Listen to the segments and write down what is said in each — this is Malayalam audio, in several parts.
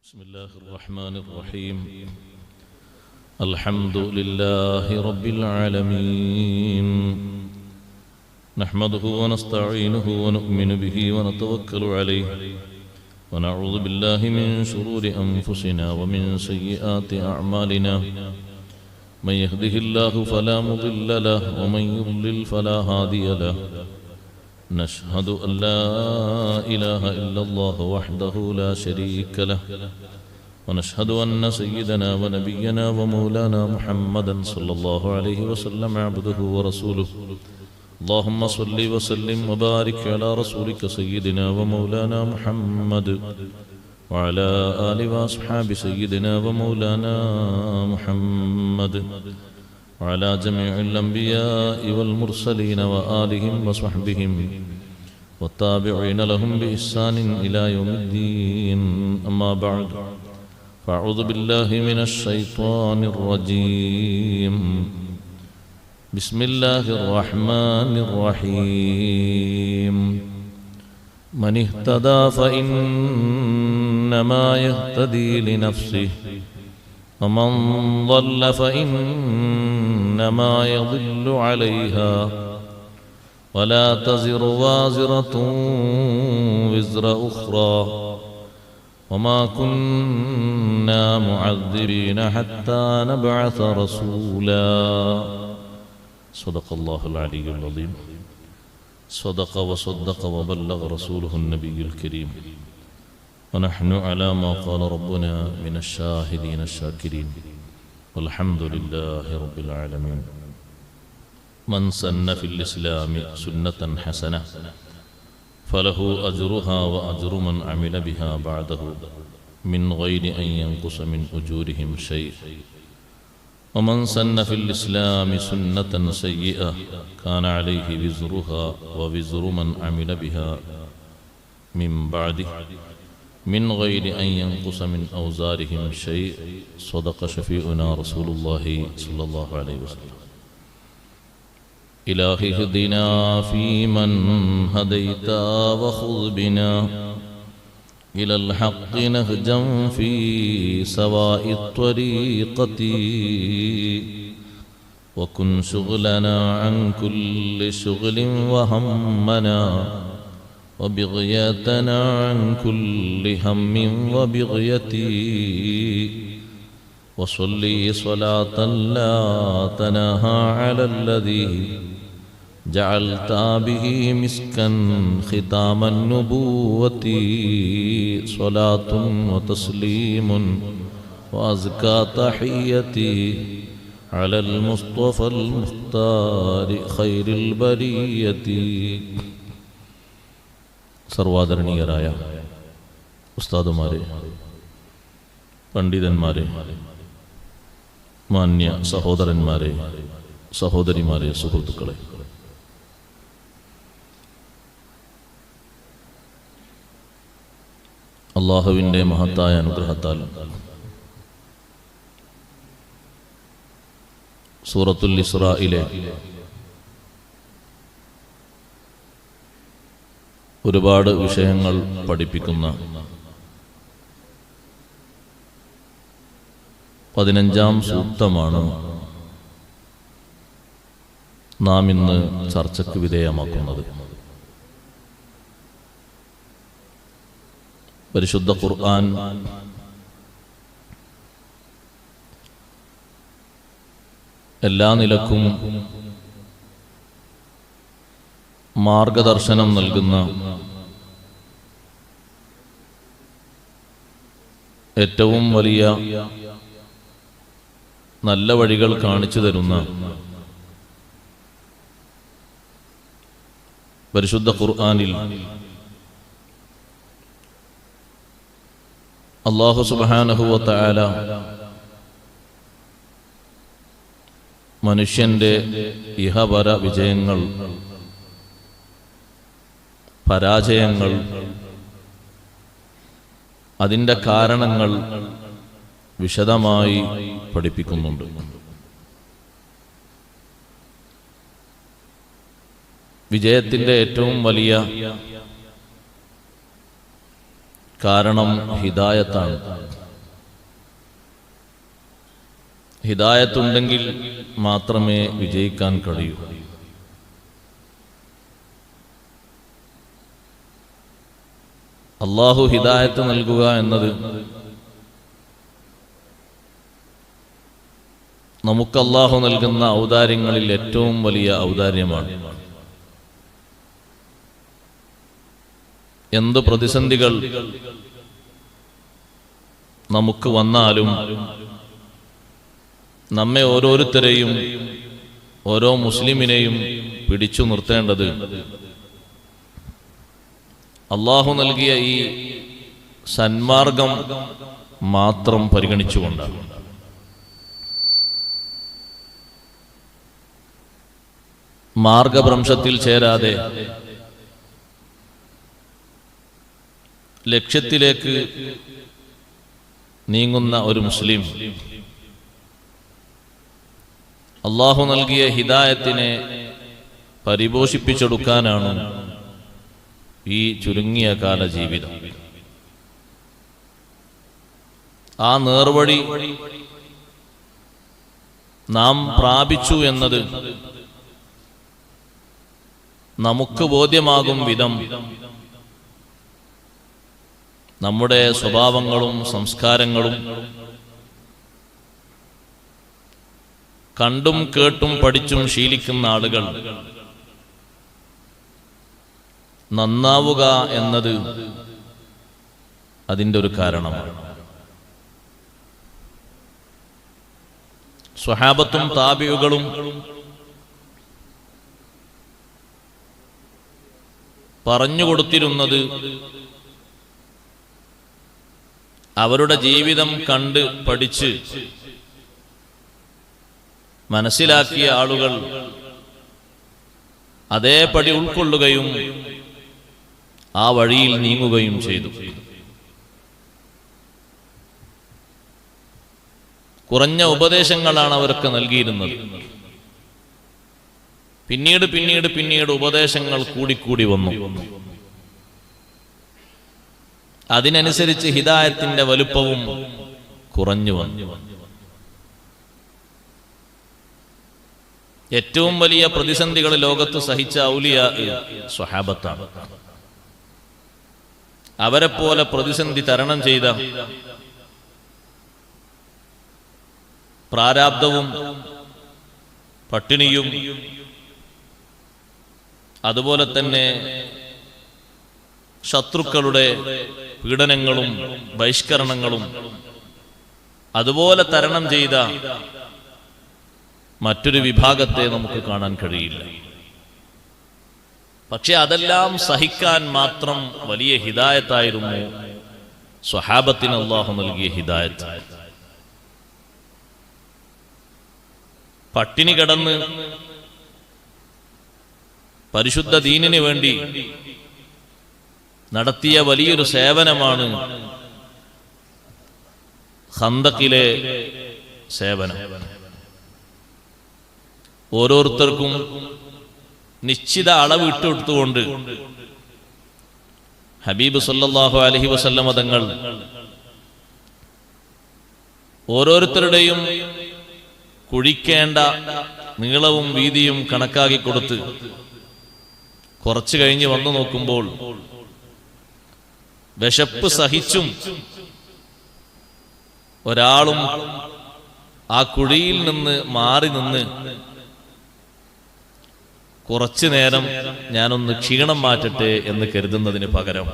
بسم الله الرحمن الرحيم. الحمد لله رب العالمين، نحمده ونستعينه ونؤمن به ونتوكل عليه، ونعوذ بالله من شرور أنفسنا ومن سيئات أعمالنا. من يهده الله فلا مضل له ومن يضلل فلا هادي له. نشهد أن لا إله إلا الله وحده لا شريك له، ونشهد أن سيدنا ونبينا ومولانا محمدا صلى الله عليه وسلم عبده ورسوله. اللهم صل وسلم وبارك على رسولك سيدنا ومولانا محمد وعلى آل وأصحاب سيدنا ومولانا محمد وعلى جميع الأنبياء والمرسلين وآلهم وصحبهم والتابعين لهم بإحسان إلى يوم الدين. أما بعد، فأعوذ بالله من الشيطان الرجيم. بسم الله الرحمن الرحيم. من اهتدى فإنما يهتدي لنفسه، ومن ضل فإنما يضل عليها، ولا تزر وازرة وزر أخرى، وما كنا معذبين حتى نبعث رسولا. صدق الله العلي العظيم. صدق وصدق وبلغ رسوله النبي الكريم، ونحن على ما قال ربنا من الشاهدين الشاكرين، والحمد لله رب العالمين. من سن في الإسلام سنة حسنة فله أجرها وأجر من عمل بها بعده من غير أن ينقص من أجورهم شيء. ومن سن في الإسلام سنة سيئة كان عليه وزرها ووزر من عمل بها من بعده من غير أن ينقص من أوزارهم شيء. صدق شفيعنا رسول الله صلى الله عليه وسلم. إلهي اهدنا فيمن هديت وخذ بنا إلى الحق نهجا في سواء الطريقة، وكن شغلنا عن كل شغل وهمنا، وبغيتنا عن كل هم وبغيتي، وصلي صلاة لا تناهى على الذي جعلت به مسكا ختام النبوة. صلاة وتسليم وأزكى تحيتي على المصطفى المختار خير البرية. സർവാദരണീയരായ ഉസ്താദുമാരെ, പണ്ഡിതന്മാരെ, മാന്യ സഹോദരന്മാരെ, സഹോദരിമാരെ, സുഹൃത്തുക്കളെ, അള്ളാഹുവിൻ്റെ മഹത്തായ അനുഗ്രഹത്താൽ സൂറത്തുൽ ഇസ്രായിലെ ഒരുപാട് വിഷയങ്ങൾ പഠിപ്പിക്കുന്ന 15ാം സൂക്തമാണ് നാം ഇന്ന് ചർച്ചയ്ക്ക് വിധേയമാക്കുന്നത്. പരിശുദ്ധ ഖുർആൻ എല്ലാ നിലക്കും മാർഗദർശനം നൽകുന്ന ഏറ്റവും വലിയ നല്ല വഴികൾ കാണിച്ചു തരുന്ന പരിശുദ്ധ ഖുർആനിൽ അല്ലാഹു സുബ്ഹാനഹു വ തആല മനുഷ്യന്റെ ഇഹപര വിജയങ്ങൾ, പരാജയങ്ങൾ, അതിൻ്റെ കാരണങ്ങൾ വിശദമായി പഠിപ്പിക്കുന്നുണ്ട്. വിജയത്തിൻ്റെ ഏറ്റവും വലിയ കാരണം ഹിദായത്താണ്. ഹിദായത്തുണ്ടെങ്കിൽ മാത്രമേ വിജയിക്കാൻ കഴിയൂ. അല്ലാഹു ഹിദായത്ത് നൽകുക എന്നത് നമുക്ക് അല്ലാഹു നൽകുന്ന ഔദാര്യങ്ങളിൽ ഏറ്റവും വലിയ ഔദാര്യമാണ്. എന്ത് പ്രതിസന്ധികൾ നമുക്ക് വന്നാലും നമ്മെ ഓരോരുത്തരെയും ഓരോ മുസ്ലിമിനെയും പിടിച്ചു നിർത്തേണ്ടത് അല്ലാഹു നൽകിയ ഈ സന്മാർഗം മാത്രം പരിഗണിച്ചുകൊണ്ടാണ്. മാർഗഭ്രംശത്തിൽ ചേരാതെ ലക്ഷ്യത്തിലേക്ക് നീങ്ങുന്ന ഒരു മുസ്ലിം അല്ലാഹു നൽകിയ ഹിദായത്തിനെ പരിപോഷിപ്പിച്ചെടുക്കാനാണ് ഈ ചുരുങ്ങിയ കാല ജീവിതം. ആ നേർവഴി നാം പ്രാപിച്ചു എന്നത് നമുക്ക് ബോധ്യമാകും വിധം നമ്മുടെ സ്വഭാവങ്ങളും സംസ്കാരങ്ങളും കണ്ടും കേട്ടും പഠിച്ചും ശീലിക്കുന്ന ആളുകൾ നന്നാവുക എന്നത് അതിൻ്റെ ഒരു കാരണമാണ്. സ്വഹാബത്തും താബിഉകളും പറഞ്ഞുകൊടുത്തിരുന്നത് അവരുടെ ജീവിതം കണ്ട് പഠിച്ച് മനസ്സിലാക്കിയ ആളുകൾ അതേപടി ഉൾക്കൊള്ളുകയും ആ വഴിയിൽ നീങ്ങുകയും ചെയ്തു. കുറഞ്ഞ ഉപദേശങ്ങളാണ് അവർക്ക് നൽകിയിരുന്നത്. പിന്നീട് ഉപദേശങ്ങൾ കൂടിക്കൂടി വന്നു. അതിനനുസരിച്ച് ഹിദായത്തിന്റെ വലുപ്പവും കുറഞ്ഞു വന്നു. ഏറ്റവും വലിയ പ്രതിസന്ധികൾ ലോകത്ത് സഹിച്ച ഔലിയാ സ്വഹാബത്താണ്. അവരെപ്പോലെ പ്രതിസന്ധി തരണം ചെയ്ത, പ്രാരാബ്ധവും പട്ടിണിയും അതുപോലെ തന്നെ ശത്രുക്കളുടെ പീഡനങ്ങളും ബഹിഷ്കരണങ്ങളും അതുപോലെ തരണം ചെയ്ത മറ്റൊരു വിഭാഗത്തെ നമുക്ക് കാണാൻ കഴിയില്ല. പക്ഷെ അതെല്ലാം സഹിക്കാൻ മാത്രം വലിയ ഹിദായത്തായിരുന്നു സ്വഹാബത്തിന് അല്ലാഹു നൽകിയ ഹിദായത്ത്. പട്ടിണി കിടന്ന് പരിശുദ്ധ ദീനിന് വേണ്ടി നടത്തിയ വലിയൊരു സേവനമാണ് ഖന്തഖിലെ സേവനം. ഓരോരുത്തർക്കും നിശ്ചിത അളവ് ഇട്ടുകൊടുത്തുകൊണ്ട് ഹബീബ് സല്ലല്ലാഹു അലൈഹി വസല്ലമ തങ്ങൾ ഓരോരുത്തരുടെയും കുഴിക്കേണ്ട നീളവും വീതിയും കണക്കാക്കി കൊടുത്ത് കുറച്ചു കഴിഞ്ഞ് വന്നു നോക്കുമ്പോൾ വിശപ്പ് സഹിച്ചും ഒരാളും ആ കുഴിയിൽ നിന്ന് മാറി നിന്ന് കുറച്ചു നേരം ഞാനൊന്ന് ക്ഷീണം മാറ്റട്ടെ എന്ന് കരുതുന്നതിന് പകരം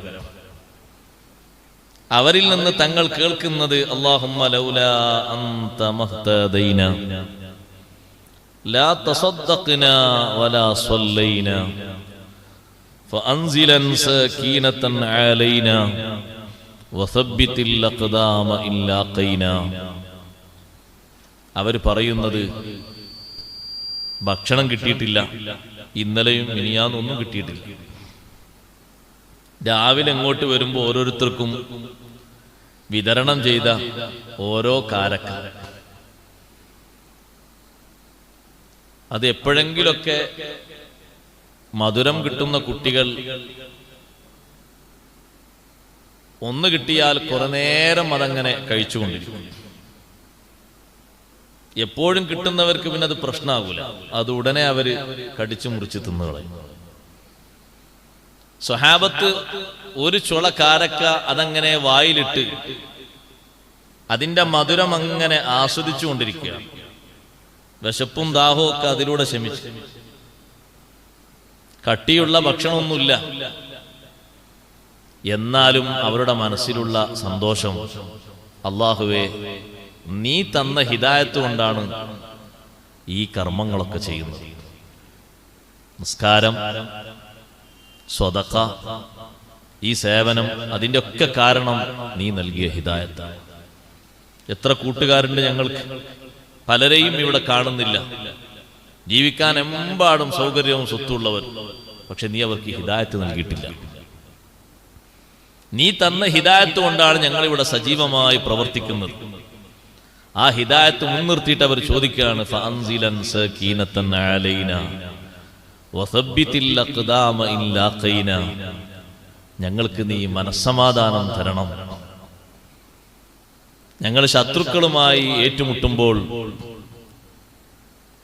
അവരിൽ നിന്ന് തങ്ങൾ കേൾക്കുന്നത് അല്ലാഹുമ്മ ലൗലാ അൻത മഹ്തദൈന ലാ തസദ്ദഖ്നാ വലാ സ്വല്ലൈനാ ഫഅൻസിലൻ സകീനതൻ അലൈനാ വസബ്ബിതിൽ അഖ്ദാമ ഇല്ലാ ഖൈനാ. അവർ പറയുന്നത് ഭക്ഷണം കിട്ടിയിട്ടില്ല, ഇന്നലെയും മിനിയാന്നൊന്നും കിട്ടിയിട്ടില്ല. രാവിലെ ഇങ്ങോട്ട് വരുമ്പോൾ ഓരോരുത്തർക്കും വിതരണം ചെയ്ത ഓരോ കാരക്ക, അത് എപ്പോഴെങ്കിലൊക്കെ മധുരം കിട്ടുന്ന കുട്ടികൾ ഒന്ന് കിട്ടിയാൽ കുറെ നേരം അതങ്ങനെ കഴിച്ചുകൊണ്ടിരിക്കും. എപ്പോഴും കിട്ടുന്നവർക്ക് പിന്നെ അത് പ്രശ്നമാകൂല, അത് ഉടനെ അവര് കടിച്ചു മുറിച്ച് തിന്നുകളയും. സ്വഹാബത്ത് ഒരു ചുള കാരക്ക അതങ്ങനെ വായിലിട്ട് അതിന്റെ മധുരം അങ്ങനെ ആസ്വദിച്ചു കൊണ്ടിരിക്കുക. വിശപ്പും ദാഹവും ഒക്കെ അതിലൂടെ ശമിച്ചു. കട്ടിയുള്ള ഭക്ഷണമൊന്നുമില്ല, എന്നാലും അവരുടെ മനസ്സിലുള്ള സന്തോഷം, അല്ലാഹുവേ നീ തന്ന ഹിദായത്ത് കൊണ്ടാണ് ഈ കർമ്മങ്ങളൊക്കെ ചെയ്യുന്നത്. നിസ്കാരം, സ്വദഖ, ഈ സേവനം, അതിൻ്റെ ഒക്കെ കാരണം നീ നൽകിയ ഹിദായത്താണ്. എത്ര കൂട്ടുകാരുണ്ട് ഞങ്ങൾക്ക്, പലരെയും ഇവിടെ കാണുന്നില്ല, ജീവിക്കാൻ എമ്പാടും സൗകര്യവും സ്വത്തുള്ളവർ, പക്ഷെ നീ അവർക്ക് ഹിദായത്ത് നൽകിയിട്ടില്ല. നീ തന്ന ഹിദായത്ത് കൊണ്ടാണ് ഞങ്ങൾ ഇവിടെ സജീവമായി പ്രവർത്തിക്കുന്നത്. ആ ഹിദായത്ത് മുൻനിർത്തിയിട്ട് അവർ ചോദിക്കുകയാണ്, ഫഅൻസിലൻ സകീനതൻ അലൈനാ വസബ്ബിതിൽ അഖ്ദാമ ഇൻ ലാഖൈനാ, ഞങ്ങൾക്ക് നീ മനസ്സമാധാനം തരണം. ഞങ്ങൾ ശത്രുക്കളുമായി ഏറ്റുമുട്ടുമ്പോൾ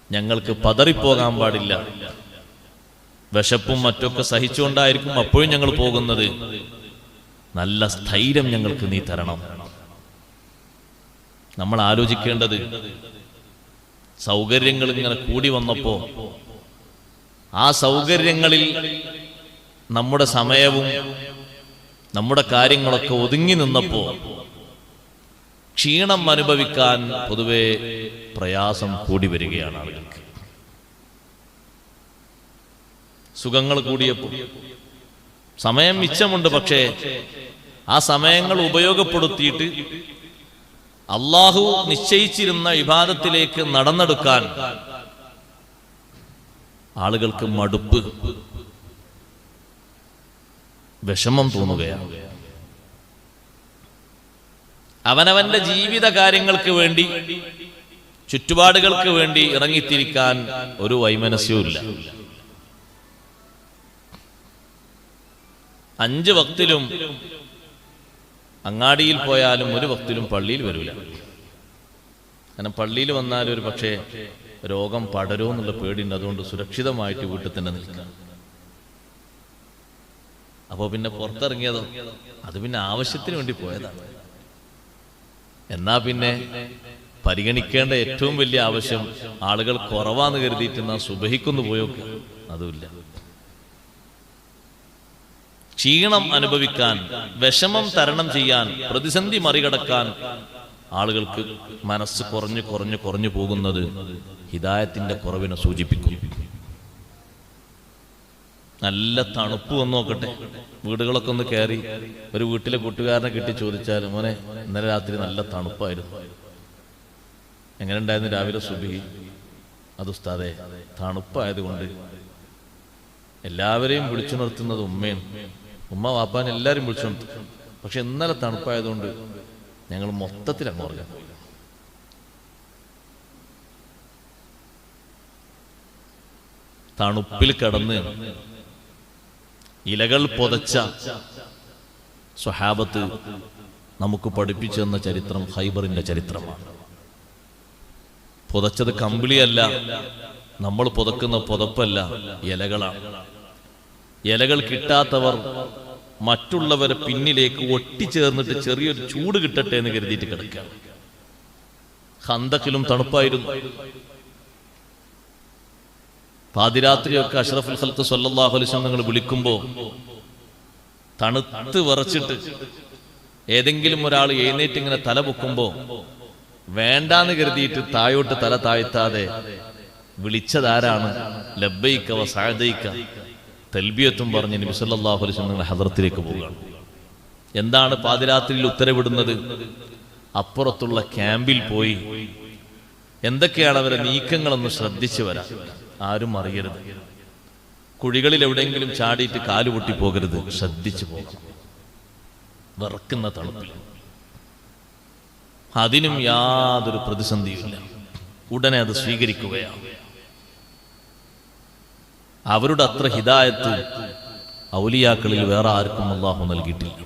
ഞങ്ങൾക്ക് പതറിപ്പോകാൻ പാടില്ല. വിശപ്പും മറ്റൊക്കെ സഹിച്ചുകൊണ്ടായിരിക്കും അപ്പോഴും ഞങ്ങൾ പോകുന്നത്. നല്ല സ്ഥൈര്യം ഞങ്ങൾക്ക് നീ തരണം. നമ്മൾ ആലോചിക്കേണ്ടത്, സൗകര്യങ്ങൾ ഇങ്ങനെ കൂടി വന്നപ്പോ ആ സൗകര്യങ്ങളിൽ നമ്മുടെ സമയവും നമ്മുടെ കാര്യങ്ങളൊക്കെ ഒതുങ്ങി നിന്നപ്പോ ക്ഷീണം അനുഭവിക്കാൻ പൊതുവെ പ്രയാസം കൂടി വരികയാണ് ആളുകൾക്ക്. സുഖങ്ങൾ കൂടിയപ്പോൾ സമയം മിച്ചമുണ്ട്, പക്ഷേ ആ സമയങ്ങൾ ഉപയോഗപ്പെടുത്തിയിട്ട് അള്ളാഹു നിശ്ചയിച്ചിരുന്ന ഇബാദത്തിലേക്ക് നടന്നെടുക്കാൻ ആളുകൾക്ക് മടുപ്പ്, വിഷമം തോന്നുകയാണ്. അവനവന്റെ ജീവിത കാര്യങ്ങൾക്ക് വേണ്ടി, ചുറ്റുപാടുകൾക്ക് വേണ്ടി ഇറങ്ങിത്തിരിക്കാൻ ഒരു വൈമനസ്യവും ഇല്ല. 5 വക്തിലും അങ്ങാടിയിൽ പോയാലും ഒരു വക്തിലും പള്ളിയിൽ വരില്ല. കാരണം പള്ളിയിൽ വന്നാൽ ഒരു പക്ഷേ രോഗം പടരുമോ എന്നുള്ള പേടിയുണ്ട്. അതുകൊണ്ട് സുരക്ഷിതമായിട്ട് വീട്ടിൽ തന്നെ നിൽക്കുക. അപ്പോൾ പിന്നെ പുറത്തിറങ്ങിയതോ അത് പിന്നെ ആവശ്യത്തിന് വേണ്ടി പോയതാണ്. എന്നാ പിന്നെ പരിഗണിക്കേണ്ട ഏറ്റവും വലിയ ആവശ്യം ആളുകൾ കുറവാന്ന് കരുതിയിട്ട് നാ സുബഹിക്കൊന്നു പോയോക്കെ, അതുമില്ല. ക്ഷീണം അനുഭവിക്കാൻ, വിഷമം തരണം ചെയ്യാൻ, പ്രതിസന്ധി മറികടക്കാൻ ആളുകൾക്ക് മനസ്സ് കുറഞ്ഞു കുറഞ്ഞു കുറഞ്ഞു പോകുന്നത് ഹിദായത്തിന്റെ കുറവിനെ സൂചിപ്പിക്കും. നല്ല തണുപ്പ് വന്നു നോക്കട്ടെ, വീടുകളൊക്കെ ഒന്ന് കയറി ഒരു വീട്ടിലെ കൂട്ടുകാരനെ കിട്ടി ചോദിച്ചാൽ, മോനെ ഇന്നലെ രാത്രി നല്ല തണുപ്പായിരുന്നു, എങ്ങനെ ഉണ്ടായിരുന്നു രാവിലെ സുബഹി? അത് ഉസ്താദേ, തണുപ്പായതുകൊണ്ട് എല്ലാവരെയും വിളിച്ചു നിർത്തുന്നത് ഉമ്മയും, ഉമ്മ വാപ്പാൻ എല്ലാവരും വിളിച്ചു നിർത്തും. പക്ഷെ ഇന്നലെ തണുപ്പായതുകൊണ്ട് ഞങ്ങൾ മൊത്തത്തിൽ അങ്ങ് ഉറങ്ങാൻ പോയി. തണുപ്പിൽ കിടന്ന് ഇലകൾ പൊതച്ച സ്വഹാബത്ത് നമുക്ക് പഠിപ്പിച്ചു തന്ന ചരിത്രം ഖൈബറിന്റെ ചരിത്രമാണ്. പുതച്ചത് കമ്പിളിയല്ല, നമ്മൾ പുതക്കുന്ന പുതപ്പല്ല, ഇലകളാണ്. ഇലകൾ കിട്ടാത്തവർ മറ്റുള്ളവരെ പിന്നിലേക്ക് ഒട്ടിച്ചേർന്നിട്ട് ചെറിയൊരു ചൂട് കിട്ടട്ടെ എന്ന് കരുതിയിട്ട് കിടക്കുക. ഖന്തക്കിലും തണുപ്പായിരുന്നു. പാതിരാത്രിയൊക്കെ അഷ്റഫുൽ ഖൽഖ് സ്വല്ലല്ലാഹു അലൈഹി വസല്ലം നിങ്ങൾ വിളിക്കുമ്പോ തണുത്ത് വിറച്ചിട്ട് ഏതെങ്കിലും ഒരാൾ എഴുന്നേറ്റ് ഇങ്ങനെ തല പൊക്കുമ്പോ വേണ്ടാന്ന് കരുതിയിട്ട് തായോട്ട് തല താഴ്ത്താതെ വിളിച്ചതാരാണ്? ലബ്ബൈക വ സഅദൈക, തൽബിയത്തും പറഞ്ഞ് നബി സല്ലല്ലാഹു അലൈഹി വസല്ലം ഹദ്റത്തിലേക്ക് പോവുകയാണ്. എന്താണ് പാതിരാത്രിയിൽ ഉത്തരവിടുന്നത്? അപ്പുറത്തുള്ള ക്യാമ്പിൽ പോയി എന്തൊക്കെയാണ് അവരെ നീക്കങ്ങളൊന്ന് ശ്രദ്ധിച്ചു വരാം, ആരും അറിയരുത്. കുഴികളിൽ എവിടെയെങ്കിലും ചാടിയിട്ട് കാലുപൊട്ടി പോകരുത്, ശ്രദ്ധിച്ചു പോകണം. വിറക്കുന്ന തണുപ്പിൽ അതിനും യാതൊരു പ്രതിസന്ധിയുമില്ല, ഉടനെ അത് സ്വീകരിക്കുകയാണ്. അവരുടെ അത്ര ഹിദായത്ത് ഔലിയാക്കളിൽ വേറെ ആർക്കും അല്ലാഹു നൽകിയിട്ടില്ല.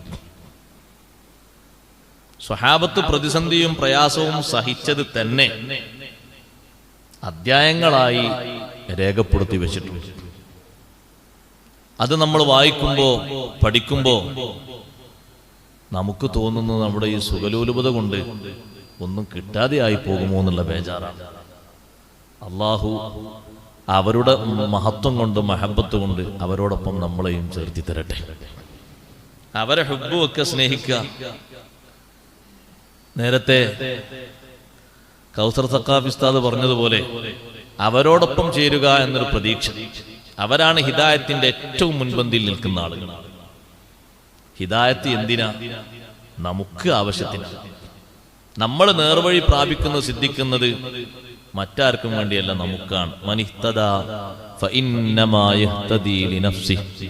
സ്വഹാബത്ത് പ്രതിസന്ധിയും പ്രയാസവും സഹിച്ചത് തന്നെ അധ്യായങ്ങളായി രേഖപ്പെടുത്തി വെച്ചിട്ടുണ്ട്. അത് നമ്മൾ വായിക്കുമ്പോ പഠിക്കുമ്പോ നമുക്ക് തോന്നുന്നത് നമ്മുടെ ഈ സുഖലോലുപത കൊണ്ട് ഒന്നും കിട്ടാതെ ആയി പോകുമോ എന്നുള്ള ബേജാറാണ്. അള്ളാഹു അവരുടെ മഹത്വം കൊണ്ട് മഹബത്ത് കൊണ്ട് അവരോടൊപ്പം നമ്മളെയും ചേർത്തി തരട്ടെ. അവരെ ഹുബ്ബുമൊക്കെ സ്നേഹിക്കുക. നേരത്തെ കൗസർ സഖാഫി ഉസ്താദ് പറഞ്ഞതുപോലെ അവരോടൊപ്പം ചേരുക എന്നൊരു പ്രതീക്ഷ. അവരാണ് ഹിദായത്തിന്റെ ഏറ്റവും മുൻപന്തിയിൽ നിൽക്കുന്ന ആളുകൾ. ഹിദായത്ത് എന്തിനാ? നമുക്ക് ആവശ്യത്തിനാണ്. നമ്മൾ നേർവഴി പ്രാപിക്കുന്നത് സിദ്ധിക്കുന്നത് മറ്റാർക്കും വേണ്ടിയല്ല, നമുക്കാണ്. മനിഹ്തദാ ഫഇന്നമാ യഹ്തദീ ലിനഫ്സിഹി.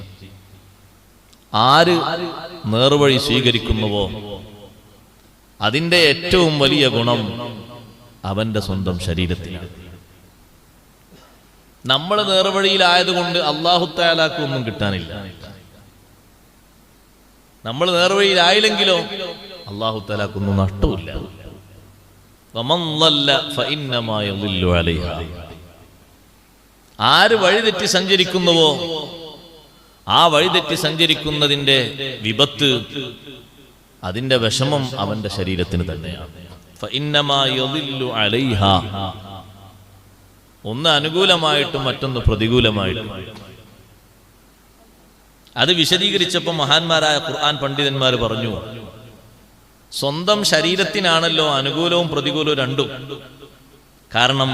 ആര് നേർവഴി സ്വീകരിക്കുന്നുവോ അതിന്റെ ഏറ്റവും വലിയ ഗുണം അവന്റെ സ്വന്തം ശരീരത്തിലാണ്. നമ്മൾ നേർവഴിയിലായതുകൊണ്ട് അല്ലാഹു തആലാക്ക് ഒന്നും കിട്ടാനില്ല. നമ്മൾ നേർവഴിയിലായില്ലെങ്കിലോ അല്ലാഹു തആലാക്ക് ഒന്നും നഷ്ടമില്ല. വമൻ ളല്ല ഫഇന്നമാ യളില്ലു അലൈഹാ. ആര് വഴിതെറ്റി സഞ്ചരിക്കുന്നുവോ ആ വഴിതെറ്റി സഞ്ചരിക്കുന്നതിന്റെ വിപത്ത്, അതിന്റെ വിഷമം അവന്റെ ശരീരത്തിന് തന്നെയാണ്. ഫഇന്നമാ യളില്ലു അലൈഹാ. ഒന്ന് അനുകൂലമായിട്ടും മറ്റൊന്ന് പ്രതികൂലമായിട്ടും. അത് വിശദീകരിച്ചപ്പോൾ മഹാന്മാരായ ഖുർആൻ പണ്ഡിതന്മാർ പറഞ്ഞു, സ്വന്തം ശരീരത്തിനാണല്ലോ അനുകൂലവും പ്രതികൂലവും രണ്ടും. കാരണം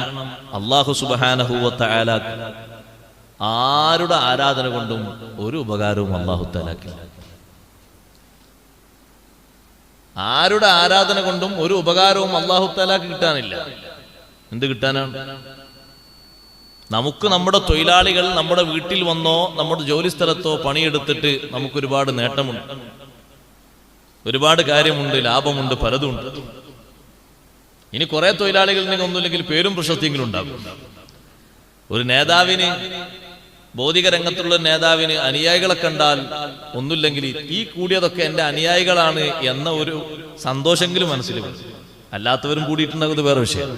അല്ലാഹു സുബ്ഹാനഹു വ തആല ആരുടെ ആരാധന കൊണ്ടും ഒരു ഉപകാരവും അല്ലാഹു തആലാക്കില്ല. ആരുടെ ആരാധന കൊണ്ടും ഒരു ഉപകാരവും അല്ലാഹു തആലാക്ക് കിട്ടാനില്ല. എന്ത് കിട്ടാനാണ്? നമുക്ക് നമ്മുടെ തൊഴിലാളികൾ നമ്മുടെ വീട്ടിൽ വന്നോ നമ്മുടെ ജോലി സ്ഥലത്തോ പണിയെടുത്തിട്ട് നമുക്കൊരുപാട് നേട്ടമുണ്ട്, ഒരുപാട് കാര്യമുണ്ട്, ലാഭമുണ്ട്, പലതുണ്ട്. ഇനി കുറെ തൊഴിലാളികൾ ഒന്നുമില്ലെങ്കിൽ പേരും പ്രശസ്തിയെങ്കിലും ഉണ്ടാകും. ഒരു നേതാവിന്, ഭൗതിക രംഗത്തുള്ള നേതാവിന് അനുയായികളെ കണ്ടാൽ ഒന്നുമില്ലെങ്കിൽ ഈ കൂടിയതൊക്കെ എൻ്റെ അനുയായികളാണ് എന്ന ഒരു സന്തോഷമെങ്കിലും മനസ്സിൽ വരും. അല്ലാത്തവരും കൂടിയിട്ടുണ്ടാകുന്നത് വേറെ വിഷയം.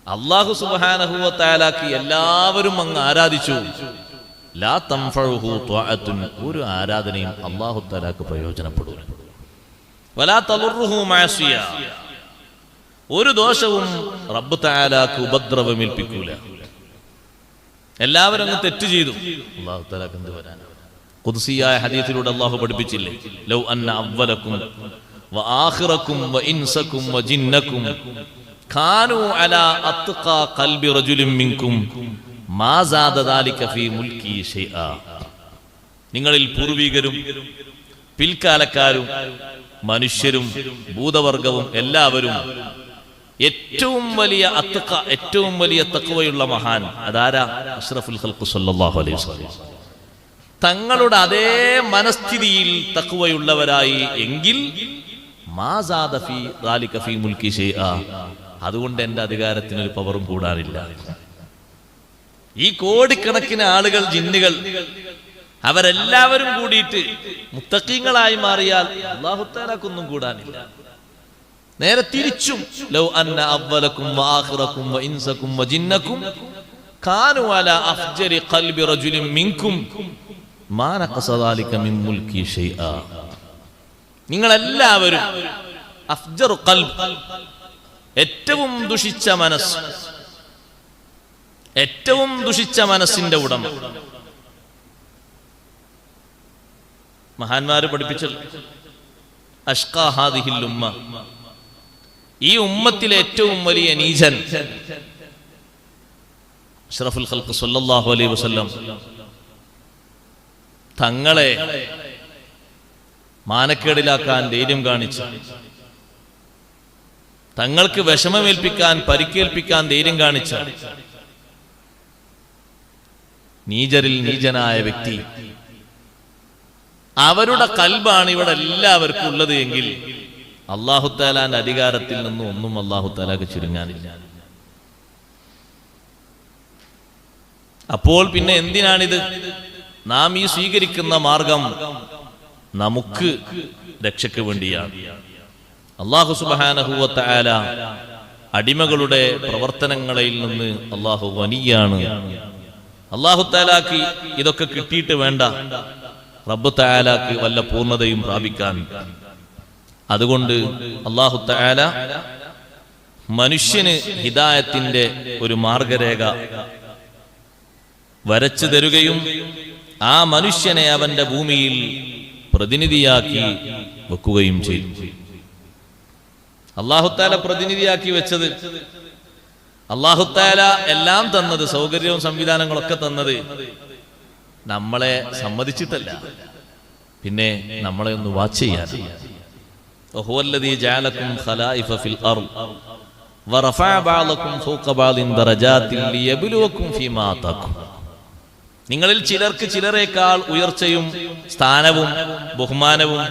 അല്ലാഹു സുബ്ഹാനഹു വ തആലാക്ക് എല്ലാവരും അങ്ങ് ആരാധിച്ചു. ലാ തൻഫഉഹു ത്വഅത്തുൻ. ഒരു ആരാധനയും അല്ലാഹു തആലാക്ക് പ്രയോജനപ്പെടില്ല. വലാ തളുറുഹു മഅസിയ. ഒരു ദോഷവും റബ്ബ് തആലാക്ക് ഉപദ്രവമേൽപ്പിക്കൂല. എല്ലാവരും അങ്ങ് തെറ്റ് ചെയ്തു, അല്ലാഹു തആലാക്ക് എന്ത് വരാനാണ്? ഖുദ്സിയായ ഹദീസിലൂടെ അല്ലാഹു പഠിപ്പിച്ചില്ലേ, ലൗ അന്ന അവ്വലക്കും വ ആഖിറക്കും വ ഇൻസക്കും വ ജിന്നക്കും കാനൂ അലാ അത്ഖാ ഖൽബി റജുലിൻ മിൻകും മാ സാദ ദാലിക ഫീ മുൽക്കി ശൈആ. നിങ്ങളിൽ പൂർവികരും പിൽക്കാലക്കാരും മനുഷ്യരും ഭൂതവർഗവും എല്ലാവരും ഏറ്റവും വലിയ അത്ഖ, ഏറ്റവും വലിയ തഖ്വയുള്ള മഹാൻ അതാരാ? അഷ്റഫുൽ ഖൽഖ് സ്വല്ലല്ലാഹു അലൈഹി വസല്ലം. തങ്ങളുടെ അതേ മനസ്ഥിതിയിൽ തഖ്വയുള്ളവരായി എങ്കിൽ മാ സാദ ഫീ ദാലിക ഫീ മുൽക്കി ശൈആ. അതുകൊണ്ട് എന്റെ അധികാരത്തിനൊരു പവറും കൂടാനില്ല. ഈ കോടിക്കണക്കിന് ആളുകൾ, ജിന്നുകൾ, അവരെല്ലാവരും കൂടിയിട്ട് മുത്തഖീങ്ങളായി മാറിയാൽ അല്ലാഹു തആലാക്കൊന്നും കൂടാനില്ല. നേരെ തിരിച്ചും, ലൗ അന്ന അവ്വലക്കും വ ആഖിറക്കും വ ഇൻസക്കും വ ജിന്നക്കും കാനൂ അലാ അഫ്ജരി ഖൽബി റജുലിൻ മിൻകും മാ നഖസ ദാലിക മിൻ മുൽക്കി ശൈആ. നിങ്ങളെല്ലാവരും അഫ്ജറു ഖൽബ്, ഏറ്റവും ദുഷിച്ച മനസ്സ്, ഏറ്റവും ദുഷിച്ച മനസ്സിന്റെ ഉടമ. മഹാന്മാര് പഠിപ്പിച്ചത് അഷ്ഖാ ഹാദിഹിൽ ഉമ്മ, ഈ ഉമ്മത്തിലെ ഏറ്റവും വലിയ നീചൻ അഷ്റഫുൽ ഖൽഖ് സ്വല്ലല്ലാഹു അലൈഹി വസല്ലം തങ്ങളെ മാനക്കേടിലാക്കാൻ ധൈര്യം കാണിച്ചു, തങ്ങൾക്ക് വിഷമമേൽപ്പിക്കാൻ, പരിക്കേൽപ്പിക്കാൻ ധൈര്യം കാണിച്ച നീചരിൽ നീചനായ വ്യക്തി, അവരുടെ കൽബാണ് ഇവിടെ എല്ലാവർക്കും ഉള്ളത് എങ്കിൽ അല്ലാഹു തആലാന്റെ അധികാരത്തിൽ നിന്നും ഒന്നും അല്ലാഹു തആലാക്ക് ചുരുങ്ങാനില്ല. അപ്പോൾ പിന്നെ എന്തിനാണിത്? നാം ഈ സ്വീകരിക്കുന്ന മാർഗം നമുക്ക് രക്ഷയ്ക്ക് വേണ്ടിയാണ്. അല്ലാഹു സുബ്ഹാനഹു വ തആല അടിമകളുടെ പ്രവർത്തനങ്ങളിൽ നിന്ന് അല്ലാഹു ഗനിയാണ്. അല്ലാഹു തആലാക്ക് ഇതൊക്കെ കിട്ടിയിട്ട് വേണ്ട റബ്ബ് തആലാക്ക് വല്ല പൂർണ്ണതയും പ്രാപിക്കാൻ. അതുകൊണ്ട് അല്ലാഹു തആല മനുഷ്യന് ഹിദായത്തിന്റെ ഒരു മാർഗരേഖ വരച്ചു തരുകയും ആ മനുഷ്യനെ അവന്റെ ഭൂമിയിൽ പ്രതിനിധിയാക്കി വെക്കുകയും ചെയ്തു. അല്ലാഹു തആല പ്രതിനിധിയാക്കി വെച്ചത്, അല്ലാഹു തആല എല്ലാം തന്നത്, സൗകര്യവും സംവിധാനങ്ങളൊക്കെ തന്നത് നമ്മളെ സമ്മതിച്ചിട്ടല്ല, പിന്നെ നമ്മളെ ഒന്ന് വാച്ച് ചെയ്യാൻ. വഹുവല്ലദീ ജഅലകും ഖലായിഫ ഫിൽ അർദ് വറഫഅ ബഅദകും ഫൗക ബഅദിൻ ദറജാതിൻ ലിയബ്ലുവകും ഫീമാ ആതാകും. നിങ്ങളിൽ ചിലർക്ക് ചിലരേക്കാൾ ഉയർച്ചയും സ്ഥാനവും ബഹുമാനവും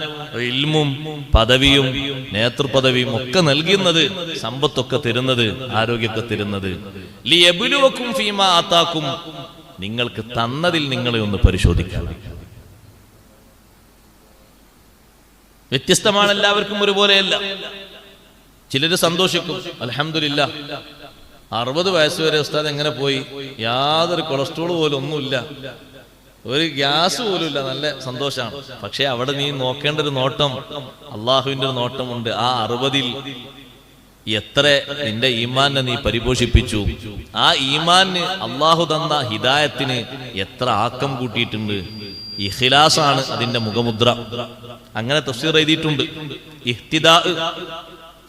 ഇൽമും പദവിയും നേതൃപദവിയും ഒക്കെ നൽകുന്നത്, സമ്പത്തൊക്കെ തരുന്നത്, ആരോഗ്യമൊക്കെ തരുന്നത് ലിയബ്ലുവകും ഫീമാ ആതാകും, നിങ്ങൾക്ക് തന്നതിൽ നിങ്ങളെ ഒന്ന് പരിശോധിക്കണം. വ്യത്യസ്തമാണ്, എല്ലാവർക്കും ഒരുപോലെയല്ല. ചിലര് സന്തോഷിക്കും, അൽഹംദുലില്ലാ 60 വയസ്സ് വരെ ഉസ്താദ് എങ്ങനെ പോയി, യാതൊരു കൊളസ്ട്രോൾ പോലും ഒന്നുമില്ല, ഒരു ഗ്യാസ് പോലും ഇല്ല, നല്ല സന്തോഷമാണ്. പക്ഷെ അവിടെ നീ നോക്കേണ്ട ഒരു നോട്ടം, അള്ളാഹുവിന്റെ ഒരു നോട്ടമുണ്ട്. ആ 60-ൽ എത്ര നിന്റെ ഈമാനെ നീ പരിപോഷിപ്പിച്ചു, ആ ഈമാന് അള്ളാഹു തന്ന ഹിദായത്തിന് എത്ര ആക്കം കൂട്ടിയിട്ടുണ്ട്. ഇഖ്ലാസാണ് അതിന്റെ മുഖമുദ്ര. അങ്ങനെ തഫ്സീർ എഴുതിയിട്ടുണ്ട്. ഇഹ്തിദാ,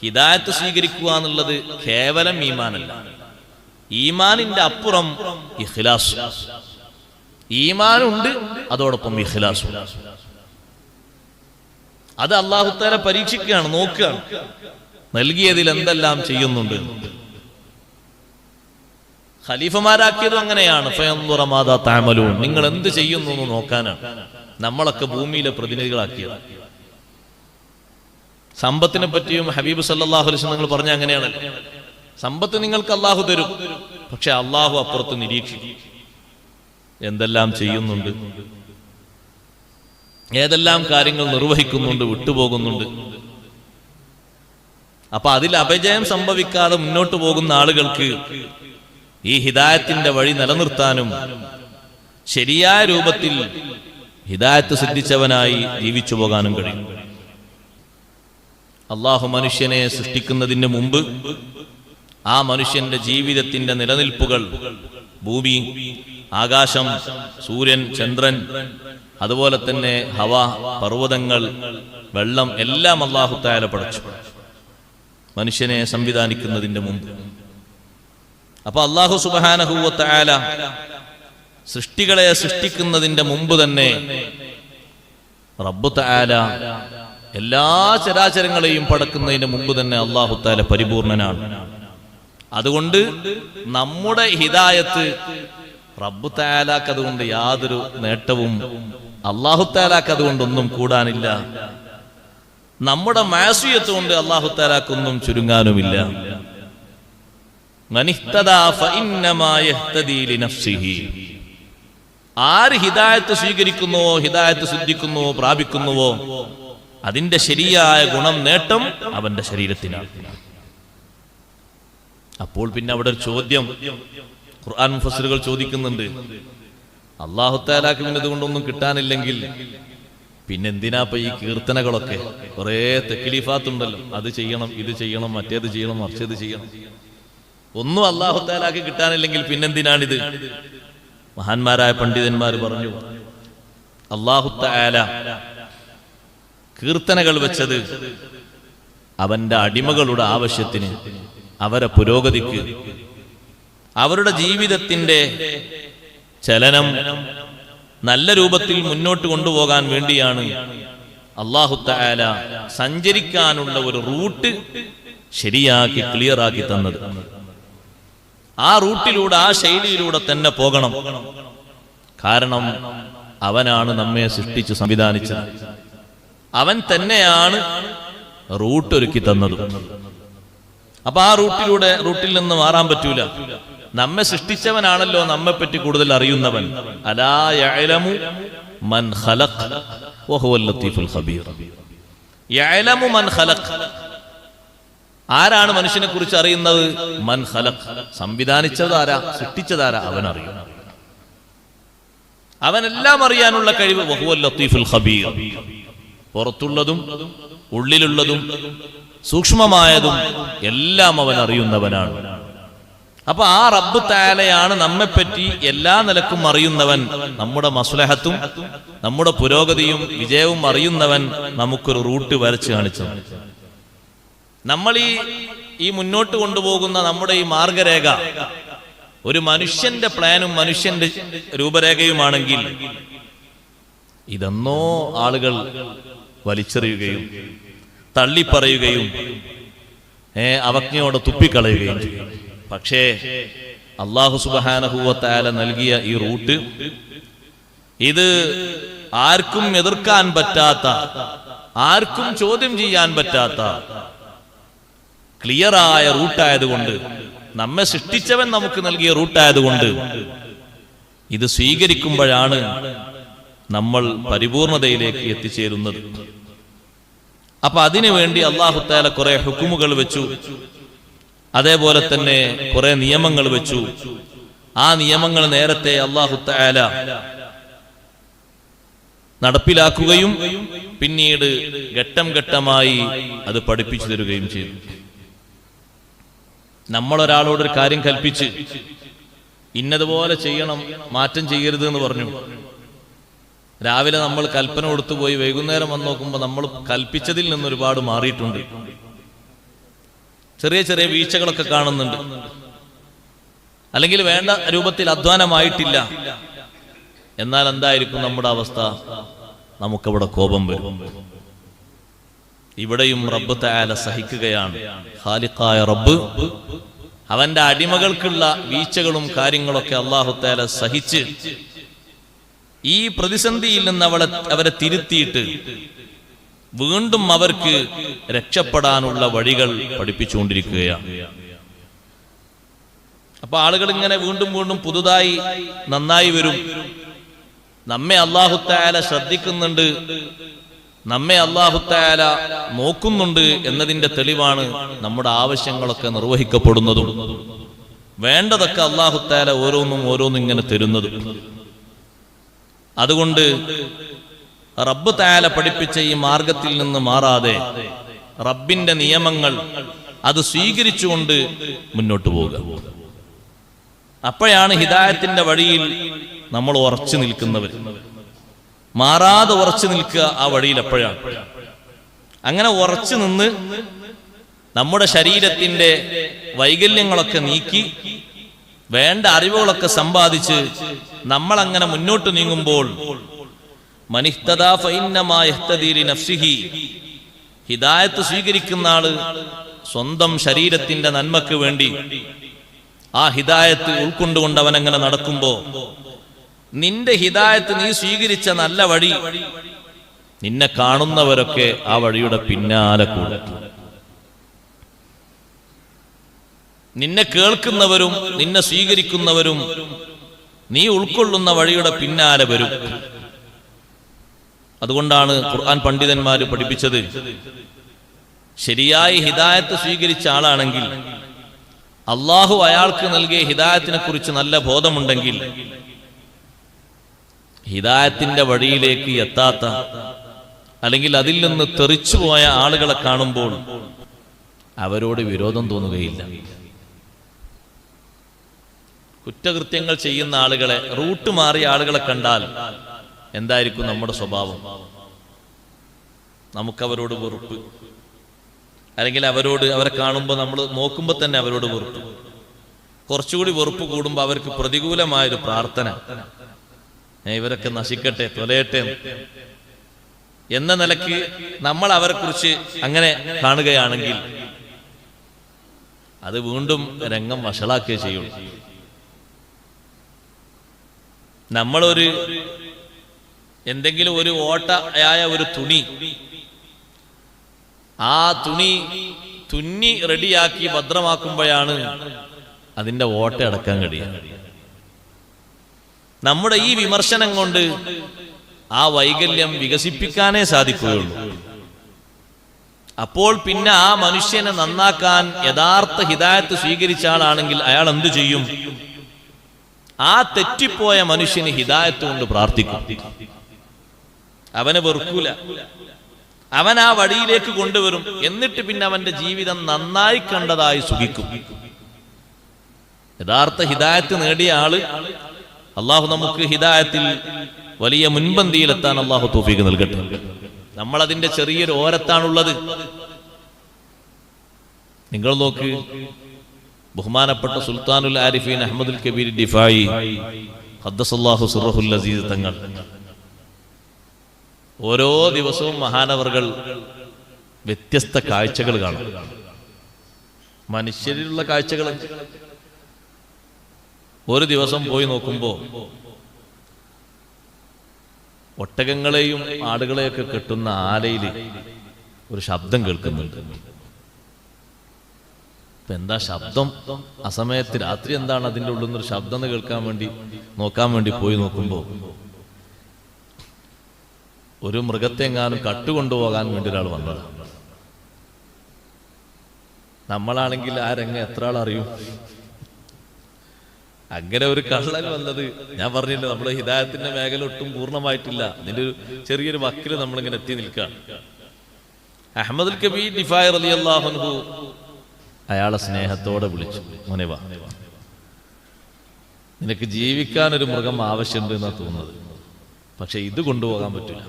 ഹിദായത്ത് സ്വീകരിക്കുക എന്നുള്ളത് കേവലം ഈമാനല്ല, ഈമാനിന്റെ അപ്പുറം ഇഖ്ലാസ്. ഈമാനുണ്ട്, അതോടൊപ്പം ഇഖ്ലാസും. അത് അല്ലാഹു തആല പരീക്ഷിക്കുകയാണ്, നോക്കുകയാണ് നൽകിയതിൽ എന്തെല്ലാം ചെയ്യുന്നുണ്ട്. ഖലീഫമാരാക്കിയതും അങ്ങനെയാണ്. ഫയൻദുറ മാദാ തഅമലൂൻ, നിങ്ങൾ എന്ത് ചെയ്യുന്നു എന്ന് നോക്കാനാണ് നമ്മളൊക്കെ ഭൂമിയിലെ പ്രതിനിധികളാക്കിയത്. സമ്പത്തിനെ പറ്റിയും ഹബീബ് സല്ലല്ലാഹു അലൈഹി വസല്ലം നിങ്ങൾ പറഞ്ഞ അങ്ങനെയാണല്ലോ, സമ്പത്ത് നിങ്ങൾക്ക് അള്ളാഹു തരും, പക്ഷെ അള്ളാഹു അപ്പുറത്ത് നിരീക്ഷിക്കും എന്തെല്ലാം ചെയ്യുന്നുണ്ട്, ഏതെല്ലാം കാര്യങ്ങൾ നിർവഹിക്കുന്നുണ്ട്, വിട്ടുപോകുന്നുണ്ട്. അപ്പൊ അതിൽ അപജയം സംഭവിക്കാതെ മുന്നോട്ട് പോകുന്ന ആളുകൾക്ക് ഈ ഹിദായത്തിന്റെ വഴി നിലനിർത്താനും ശരിയായ രൂപത്തിൽ ഹിദായത്ത് സിദ്ധിച്ചവനായി ജീവിച്ചു പോകാനും കഴിയും. അള്ളാഹു മനുഷ്യനെ സൃഷ്ടിക്കുന്നതിന് മുമ്പ് ആ മനുഷ്യന്റെ ജീവിതത്തിന്റെ നിലനിൽപ്പുകൾ, ഭൂമി, ആകാശം, സൂര്യൻ, ചന്ദ്രൻ, അതുപോലെ തന്നെ ഹവ, പർവ്വതങ്ങൾ, വെള്ളം, എല്ലാം അല്ലാഹു തആല പടച്ചു മനുഷ്യനെ സംവിധാനിക്കുന്നതിന്റെ മുമ്പ്. അപ്പൊ അല്ലാഹു സുബ്ഹാനഹു വ തആല സൃഷ്ടികളെ സൃഷ്ടിക്കുന്നതിന്റെ മുമ്പ് തന്നെ റബ്ബ് തആല എല്ലാ ചരാചരങ്ങളെയും പടക്കുന്നതിന് മുമ്പ് തന്നെ അല്ലാഹു തആല പരിപൂർണനാണ്. അതുകൊണ്ട് നമ്മുടെ ഹിദായത്ത് റബ്ബ് തആലാക്ക് അതുകൊണ്ട് യാതൊരു നേട്ടവും, അല്ലാഹു തആലാക്ക് അതുകൊണ്ടൊന്നും കൂടാനില്ല. നമ്മുടെ മാസിയത്ത് കൊണ്ട് അല്ലാഹു തആലാക്കൊന്നും ചുരുങ്ങാനുമില്ല. മനിഹ്തദാ ഫഇന്നമാ യഹ്തദീ ലിനഫ്സിഹി, ആര് ഹിദായത്ത് സ്വീകരിക്കുന്നുവോ, ഹിദായത്ത് സിദ്ധിക്കുന്നുവോ, പ്രാപിക്കുന്നുവോ, അതിന്റെ ശരിയായ ഗുണം, നേട്ടം അവന്റെ ശരീരത്തിനാണ്. അപ്പോൾ പിന്നെ അവിടെ ഒരു ചോദ്യം ഖുർആൻ മുഫസ്സിറുകൾ ചോദിക്കുന്നുണ്ട്, അല്ലാഹു തആലാക്ക് പിന്നെ ഇതുകൊണ്ടൊന്നും കിട്ടാനില്ലെങ്കിൽ പിന്നെന്തിനാ ഇപ്പൊ ഈ കീർത്തനകളൊക്കെ? കുറെ തക്ലീഫാത്തുണ്ടല്ലോ, അത് ചെയ്യണം, ഇത് ചെയ്യണം, മറ്റേത് ചെയ്യണം, മറിച്ചത് ചെയ്യണം. ഒന്നും അല്ലാഹു തആലാക്ക് കിട്ടാനില്ലെങ്കിൽ പിന്നെന്തിനാണിത്? മഹാന്മാരായ പണ്ഡിതന്മാർ പറഞ്ഞു, അല്ലാഹു തആല കീർത്തനകൾ വെച്ചത് അവന്റെ അടിമകളുടെ ആവശ്യത്തിന്, അവരെ പുരോഗതിക്ക്, അവരുടെ ജീവിതത്തിന്റെ ചലനം നല്ല രൂപത്തിൽ മുന്നോട്ട് കൊണ്ടുപോകാൻ വേണ്ടിയാണ് അല്ലാഹു തആല സഞ്ചരിക്കാനുള്ള ഒരു റൂട്ട് ശരിയാക്കി ക്ലിയറാക്കി തന്നത്. ആ റൂട്ടിലൂടെ, ആ ശൈലിയിലൂടെ തന്നെ പോകണം. കാരണം അവനാണ് നമ്മെ സൃഷ്ടിച്ച് സംവിധാനിച്ചത്, അവൻ തന്നെയാണ് റൂട്ട് ഒരുക്കി തന്നത്. അപ്പൊ ആ റൂട്ടിൽ നിന്ന് മാറാൻ പറ്റൂല. നമ്മെ സൃഷ്ടിച്ചവനാണല്ലോ നമ്മെ പറ്റി കൂടുതൽ അറിയുന്നവൻ. അലാ യഅലമു മൻ ഖലഖ വഹുവൽ ലത്തീഫുൽ ഖബീർ. യഅലമു മൻ ഖലഖ, ആരാണ് മനുഷ്യനെ കുറിച്ച് അറിയുന്നത്? മൻ ഖലഖ്, സംവിധാനിച്ചതാരാ, സൃഷ്ടിച്ചതാരാ, അവനറിയും. അവനെല്ലാം അറിയാനുള്ള കഴിവ്. വഹുവൽ ലത്തീഫുൽ ഖബീർ, പുറത്തുള്ളതും ഉള്ളിലുള്ളതും സൂക്ഷ്മമായതും എല്ലാം അവൻ അറിയുന്നവനാണ്. അപ്പൊ ആ റബ്ബ് തആലയാണ് നമ്മെപ്പറ്റി എല്ലാ നിലക്കും അറിയുന്നവൻ. നമ്മുടെ മസ്ലഹത്തും നമ്മുടെ പുരോഗതിയും വിജയവും അറിയുന്നവൻ നമുക്കൊരു റൂട്ട് വരച്ച് കാണിച്ചു. നമ്മൾ ഈ മുന്നോട്ട് കൊണ്ടുപോകുന്ന നമ്മുടെ ഈ മാർഗരേഖ ഒരു മനുഷ്യന്റെ പ്ലാനും മനുഷ്യന്റെ രൂപരേഖയുമാണെങ്കിൽ ഇതെന്നോ ആളുകൾ വലിച്ചെറിയുകയും തള്ളിപ്പറയുകയും അവജ്ഞയോടെ തുപ്പിക്കളയുകയും ചെയ്യും. പക്ഷേ അല്ലാഹു സുബ്ഹാനഹു വ തആല നൽകിയ ഈ റൂട്ട് ഇത് ആർക്കും എതിർക്കാൻ പറ്റാത്ത, ആർക്കും ചോദ്യം ചെയ്യാൻ പറ്റാത്ത ക്ലിയറായ റൂട്ടായതുകൊണ്ട്, നമ്മെ സൃഷ്ടിച്ചവൻ നമുക്ക് നൽകിയ റൂട്ടായതുകൊണ്ട് ഇത് സ്വീകരിക്കുമ്പോഴാണ് നമ്മൾ പരിപൂർണതയിലേക്ക് എത്തിച്ചേരുന്നത്. അപ്പൊ അതിനു വേണ്ടി അല്ലാഹു തആല കുറെ ഹുക്കുമുകൾ വെച്ചു, അതേപോലെ തന്നെ കുറെ നിയമങ്ങൾ വെച്ചു. ആ നിയമങ്ങൾ നേരത്തെ അല്ലാഹു തആല നടപ്പിലാക്കുകയും പിന്നീട് ഘട്ടം ഘട്ടമായി അത് പഠിപ്പിച്ചു തരുകയും ചെയ്തു. നമ്മളൊരാളോടൊരു കാര്യം കൽപ്പിച്ച് ഇന്നതുപോലെ ചെയ്യണം, മാറ്റം ചെയ്യരുത് എന്ന് പറഞ്ഞു. രാവിലെ നമ്മൾ കൽപ്പന കൊടുത്തു പോയി, വൈകുന്നേരം വന്ന് നോക്കുമ്പോൾ നമ്മൾ കൽപ്പിച്ചതിൽ നിന്ന് ഒരുപാട് മാറിയിട്ടുണ്ട്. ചെറിയ ചെറിയ വീഴ്ചകളൊക്കെ കാണുന്നുണ്ട്, അല്ലെങ്കിൽ വേണ്ട രൂപത്തിൽ അധ്വാനമായിട്ടില്ല. എന്നാൽ എന്തായിരിക്കും നമ്മുടെ അവസ്ഥ? നമുക്കവിടെ കോപം വരും. ഇവിടെയും റബ്ബ് തആല സഹിക്കുകയാണ്. ഖാലിഖായ റബ്ബ് അവന്റെ അടിമകൾക്കുള്ള വീഴ്ചകളും കാര്യങ്ങളൊക്കെ അല്ലാഹു തആല സഹിച്ച് ഈ പ്രതിസന്ധിയിൽ നിന്ന് അവരെ തിരുത്തിയിട്ട് വീണ്ടും അവർക്ക് രക്ഷപ്പെടാനുള്ള വഴികൾ പഠിപ്പിച്ചുകൊണ്ടിരിക്കുകയാണ്. അപ്പൊ ആളുകൾ ഇങ്ങനെ വീണ്ടും വീണ്ടും പുതുതായി നന്നായി വരും. നമ്മെ അല്ലാഹു തആല ശ്രദ്ധിക്കുന്നുണ്ട്, നമ്മെ അല്ലാഹു തആല നോക്കുന്നുണ്ട് എന്നതിന്റെ തെളിവാണ് നമ്മുടെ ആവശ്യങ്ങളൊക്കെ നിർവഹിക്കപ്പെടുന്നതും വേണ്ടതൊക്കെ അല്ലാഹു തആല ഓരോന്നും ഇങ്ങനെ തരുന്നതും. അതുകൊണ്ട് റബ്ബ് തആല പഠിപ്പിച്ച ഈ മാർഗത്തിൽ നിന്ന് മാറാതെ റബ്ബിന്റെ നിയമങ്ങൾ അത് സ്വീകരിച്ചുകൊണ്ട് മുന്നോട്ട് പോവുക. അപ്പോഴാണ് ഹിദായത്തിന്റെ വഴിയിൽ നമ്മൾ ഉറച്ചു നിൽക്കുന്നവർ. മാറാതെ ഉറച്ചു നിൽക്കുക ആ വഴിയിൽ. എപ്പോഴാണ് അങ്ങനെ ഉറച്ചു നിന്ന് നമ്മുടെ ശരീരത്തിന്റെ വൈകല്യങ്ങളൊക്കെ നീക്കി വേണ്ട അറിവുകളൊക്കെ സമ്പാദിച്ച് നമ്മൾ അങ്ങനെ മുന്നോട്ട് നീങ്ങുമ്പോൾ മനിഹ്തദാ ഫഇന്നമാ യഹ്തദീ ലിനഫ്സിഹി, ഹിദായത്ത് സ്വീകരിക്കുന്ന ആള് സ്വന്തം ശരീരത്തിന്റെ നന്മക്ക് വേണ്ടി ആ ഹിദായത്ത് ഉൾക്കൊണ്ടുകൊണ്ട് അവൻ അങ്ങനെ നടക്കുമ്പോ നിന്റെ ഹിദായത്ത് നീ സ്വീകരിച്ച നല്ല വഴി നിന്നെ കാണുന്നവരൊക്കെ ആ വഴിയുടെ പിന്നാലെ കൂടും. നിന്നെ കേൾക്കുന്നവരും നിന്നെ സ്വീകരിക്കുന്നവരും നീ ഉൾക്കൊള്ളുന്ന വഴിയുടെ പിന്നാലെ വരും. അതുകൊണ്ടാണ് ഖുർആൻ പണ്ഡിതന്മാര് പഠിപ്പിച്ചത്, ശരിയായി ഹിദായത്ത് സ്വീകരിച്ച ആളാണെങ്കിൽ, അള്ളാഹു അയാൾക്ക് നൽകിയ ഹിദായത്തിനെ കുറിച്ച് നല്ല ബോധമുണ്ടെങ്കിൽ, ഹിദായത്തിന്റെ വഴിയിലേക്ക് എത്താത്ത അല്ലെങ്കിൽ അതിൽ നിന്ന് തെറിച്ചുപോയ ആളുകളെ കാണുമ്പോൾ അവരോട് വിരോധം തോന്നുകയില്ല. കുറ്റകൃത്യങ്ങൾ ചെയ്യുന്ന ആളുകളെ, റൂട്ട് മാറിയ ആളുകളെ കണ്ടാൽ എന്തായിരിക്കും നമ്മുടെ സ്വഭാവം? നമുക്കവരോട് വെറുപ്പ്, അല്ലെങ്കിൽ അവരെ കാണുമ്പോൾ നമ്മൾ നോക്കുമ്പോൾ തന്നെ അവരോട് വെറുപ്പ്. കുറച്ചുകൂടി വെറുപ്പ് കൂടുമ്പോൾ അവർക്ക് പ്രതികൂലമായൊരു പ്രാർത്ഥന, ഇവരൊക്കെ നശിക്കട്ടെ, തൊലയട്ടെ എന്ന നിലയ്ക്ക് നമ്മൾ അവരെ കുറിച്ച് അങ്ങനെ കാണുകയാണെങ്കിൽ അത് വീണ്ടും രംഗം വഷളാക്കുകയേ ചെയ്യുള്ളൂ. നമ്മളൊരു എന്തെങ്കിലും ഒരു ഓട്ടയായ ഒരു തുണി, ആ തുണി തുന്നി റെഡിയാക്കി ഭദ്രമാക്കുമ്പോഴാണ് അതിന്റെ ഓട്ട അടക്കാൻ കഴിയുക. നമ്മുടെ ഈ വിമർശനം കൊണ്ട് ആ വൈകല്യം വികസിപ്പിക്കാനേ സാധിക്കുകയുള്ളൂ. അപ്പോൾ പിന്നെ ആ മനുഷ്യനെ നന്നാക്കാൻ യഥാർത്ഥ ഹിദായത്ത് സ്വീകരിച്ച ആളാണെങ്കിൽ അയാൾ എന്തു ചെയ്യും? ആ തെറ്റിപ്പോയ മനുഷ്യന് ഹിദായത്ത് കൊണ്ട് പ്രാർത്ഥിക്കും. അവനെ വെറുക്കൂല, അവൻ ആ വഴിയിലേക്ക് കൊണ്ടുവരും. എന്നിട്ട് പിന്നെ അവന്റെ ജീവിതം നന്നായി കണ്ടതായി സുഖിക്കും. യഥാർത്ഥ ഹിദായത്ത് നേടിയ ആള്, അള്ളാഹു നമുക്ക് ഹിദായത്തിൽ വലിയ മുൻപന്തിയിലെത്താൻ അള്ളാഹു തൗഫീഖ് നൽകട്ടെ. നമ്മളതിന്റെ ചെറിയൊരു ഓരത്താണുള്ളത്. നിങ്ങൾ നോക്ക്, ബഹുമാനപ്പെട്ട സുൽത്താനുൽ ആരിഫീൻ അഹ്മദുൽ കബീർ ദിഫായി ഖദ്ദസല്ലാഹു സിർറഹുൽ അസീസ് തങ്ങൾ ഓരോ ദിവസവും മഹാനവർകൾ വ്യത്യസ്ത കാഴ്ചകൾ കാണും. മനുഷ്യരിലുള്ള കാഴ്ചകൾ. ഒരു ദിവസം പോയി നോക്കുമ്പോ ഒട്ടകങ്ങളെയും ആടുകളെയൊക്കെ കെട്ടുന്ന ആലയിൽ ഒരു ശബ്ദം കേൾക്കുന്നുണ്ട്. ഇപ്പൊ എന്താ ശബ്ദം? അസമയത്ത് രാത്രി എന്താണ് അതിൻ്റെ ഉള്ളിൽ നിന്നൊരു ശബ്ദം എന്ന് നോക്കാൻ വേണ്ടി പോയി നോക്കുമ്പോ ഒരു മൃഗത്തെ എങ്ങാനും കട്ടുകൊണ്ടുപോകാൻ വേണ്ടി ഒരാൾ വന്നതാണ്. നമ്മളാണെങ്കിൽ ആ രംഗം എത്ര ആൾ അറിയും? അങ്ങനെ ഒരു കള്ളൻ വന്നത്, ഞാൻ പറഞ്ഞില്ല, നമ്മുടെ ഹിദായത്തിന്റെ മേഖല ഒട്ടും പൂർണ്ണമായിട്ടില്ല. അതിന്റെ ഒരു ചെറിയൊരു വക്കില് നമ്മളിങ്ങനെ എത്തി നിൽക്കുകയാണ്. അഹ്മദുൽ കബീർ ദിഫായി റളിയല്ലാഹു അൻഹു അയാളെ സ്നേഹത്തോടെ വിളിച്ചു, മോനെ വാ, നിനക്ക് ജീവിക്കാൻ ഒരു മൃഗം ആവശ്യമുണ്ട് എന്നാ തോന്നുന്നത്, പക്ഷെ ഇത് കൊണ്ടുപോകാൻ പറ്റില്ല.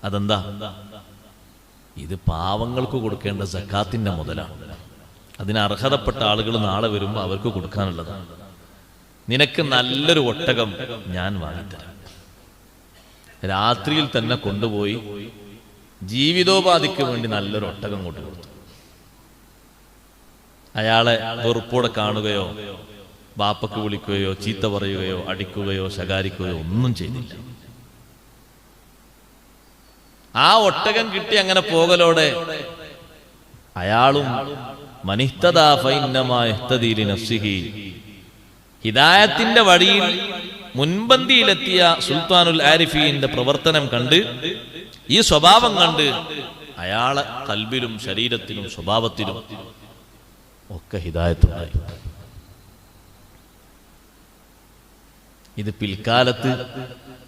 അതെന്താ? ഇത് പാവങ്ങൾക്ക് കൊടുക്കേണ്ട സക്കാത്തിന്റെ മുതലാണ്. അതിന് അർഹതപ്പെട്ട ആളുകൾ നാളെ വരുമ്പോൾ അവർക്ക് കൊടുക്കാനുള്ളതാണ്. നിനക്ക് നല്ലൊരു ഒട്ടകം ഞാൻ വാങ്ങിത്തരാം. രാത്രിയിൽ തന്നെ കൊണ്ടുപോയി ജീവിതോപാധിക്ക് വേണ്ടി നല്ലൊരു ഒട്ടകം കൊണ്ടുകൊടുത്തു. അയാളെ വെറുപ്പോടെ കാണുകയോ ബാപ്പക്ക് വിളിക്കുകയോ ചീത്ത പറയുകയോ അടിക്കുകയോ ശകാരിക്കുകയോ ഒന്നും ചെയ്തില്ല. ആ ഒട്ടകം കിട്ടി അങ്ങനെ പോകലോടെ അയാളും മനിഹ്തദാ ഫഇന്നമാ യഹ്തദീ ലിനഫ്സിഹി, ഹിദായത്തിന്റെ വഴിയിൽ മുൻപന്തിയിലെത്തിയ സുൽത്താനുൽ ആരിഫീന്റെ പ്രവർത്തനം കണ്ട്, ഈ സ്വഭാവം കണ്ട് അയാളെ കൽബിലും ശരീരത്തിലും സ്വഭാവത്തിലും ഒക്കെ ഹിദായത്തുണ്ടായി. ഇത് പിൽക്കാലത്ത്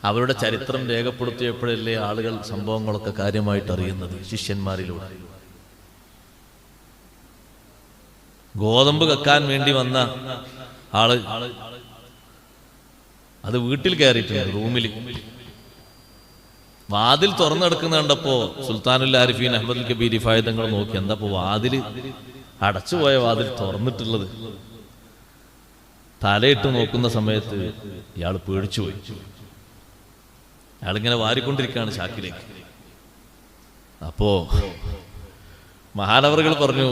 അവരുടെ ചരിത്രം രേഖപ്പെടുത്തിയപ്പോഴല്ലേ ആളുകൾ സംഭവങ്ങളൊക്കെ കാര്യമായിട്ട് അറിയുന്നത്, ശിഷ്യന്മാരിലൂടെ. ഗോതമ്പ് കക്കാൻ വേണ്ടി വന്ന ആള് അത് വീട്ടിൽ കയറിയിട്ടുണ്ട്. റൂമിൽ വാതിൽ തുറന്നെടുക്കുന്ന കണ്ടപ്പോ സുൽത്താനുൽ ആരിഫീൻ അഹ്മദുൽ കബീർ ദിഫായി തങ്ങൾ നോക്കി, എന്താ ഇപ്പൊ വാതില് അടച്ചുപോയ വാതിൽ തുറന്നിട്ടുള്ളത്? തലയിട്ട് നോക്കുന്ന സമയത്ത് ഇയാൾ പേടിച്ചുപോയി. അയാളിങ്ങനെ വാരിക്കൊണ്ടിരിക്കുകയാണ് ചാക്കിലേക്ക്. അപ്പോ മഹാനവറുകൾ പറഞ്ഞു,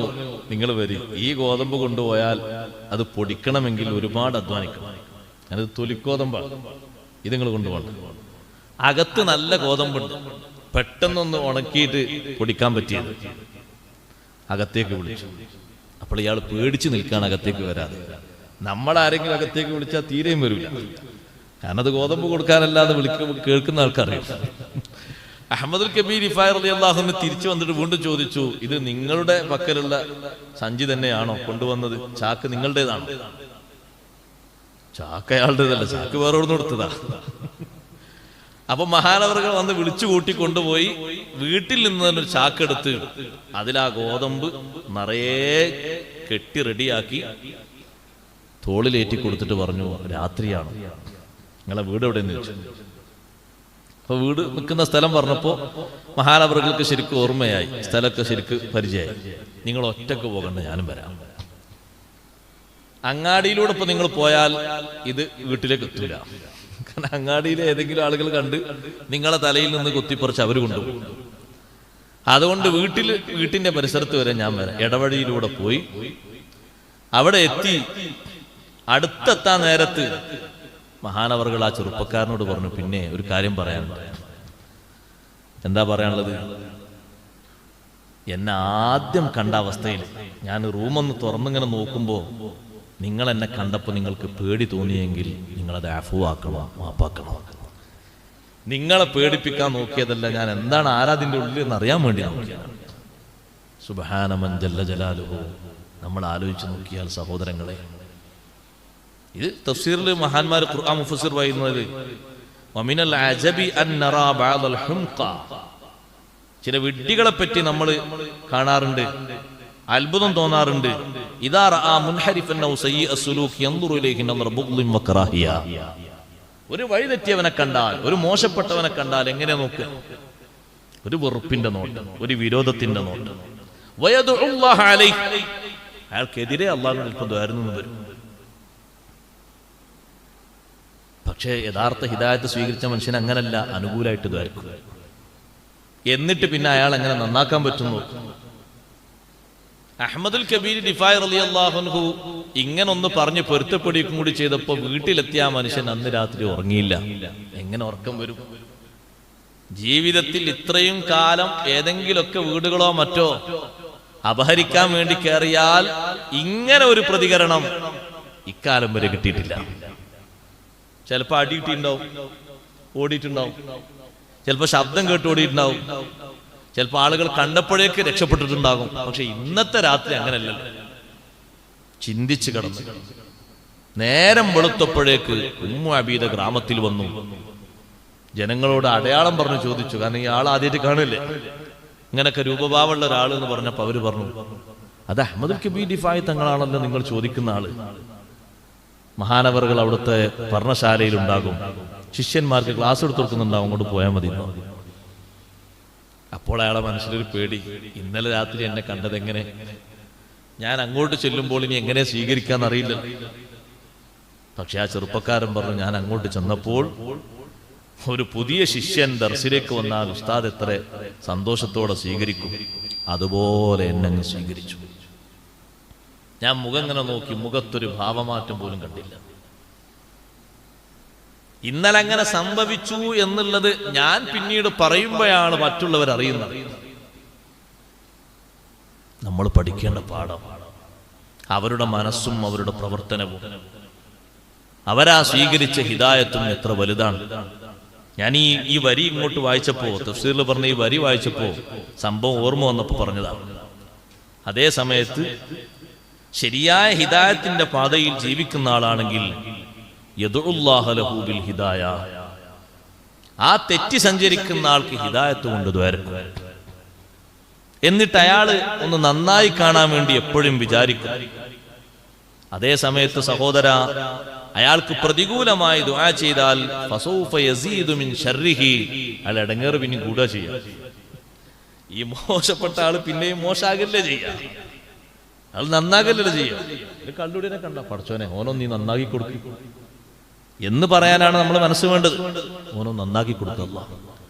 നിങ്ങൾ വരി, ഈ ഗോതമ്പ് കൊണ്ടുപോയാൽ അത് പൊടിക്കണമെങ്കിൽ ഒരുപാട് അധ്വാനിക്കണം. ഞാനത് തൊലിഗോതമ്പാണ്, ഇത് നിങ്ങൾ കൊണ്ടുപോകണം. അകത്ത് നല്ല ഗോതമ്പുണ്ട്, പെട്ടെന്നൊന്ന് ഉണക്കിയിട്ട് പൊടിക്കാൻ പറ്റിയത്. അകത്തേക്ക് വിളിച്ചു. അപ്പോൾ ഇയാൾ പേടിച്ചു നിൽക്കുകയാണ്, അകത്തേക്ക് വരാതെ. നമ്മളാരെങ്കിലും അകത്തേക്ക് വിളിച്ചാൽ തീരെയും വരില്ല, കാരണം അത് ഗോതമ്പ് കൊടുക്കാനല്ലാതെ കേൾക്കുന്ന ആൾക്കറിയാം. അഹ്മദുൽ കബീർ ദിഫായി റളിയല്ലാഹു അൻഹു തിരിച്ചു വന്നിട്ട് വീണ്ടും ചോദിച്ചു, ഇത് നിങ്ങളുടെ പക്കലുള്ള സഞ്ചി തന്നെയാണോ കൊണ്ടുവന്നത്? ചാക്ക് നിങ്ങളുടേതാണോ? ചാക്ക് അയാളുടേതല്ല, ചാക്ക് വേറെ എവിടെ നിന്ന് കൊടുത്തതാ. അപ്പൊ മഹാനവറുകൾ വന്ന് വിളിച്ചു കൂട്ടി കൊണ്ടുപോയി വീട്ടിൽ നിന്ന് തന്നെ ഒരു ചാക്കെടുത്ത് അതിലാ ഗോതമ്പ് നിറയെ കെട്ടി റെഡിയാക്കി തോളിലേറ്റി കൊടുത്തിട്ട് പറഞ്ഞു, രാത്രിയാണ്, നിങ്ങളെ വീട് എവിടെയെന്ന് ചോദിച്ചു. അപ്പൊ വീട് നിൽക്കുന്ന സ്ഥലം പറഞ്ഞപ്പോ മഹാനവറുകൾക്ക് ശരിക്കും ഓർമ്മയായി, സ്ഥലമൊക്കെ ശരിക്ക് പരിചയമായി. നിങ്ങൾ ഒറ്റക്ക് പോകണ്ട, ഞാനും വരാം. അങ്ങാടിയിലൂടെ ഇപ്പൊ നിങ്ങൾ പോയാൽ ഇത് വീട്ടിലേക്ക് എത്തൂല, കാരണം അങ്ങാടിയിലെ ഏതെങ്കിലും ആളുകൾ കണ്ട് നിങ്ങളെ തലയിൽ നിന്ന് കുത്തിപ്പറിച്ച് അവർ കൊണ്ടുപോകും. അതുകൊണ്ട് വീട്ടിന്റെ പരിസരത്ത് വരെ ഞാൻ വരാം. ഇടവഴിയിലൂടെ പോയി അവിടെ എത്തി അടുത്തെത്താൻ നേരത്ത് മഹാനവറുകൾ ആ ചെറുപ്പക്കാരനോട് പറഞ്ഞു, പിന്നെ ഒരു കാര്യം പറയാനുണ്ട്. എന്താ പറയാനുള്ളത്? എന്നെ ആദ്യം കണ്ട അവസ്ഥയിൽ ഞാൻ റൂമൊന്ന് തുറന്നിങ്ങനെ നോക്കുമ്പോ നിങ്ങൾ എന്നെ കണ്ടപ്പോൾ നിങ്ങൾക്ക് പേടി തോന്നിയെങ്കിൽ നിങ്ങളത് അഫുവാക്കണോ മാപ്പാക്കണോ? നിങ്ങളെ പേടിപ്പിക്കാൻ നോക്കിയതല്ല, ഞാൻ എന്താണ് ആരാതിൻ്റെ ഉള്ളിൽ എന്ന് അറിയാൻ വേണ്ടി നോക്കിയതാണ്. സുബ്ഹാന മൻ ജല്ല ജലാലുഹു. നമ്മൾ ആലോചിച്ച് നോക്കിയാൽ സഹോദരങ്ങളെ, ഇത് തഫ്സീറിൽ മഹാന്മാർ ഖുർആൻ മുഫസ്സിർ പറയുന്നത് വമിനൽ അജബി അൻ നറാ ബഅദൽ ഹുംഖ, ചില വിഡ്ഢികളെ പറ്റി നമ്മൾ കാണാറുണ്ട്, അത്ഭുതം തോന്നാറുണ്ട്. ഇദാ റആ മുൻഹരിഫൻ ഔ സയ്യിഅ സുലൂക് യൻദുറു ഇലൈഹി നദറ ബുഗ്ളിൻ വകറാഹിയ. ഒരു വഴി തെറ്റിയവനെ കണ്ടാൽ, ഒരു മോശപ്പെട്ടവനെ കണ്ടാൽ എങ്ങനെ നോക്കുക? ഒരു വെറുപ്പിന്റെ നോട്ടം, ഒരു വിരോധത്തിന്റെ നോട്ടം. വയദുഉല്ലാഹ അലൈഹി, അയാൾക്കെതിരെ അല്ലാഹു നിൽക്കുന്ന ദ്വാരന്ന് വരും. പക്ഷേ യഥാർത്ഥ ഹിദായത്ത് സ്വീകരിച്ച മനുഷ്യൻ അങ്ങനല്ല, അനുകൂലമായിട്ട് ദ്വാരക്കും. എന്നിട്ട് പിന്നെ അയാൾ എങ്ങനെ നന്നാക്കാൻ പറ്റുന്നു? അഹ്മദുൽ കബീർ റിഫായി റളിയല്ലാഹു അൻഹു ഇങ്ങനൊന്ന് പറഞ്ഞ് പൊരുത്തപ്പെടുകയും കൂടി ചെയ്തപ്പോ വീട്ടിലെത്തിയ ആ മനുഷ്യൻ അന്ന് രാത്രി ഉറങ്ങിയില്ല. എങ്ങനെ ഉറക്കം വരും? ജീവിതത്തിൽ ഇത്രയും കാലം ഏതെങ്കിലുമൊക്കെ വീടുകളോ മറ്റോ അപഹരിക്കാൻ വേണ്ടി കയറിയാൽ ഇങ്ങനെ ഒരു പ്രതികരണം ഇക്കാലം വരെ കിട്ടിയിട്ടില്ല. ചിലപ്പോ അടിയിട്ടിണ്ടാവും, ഓടിയിട്ടുണ്ടാവും, ചിലപ്പോ ശബ്ദം കേട്ട് ഓടിയിട്ടുണ്ടാവും, ചിലപ്പോൾ ആളുകൾ കണ്ടപ്പോഴേക്ക് രക്ഷപ്പെട്ടിട്ടുണ്ടാകും. പക്ഷെ ഇന്നത്തെ രാത്രി അങ്ങനല്ലല്ലോ. ചിന്തിച്ചു കിടന്നു. നേരം വെളുത്തപ്പോഴേക്ക് ഉമ്മു അബീദ ഗ്രാമത്തിൽ വന്നു. ജനങ്ങളോട് അടയാളം പറഞ്ഞു ചോദിച്ചു. കാരണം ഈ ആൾ ആദ്യമായിട്ട് കാണില്ലേ, ഇങ്ങനൊക്കെ രൂപഭാവമുള്ള ഒരാൾ എന്ന് പറഞ്ഞപ്പോ അവര് പറഞ്ഞു, അത് അഹ്മദുൽ കബീർ റിഫായി തങ്ങളാണല്ലോ നിങ്ങൾ ചോദിക്കുന്ന ആള്. മഹാനവറുകൾ അവിടുത്തെ പഠനശാലയിൽ ഉണ്ടാകും, ശിഷ്യന്മാർക്ക് ക്ലാസ് എടുത്തു കൊടുക്കുന്നുണ്ടാവും, അങ്ങോട്ട് പോയാൽ മതി. അപ്പോൾ അയാളെ മനസ്സിലൊരു പേടി, ഇന്നലെ രാത്രി എന്നെ കണ്ടത് എങ്ങനെ, ഞാൻ അങ്ങോട്ട് ചെല്ലുമ്പോൾ ഇനി എങ്ങനെ സ്വീകരിക്കാന്നറിയില്ല. പക്ഷെ ആ ചെറുപ്പക്കാരൻ പറഞ്ഞു, ഞാൻ അങ്ങോട്ട് ചെന്നപ്പോൾ ഒരു പുതിയ ശിഷ്യൻ ദർസിലേക്ക് വന്നാൽ ഉസ്താദ് എത്ര സന്തോഷത്തോടെ സ്വീകരിക്കും, അതുപോലെ എന്നെ അങ്ങ് സ്വീകരിച്ചു. ഞാൻ മുഖം ഇങ്ങനെ നോക്കി, മുഖത്തൊരു ഭാവമാറ്റം പോലും കണ്ടില്ല. ഇന്നലെ അങ്ങനെ സംഭവിച്ചു എന്നുള്ളത് ഞാൻ പിന്നീട് പറയുമ്പോഴാണ് മറ്റുള്ളവർ അറിയുന്നത്. നമ്മൾ പഠിക്കേണ്ട പാഠം അവരുടെ മനസ്സും അവരുടെ പ്രവർത്തനവും, അവരാ സ്വീകരിച്ച ഹിദായത്തും എത്ര വലുതാണ്. ഞാൻ ഈ വരി ഇങ്ങോട്ട് വായിച്ചപ്പോ, തഫ്സീറിൽ പറഞ്ഞ ഈ വരി വായിച്ചപ്പോ സംഭവം ഓർമ്മ വന്നപ്പോ പറഞ്ഞതാണ്. അതേ സമയത്ത് ശരിയായ ഹിദായത്തിന്റെ പാതയിൽ ജീവിക്കുന്ന ആളാണെങ്കിൽ യദുഉല്ലാഹ ലഹു ബിൽ ഹിദായ, ആ തെറ്റി സഞ്ചരിക്കുന്ന ആൾക്ക് ഹിദായത്ത് കൊണ്ട് ദ്വാരക്കും. എന്നിട്ട് അയാള് ഒന്ന് നന്നായി കാണാൻ വേണ്ടി എപ്പോഴും വിചാരിക്കും. അതേ സമയത്ത് സഹോദര, അയാൾക്ക് പ്രതികൂലമായി ദുആ ചെയ്താൽ ഫസൗഫ യസീദു മിൻ ശർരിഹി, അയാൾ ഇടങ്ങേറ് പിന്നെ കൂടുക ചെയ്യാം. ഈ മോശപ്പെട്ട ആള് പിന്നെയും മോശാകല്ലേ ചെയ്യാം, അയാൾ നന്നാകല്ലേ ചെയ്യാം. കള്ളുടിനെ കണ്ട പഠിച്ചോനെ ഓനൊന്ന് നീ നന്നാക്കി കൊടുക്കും എന്ന് പറയാനാണ് നമ്മൾ മനസ്സ് വേണ്ടത്. ഓനോ നന്നാക്കി കൊടുക്കല്ല,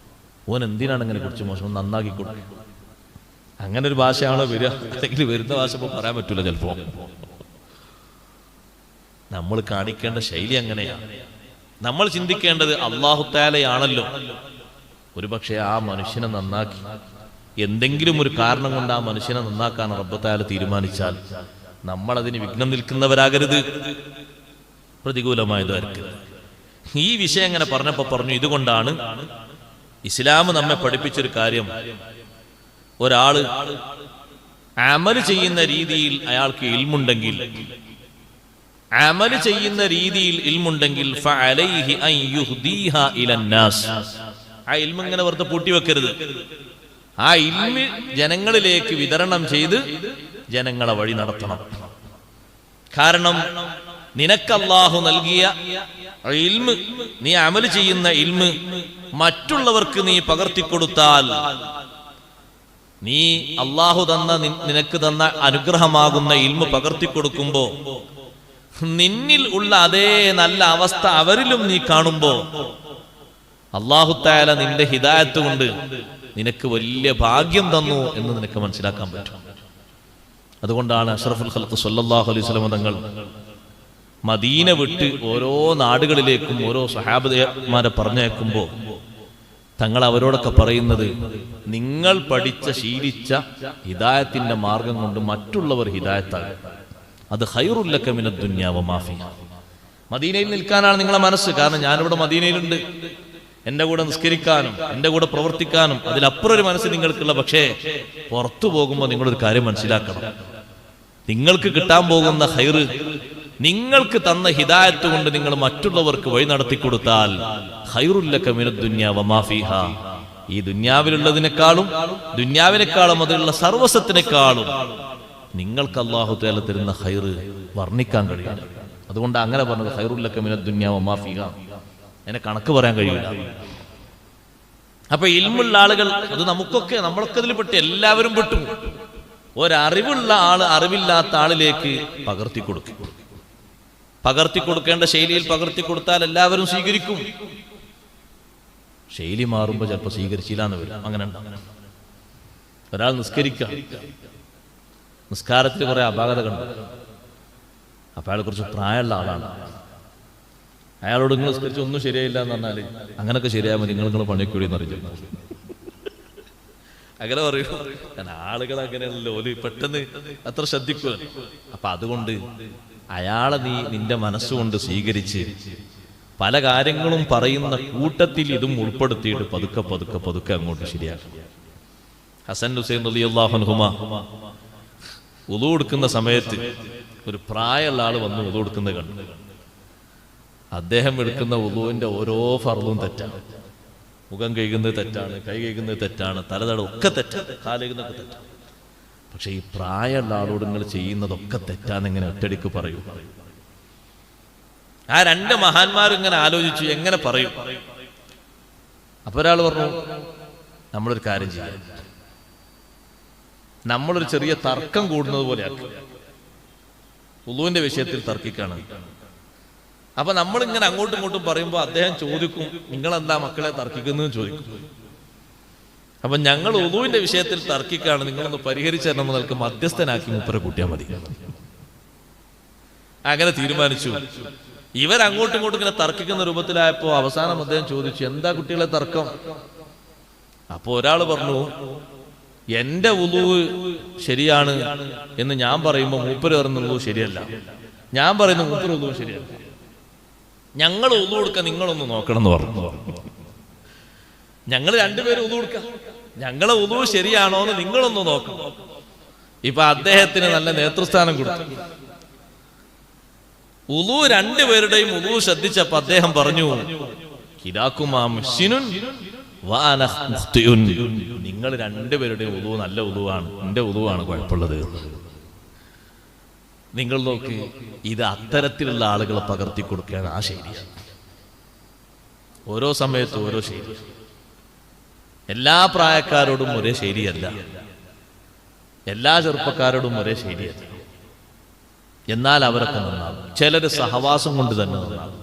ഓൻ എന്തിനാണ് ഇങ്ങനെ കുറിച്ച് മോശം, നന്നാക്കി കൊടുക്കും. അങ്ങനെ ഒരു ഭാഷയാണോ വരിക? അല്ലെങ്കിൽ വരുന്ന ഭാഷ ഇപ്പൊ പറയാൻ പറ്റൂല ചിലപ്പോ. നമ്മൾ കാണിക്കേണ്ട ശൈലി അങ്ങനെയാണ്. നമ്മൾ ചിന്തിക്കേണ്ടത് അല്ലാഹു തആലയാണല്ലോ. ഒരുപക്ഷെ ആ മനുഷ്യനെ നന്നാക്കി എന്തെങ്കിലും ഒരു കാരണം കൊണ്ട് ആ മനുഷ്യനെ നന്നാക്കാൻ റബ്ബ് തആല തീരുമാനിച്ചാൽ നമ്മൾ അതിന് വിഘ്നം നിൽക്കുന്നവരാകരുത്, പ്രതികൂലമായതായിരിക്കും. ഈ വിഷയം അങ്ങനെ പറഞ്ഞപ്പോ പറഞ്ഞു, ഇതുകൊണ്ടാണ് ഇസ്ലാം നമ്മെ പഠിപ്പിച്ചൊരു കാര്യം, ഒരാള് അമല് ചെയ്യുന്ന രീതിയിൽ അയാൾക്ക് ഇൽമുണ്ടെങ്കിൽ, അമല് ചെയ്യുന്ന രീതിയിൽ ഇൽമുണ്ടെങ്കിൽ ഫഅലൈഹി അൻ യുഹ്ദീഹാ ഇലന്നാസ്, ആ ഇൽമ ഇങ്ങനെ വെറുതെ പൂട്ടി വെക്കരുത്. ആ ഇൽമ ജനങ്ങളിലേക്ക് വിതരണം ചെയ്ത് ജനങ്ങളെ വഴി നടത്തണം. കാരണം നിനക്ക് അല്ലാഹു നൽകിയ ഇൽമ്, നീ അമല് ചെയ്യുന്ന ഇൽമ് മറ്റുള്ളവർക്ക് നീ പകർത്തിക്കൊടുത്താൽ, നീ അല്ലാഹു നിനക്ക് തന്ന അനുഗ്രഹമാകുന്ന ഇൽമ് പകർത്തിക്കൊടുക്കുമ്പോ നിന്നിൽ ഉള്ള അതേ നല്ല അവസ്ഥ അവരിലും നീ കാണുമ്പോ അല്ലാഹു തആല നിന്റെ ഹിദായത്ത് കൊണ്ട് നിനക്ക് വലിയ ഭാഗ്യം തന്നു എന്ന് നിനക്ക് മനസ്സിലാക്കാൻ പറ്റും. അതുകൊണ്ടാണ് അഷ്റഫുൽ ഖൽഖ് സ്വല്ലല്ലാഹു അലൈഹി വസല്ലം തങ്ങൾ മദീന വിട്ട് ഓരോ നാടുകളിലേക്കും ഓരോ സ്വഹാബിമാരെ പറഞ്ഞയക്കുമ്പോ തങ്ങൾ അവരോടൊക്കെ പറയുന്നത്, നിങ്ങൾ പഠിച്ച ശീലിച്ച ഹിദായത്തിന്റെ മാർഗം കൊണ്ട് മറ്റുള്ളവർ ഹിദായത്താകും, അത് ഖൈറുൽ ലക മിനദ് ദുനിയ വമാ ഫിഹാ. മദീനയിൽ നിൽക്കാനാണ് നിങ്ങളെ മനസ്സ്. കാരണം ഞാനിവിടെ മദീനയിലുണ്ട്, എന്റെ കൂടെ നിസ്കരിക്കാനും എന്റെ കൂടെ പ്രവർത്തിക്കാനും അതിലപ്പുറം ഒരു മനസ്സ് നിങ്ങൾക്കുള്ള. പക്ഷേ പുറത്തു പോകുമ്പോൾ നിങ്ങളൊരു കാര്യം മനസ്സിലാക്കണം. നിങ്ങൾക്ക് കിട്ടാൻ പോകുന്ന ഖൈറ്, നിങ്ങൾക്ക് തന്ന ഹിദായത്ത് കൊണ്ട് നിങ്ങൾ മറ്റുള്ളവർക്ക് വഴി നടത്തി കൊടുത്താൽ ഖൈറുൽ ലക മിനദ് ദുനിയ വമാ ഫീഹാ, ഈ ദുനിയാവിലുള്ളതിനേക്കാളും അതിലുള്ള സർവസത്തിനേക്കാളും നിങ്ങൾക്ക് അല്ലാഹു തആല തരുന്ന ഖൈറ് വർണ്ണിക്കാൻ കഴിയില്ല. അതുകൊണ്ട് അങ്ങനെ പറഞ്ഞത് ഖൈറുൽ ലക മിനദ് ദുനിയ വമാ ഫീഹാ. അതിനെ കണക്ക് പറയാൻ കഴിയില്ല. അപ്പൊ ഇൽമുള്ള ആളുകൾ, അത് നമ്മളൊക്കെ ഇതിൽ പെട്ട്, എല്ലാവരും പെട്ടു. ഒരറിവുള്ള ആള് അറിവില്ലാത്ത ആളിലേക്ക് പകർത്തി കൊടുക്കേണ്ട ശൈലിയിൽ പകർത്തി കൊടുത്താൽ എല്ലാവരും സ്വീകരിക്കും. ശൈലി മാറുമ്പോ ചിലപ്പോ സ്വീകരിച്ചില്ല എന്ന് വരും. അങ്ങനെ ഉണ്ടാവും. ഒരാൾ നിസ്കാരത്തിൽ കുറെ അപാകത കണ്ടു. അപ്പൊ അയാളെ കുറിച്ച് പ്രായമുള്ള ആളാണ്. അയാളോട് നിങ്ങൾ നിസ്കരിച്ച് ഒന്നും ശരിയായില്ല എന്ന് പറഞ്ഞാല് അങ്ങനൊക്കെ ശരിയാകുമ്പോ നിങ്ങൾ പണിക്കൂടി എന്ന് അറിയിച്ചു. അങ്ങനെ പറയൂ. കാരണം ആളുകൾ അങ്ങനെയല്ലോ, പെട്ടെന്ന് അത്ര ശ്രദ്ധിക്കുക. അപ്പൊ അതുകൊണ്ട് അയാളെ നീ നിന്റെ മനസ്സുകൊണ്ട് സ്വീകരിച്ച് പല കാര്യങ്ങളും പറയുന്ന കൂട്ടത്തിൽ ഇതും ഉൾപ്പെടുത്തിയിട്ട് പതുക്കെ അങ്ങോട്ട് ശരിയാക്കും. ഹസൻ ഹുസൈൻ റളിയല്ലാഹു അൻഹുമാ വുളു എടുക്കുന്ന സമയത്ത് ഒരു പ്രായമുള്ള ആള് വന്ന് വുളു എടുക്കുന്നത് കണ്ടു. അദ്ദേഹം എടുക്കുന്ന വുളുവിന്റെ ഓരോ ഫർളും തെറ്റാണ്. മുഖം കഴുകുന്നത് തെറ്റാണ്, കൈ കഴുകുന്നത് തെറ്റാണ്, തലതട ഒക്കെ തെറ്റാണ്, കാലുകുന്നൊക്കെ തെറ്റാണ്. പക്ഷെ ഈ പ്രായമുള്ള ആളോട് നിങ്ങൾ ചെയ്യുന്നതൊക്കെ തെറ്റാന്നിങ്ങനെ ഒറ്റടിക്ക് പറയൂ. ആ രണ്ട് മഹാന്മാരിങ്ങനെ ആലോചിച്ചു എങ്ങനെ പറയും. അപ്പൊ ഒരാൾ പറഞ്ഞു, നമ്മളൊരു കാര്യം ചെയ്യാം, നമ്മളൊരു ചെറിയ തർക്കം കൂടുന്നത് പോലെയാക്കി. വുളുവിന്റെ വിഷയത്തിൽ തർക്കിക്കാണ്. അപ്പൊ നമ്മളിങ്ങനെ അങ്ങോട്ടും ഇങ്ങോട്ടും പറയുമ്പോൾ അദ്ദേഹം ചോദിക്കും, നിങ്ങളെന്താ മക്കളെ തർക്കിക്കുന്നതെന്ന് ചോദിക്കും. അപ്പൊ ഞങ്ങൾ വുളുവിന്റെ വിഷയത്തിൽ തർക്കിക്കാണ്, നിങ്ങളൊന്ന് പരിഹരിച്ചു തരണം എന്നൊക്കെ മധ്യസ്ഥനാക്കി മൂപ്പരെ കൂട്ടിയാൽ മതി. അങ്ങനെ തീരുമാനിച്ചു. ഇവരങ്ങോട്ടും ഇങ്ങോട്ടും ഇങ്ങനെ തർക്കിക്കുന്ന രൂപത്തിലായപ്പോ അവസാനം അദ്ദേഹം ചോദിച്ചു, എന്താ കുട്ടികളെ തർക്കം? അപ്പൊ ഒരാൾ പറഞ്ഞു, എന്റെ വുളു ശരിയാണ് എന്ന് ഞാൻ പറയുമ്പോ മൂപ്പര് പറയുന്ന വുളു ശരിയല്ല, ഞാൻ പറയുന്ന മൂപ്പര് വുളു ശരിയല്ല, ഞങ്ങൾ വുളു കൊടുക്കാൻ നിങ്ങളൊന്ന് നോക്കണം എന്ന് പറഞ്ഞു. ഞങ്ങൾ രണ്ടുപേരും വുളു കൊടുക്കാം, ഞങ്ങളെ വുളു ശരിയാണോ എന്ന് നിങ്ങളൊന്ന് നോക്കണം. ഇപ്പൊ അദ്ദേഹത്തിന് നല്ല നേതൃസ്ഥാനം കൊടുത്തു. വുളു രണ്ടുപേരുടെയും വുളു ശ്രദ്ധിച്ചപ്പോ അദ്ദേഹം പറഞ്ഞു, നിങ്ങൾ രണ്ടുപേരുടെയും വുളു നല്ല വുളുവാണ്, എന്റെ വുളുവാണ് കുഴപ്പമുള്ളത്. നിങ്ങൾ നോക്കി, ഇത് അത്തരത്തിലുള്ള ആളുകളെ പകർത്തി കൊടുക്കുകയാണ് ആ ശൈലി. ഓരോ സമയത്തും ഓരോ ശൈലി. എല്ലാ പ്രായക്കാരോടും ഒരേ ശൈലിയല്ല, എല്ലാ ചെറുപ്പക്കാരോടും ഒരേ ശൈലിയല്ല. എന്നാൽ അവരൊക്കെ നന്നാകും. ചിലര് സഹവാസം കൊണ്ട് തന്നെ നന്നാകും,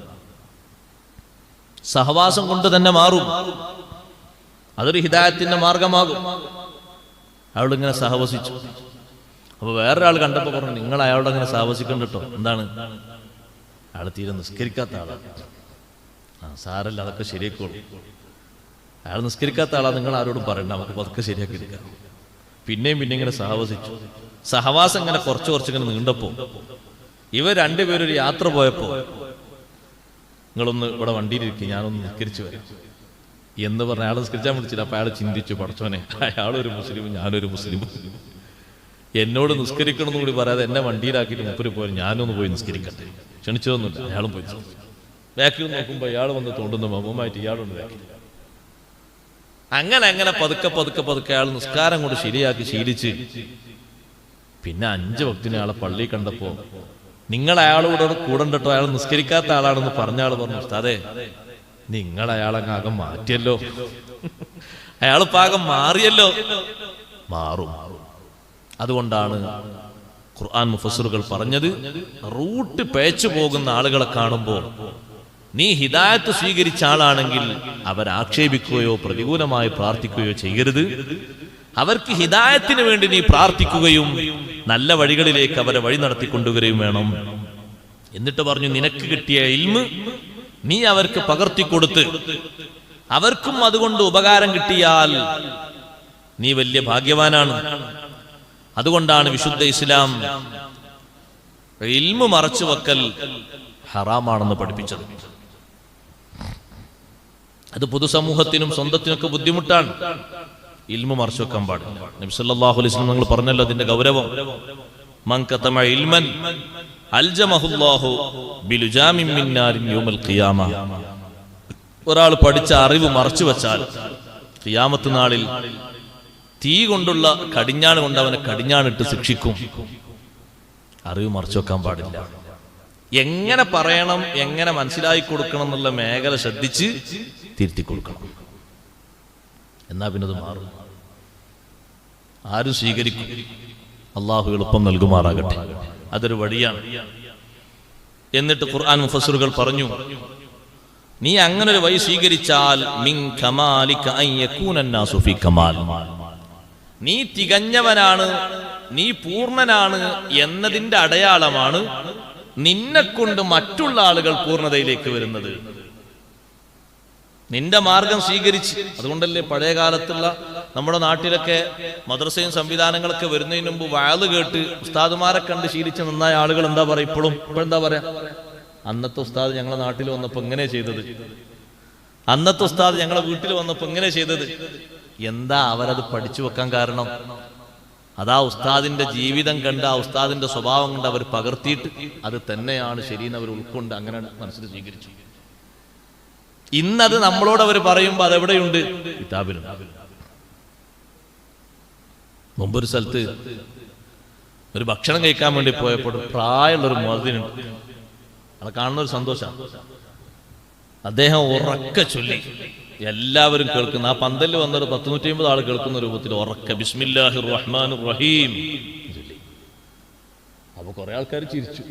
സഹവാസം കൊണ്ട് തന്നെ മാറും. അതൊരു ഹിദായത്തിന്റെ മാർഗമാകും. അയാളിങ്ങനെ സഹവസിച്ചു. അപ്പൊ വേറൊരാൾ കണ്ടപ്പോ പറഞ്ഞു, നിങ്ങൾ അയാളോട് അങ്ങനെ സഹവസിക്കണ്ട കേട്ടോ. എന്താണ്? അയാൾ തീരെ നിസ്കരിക്കാത്ത ആളാണ്. സാരല്ല, അതൊക്കെ ശരിയാക്കോളൂ. അയാൾ നിസ്കരിക്കാത്ത ആളാ, നിങ്ങൾ ആരോടും പറയണ്ട, നമുക്ക് അതൊക്കെ ശരിയാക്കി എടുക്കാം. പിന്നെയും പിന്നെ ഇങ്ങനെ സഹവസിച്ചു. സഹവാസം ഇങ്ങനെ കുറച്ചിങ്ങനെ നീണ്ടപ്പോ ഇവർ രണ്ടുപേരും ഒരു യാത്ര പോയപ്പോ, നിങ്ങളൊന്ന് ഇവിടെ വണ്ടിയിലിരിക്കും, ഞാനൊന്ന് നിസ്കരിച്ചു വരാം എന്ന് പറഞ്ഞ അയാൾ നിസ്കരിച്ചാൽ വിളിച്ചില്ല. അപ്പൊ അയാൾ ചിന്തിച്ചു, പടച്ചോനെ, അയാളൊരു മുസ്ലിം, ഞാനൊരു മുസ്ലിം, എന്നോട് നിസ്കരിക്കണമെന്ന് കൂടി പറയാതെ എന്നെ വണ്ടിയിലാക്കിയിട്ട് മുപ്പര് പോയി, ഞാനൊന്ന് പോയി നിസ്കരിക്കട്ടെ. ക്ഷണിച്ചതൊന്നുമില്ല, അയാളും പോയി. ബാക്കിൽ നോക്കുമ്പോ അയാൾ വന്ന് തോണ്ടുന്ന മമ്മുമായിട്ട് ഇയാളുണ്ട് ബാക്കിൽ. അങ്ങനെ പതുക്കെ അയാൾ നിസ്കാരം കൊണ്ട് ശരിയാക്കി ശീലിച്ച് പിന്നെ 5 വക്തിന് അയാളെ പള്ളി കണ്ടപ്പോ, നിങ്ങൾ അയാളോട് കൂടണ്ടോ, അയാൾ നിസ്കരിക്കാത്ത ആളാണെന്ന് പറഞ്ഞ ആൾ പറഞ്ഞു, ഉസ്താദേ, നിങ്ങൾ അയാളങ്ങാകം മാറ്റിയല്ലോ, അയാൾ പാകം മാറിയല്ലോ. മാറും. അതുകൊണ്ടാണ് ഖുർആൻ മുഫസ്സിറുകൾ പറഞ്ഞത്, റൂട്ട് പേച്ചു പോകുന്ന ആളുകളെ കാണുമ്പോൾ നീ ഹിദായത്ത് സ്വീകരിച്ച ആളാണെങ്കിൽ അവരാക്ഷേപിക്കുകയോ പ്രതികൂലമായി പ്രാർത്ഥിക്കുകയോ ചെയ്യരുത്. അവർക്ക് ഹിദായത്തിന് വേണ്ടി നീ പ്രാർത്ഥിക്കുകയും നല്ല വഴികളിലേക്ക് അവരെ വഴി നടത്തിക്കൊണ്ടുവരികയും വേണം. എന്നിട്ട് പറഞ്ഞു, നിനക്ക് കിട്ടിയ ഇൽമ് നീ അവർക്ക് പകർത്തിക്കൊടുത്ത് അവർക്കും അതുകൊണ്ട് ഉപകാരം കിട്ടിയാൽ നീ വലിയ ഭാഗ്യവാനാണ്. അതുകൊണ്ടാണ് വിശുദ്ധ ഇസ്ലാം ഇൽമു മറച്ചു വെക്കൽ ഹറാമാണെന്ന് പഠിപ്പിച്ചത്. അത് പൊതുസമൂഹത്തിനും സ്വന്തത്തിനൊക്കെ ബുദ്ധിമുട്ടാണ്. ഇൽമു മറച്ചു വെക്കാൻ പാടില്ല. നബി സല്ലല്ലാഹു അലൈഹി വസല്ലം നിങ്ങൾ പറഞ്ഞല്ലോ അതിന്റെ ഗൗരവം. മൻ കതമ ഇൽമൻ അൽജമഹുല്ലാഹു ബിലുജാമിൻ മിൻ നാരിൻ യൗമൽ ഖിയാമ. ഒരാൾ പഠിച്ച അറിവ് മറച്ചു വെച്ചാൽ ഖിയാമത്ത് നാളിൽ തീ കൊണ്ടുള്ള കടിഞ്ഞാണ് കൊണ്ട് അവനെ കടിഞ്ഞാണിട്ട് ശിക്ഷിക്കും. അറിവ് മറച്ചു വെക്കാൻ പാടില്ല. എങ്ങനെ പറയണം, എങ്ങനെ മനസ്സിലാക്കി കൊടുക്കണം എന്നുള്ള മേഖല ശ്രദ്ധിച്ച് തിരുത്തി കൊടുക്കണം. എന്നാ പിന്നെ അത് മാറും. ആരും സ്വീകരിക്കും. അള്ളാഹു എളുപ്പം നൽകുമാറാകട്ടെ. അതൊരു വഴിയാണ്. എന്നിട്ട് ഖുർആൻ മുഫസ്സിറുകൾ പറഞ്ഞു, നീ അങ്ങനെ ഒരു വഴി സ്വീകരിച്ചാൽ മിൻ കമാലിക അൻ യകൂന അന്നാസു ഫീ കമാൽ, നീ തികഞ്ഞവനാണ്, നീ പൂർണ്ണനാണ് എന്നതിന്റെ അടയാളമാണ് നിന്നെക്കൊണ്ട് മറ്റുള്ള ആളുകൾ പൂർണ്ണതയിലേക്ക് വരുന്നത്. നിന്റെ മാർഗം സ്വീകരിച്ച്. അതുകൊണ്ടല്ലേ പഴയ കാലത്തുള്ള നമ്മുടെ നാട്ടിലൊക്കെ മദ്രസയും സംവിധാനങ്ങളൊക്കെ വരുന്നതിന് മുമ്പ് വയല് കേട്ട് ഉസ്താദുമാരെ കണ്ട് ശീലിച്ച് നന്നായ ആളുകൾ എന്താ പറയാ, ഇപ്പോഴെന്താ പറയാ, അന്നത്തെ ഉസ്താദ് ഞങ്ങളെ നാട്ടിൽ വന്നപ്പോ ഇങ്ങനെ ചെയ്തത്, അന്നത്തെ ഉസ്താദ് ഞങ്ങളെ വീട്ടിൽ വന്നപ്പോ ഇങ്ങനെ ചെയ്തത്. എന്താ അവരത് പഠിച്ചു വെക്കാൻ കാരണം? അതാ ഉസ്താദിന്റെ ജീവിതം കണ്ട്, ആ ഉസ്താദിന്റെ സ്വഭാവം കണ്ട് അവർ പകർത്തിയിട്ട് അത് തന്നെയാണ് ശരിയെന്ന് അവർ ഉൾക്കൊണ്ട് അങ്ങനെ മനസ്സിൽ സ്വീകരിച്ചു. ഇന്നത് നമ്മളോട് അവർ പറയുമ്പോൾ അതെവിടെയുണ്ട്? കിതാബിലുണ്ട്. മുമ്പൊരു സ്ഥലത്ത് ഒരു ഭക്ഷണം കഴിക്കാൻ വേണ്ടി പോയപ്പോൾ പ്രായമുള്ളൊരു മുഅദ്ദിനുണ്ട്. അത് കാണുന്ന ഒരു സന്തോഷമാണ്. അദ്ദേഹം ഉറക്കെ ചൊല്ലി, എല്ലാവരും കേൾക്കുന്ന, ആ പന്തലിൽ വന്നൊരു 150 ആൾ കേൾക്കുന്ന രൂപത്തിൽ ഉറക്കെ ബിസ്മില്ലാഹിർ റഹ്മാനിർ റഹീം ചൊല്ലി. അപ്പൊ കുറെ ആൾക്കാർ ചിരിച്ചു.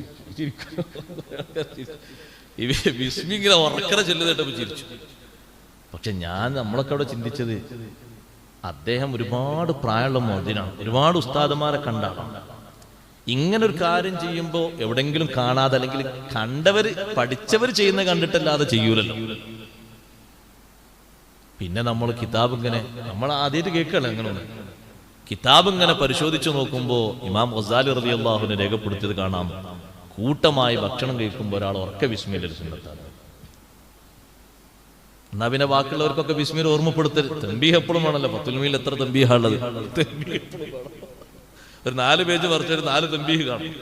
ബിസ്മി ഇങ്ങനെ ഉറക്കനെ ചൊല്ലുന്നിട്ടപ്പോ ചിരിച്ചു. പക്ഷെ നമ്മളൊക്കെ അവിടെ ചിന്തിച്ചത്, അദ്ദേഹം ഒരുപാട് പ്രായമുള്ള മുഅദ്ദിനാണ്, ഒരുപാട് ഉസ്താദുമാരെ കണ്ടാണ്. ഇങ്ങനെ ഒരു കാര്യം ചെയ്യുമ്പോൾ എവിടെങ്കിലും കാണാതെ, അല്ലെങ്കിൽ കണ്ടവര് പഠിച്ചവർ ചെയ്യുന്ന കണ്ടിട്ടല്ലാതെ ചെയ്യൂലല്ലോ. പിന്നെ നമ്മൾ കിതാബ് ഇങ്ങനെ, നമ്മൾ ആദ്യമായിട്ട് കേൾക്കുകയാണ് അങ്ങനെ കിതാബ് ഇങ്ങനെ പരിശോധിച്ചു നോക്കുമ്പോൾ ഇമാം ഗസാലി റളിയല്ലാഹു അൻഹു രേഖപ്പെടുത്തിയത് കാണാം. കൂട്ടമായി ഭക്ഷണം കഴിക്കുമ്പോൾ ഒരാൾ ഉറക്കെ ബിസ്മില്ല സുന്നത്താണ്. എന്നാ പിന്നെ ബാക്കിയുള്ളവർക്കൊക്കെ ബിസ്മിൽ ഓർമ്മപ്പെടുത്തരുത്. തൻബീഹ് എപ്പോഴും വേണമല്ലോ. ഫത്തുൽ എത്ര തൻബീഹാ ഉള്ളത്? ഒരു 4 പേജ് പറിച്ചൊരു 4 തൻബീഹ് കാണും,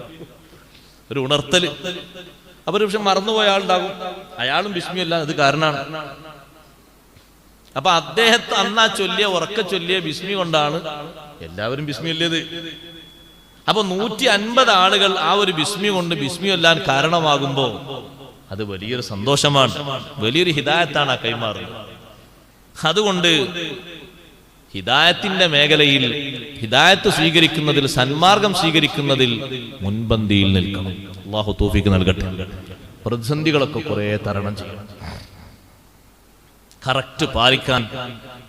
ഒരു ഉണർത്തല്. അപ്പൊ ഒരു പക്ഷെ മറന്നുപോയ ആളുണ്ടാകും, അയാളും ബിസ്മില്ല, ഇത് കാരണമാണ്. അപ്പൊ അദ്ദേഹത്തെ അന്നാ ചൊല്ലിയ, ഉറക്ക ചൊല്ലിയ ബിസ്മി കൊണ്ടാണ് എല്ലാവരും ബിസ്മില്ലേത്. അപ്പൊ 150 ആളുകൾ ആ ഒരു ബിസ്മി കൊണ്ട് ബിസ്മി ചൊല്ലാൻ കാരണമാകുമ്പോ അത് വലിയൊരു സന്തോഷമാണ്, വലിയൊരു ഹിദായത്താണ് ആ കൈമാറുന്നത്. അതുകൊണ്ട് ഹിദായത്തിന്റെ മേഖലയിൽ, ഹിദായത്ത് സ്വീകരിക്കുന്നതിൽ, സന്മാർഗം സ്വീകരിക്കുന്നതിൽ മുൻപന്തിയിൽ നിൽക്കണം. അല്ലാഹു തൗഫീഖ് നൽകട്ടെ. പ്രതിസന്ധികളൊക്കെ കുറെ തരണം ചെയ്യണം. കറക്റ്റ് പാലിക്കാൻ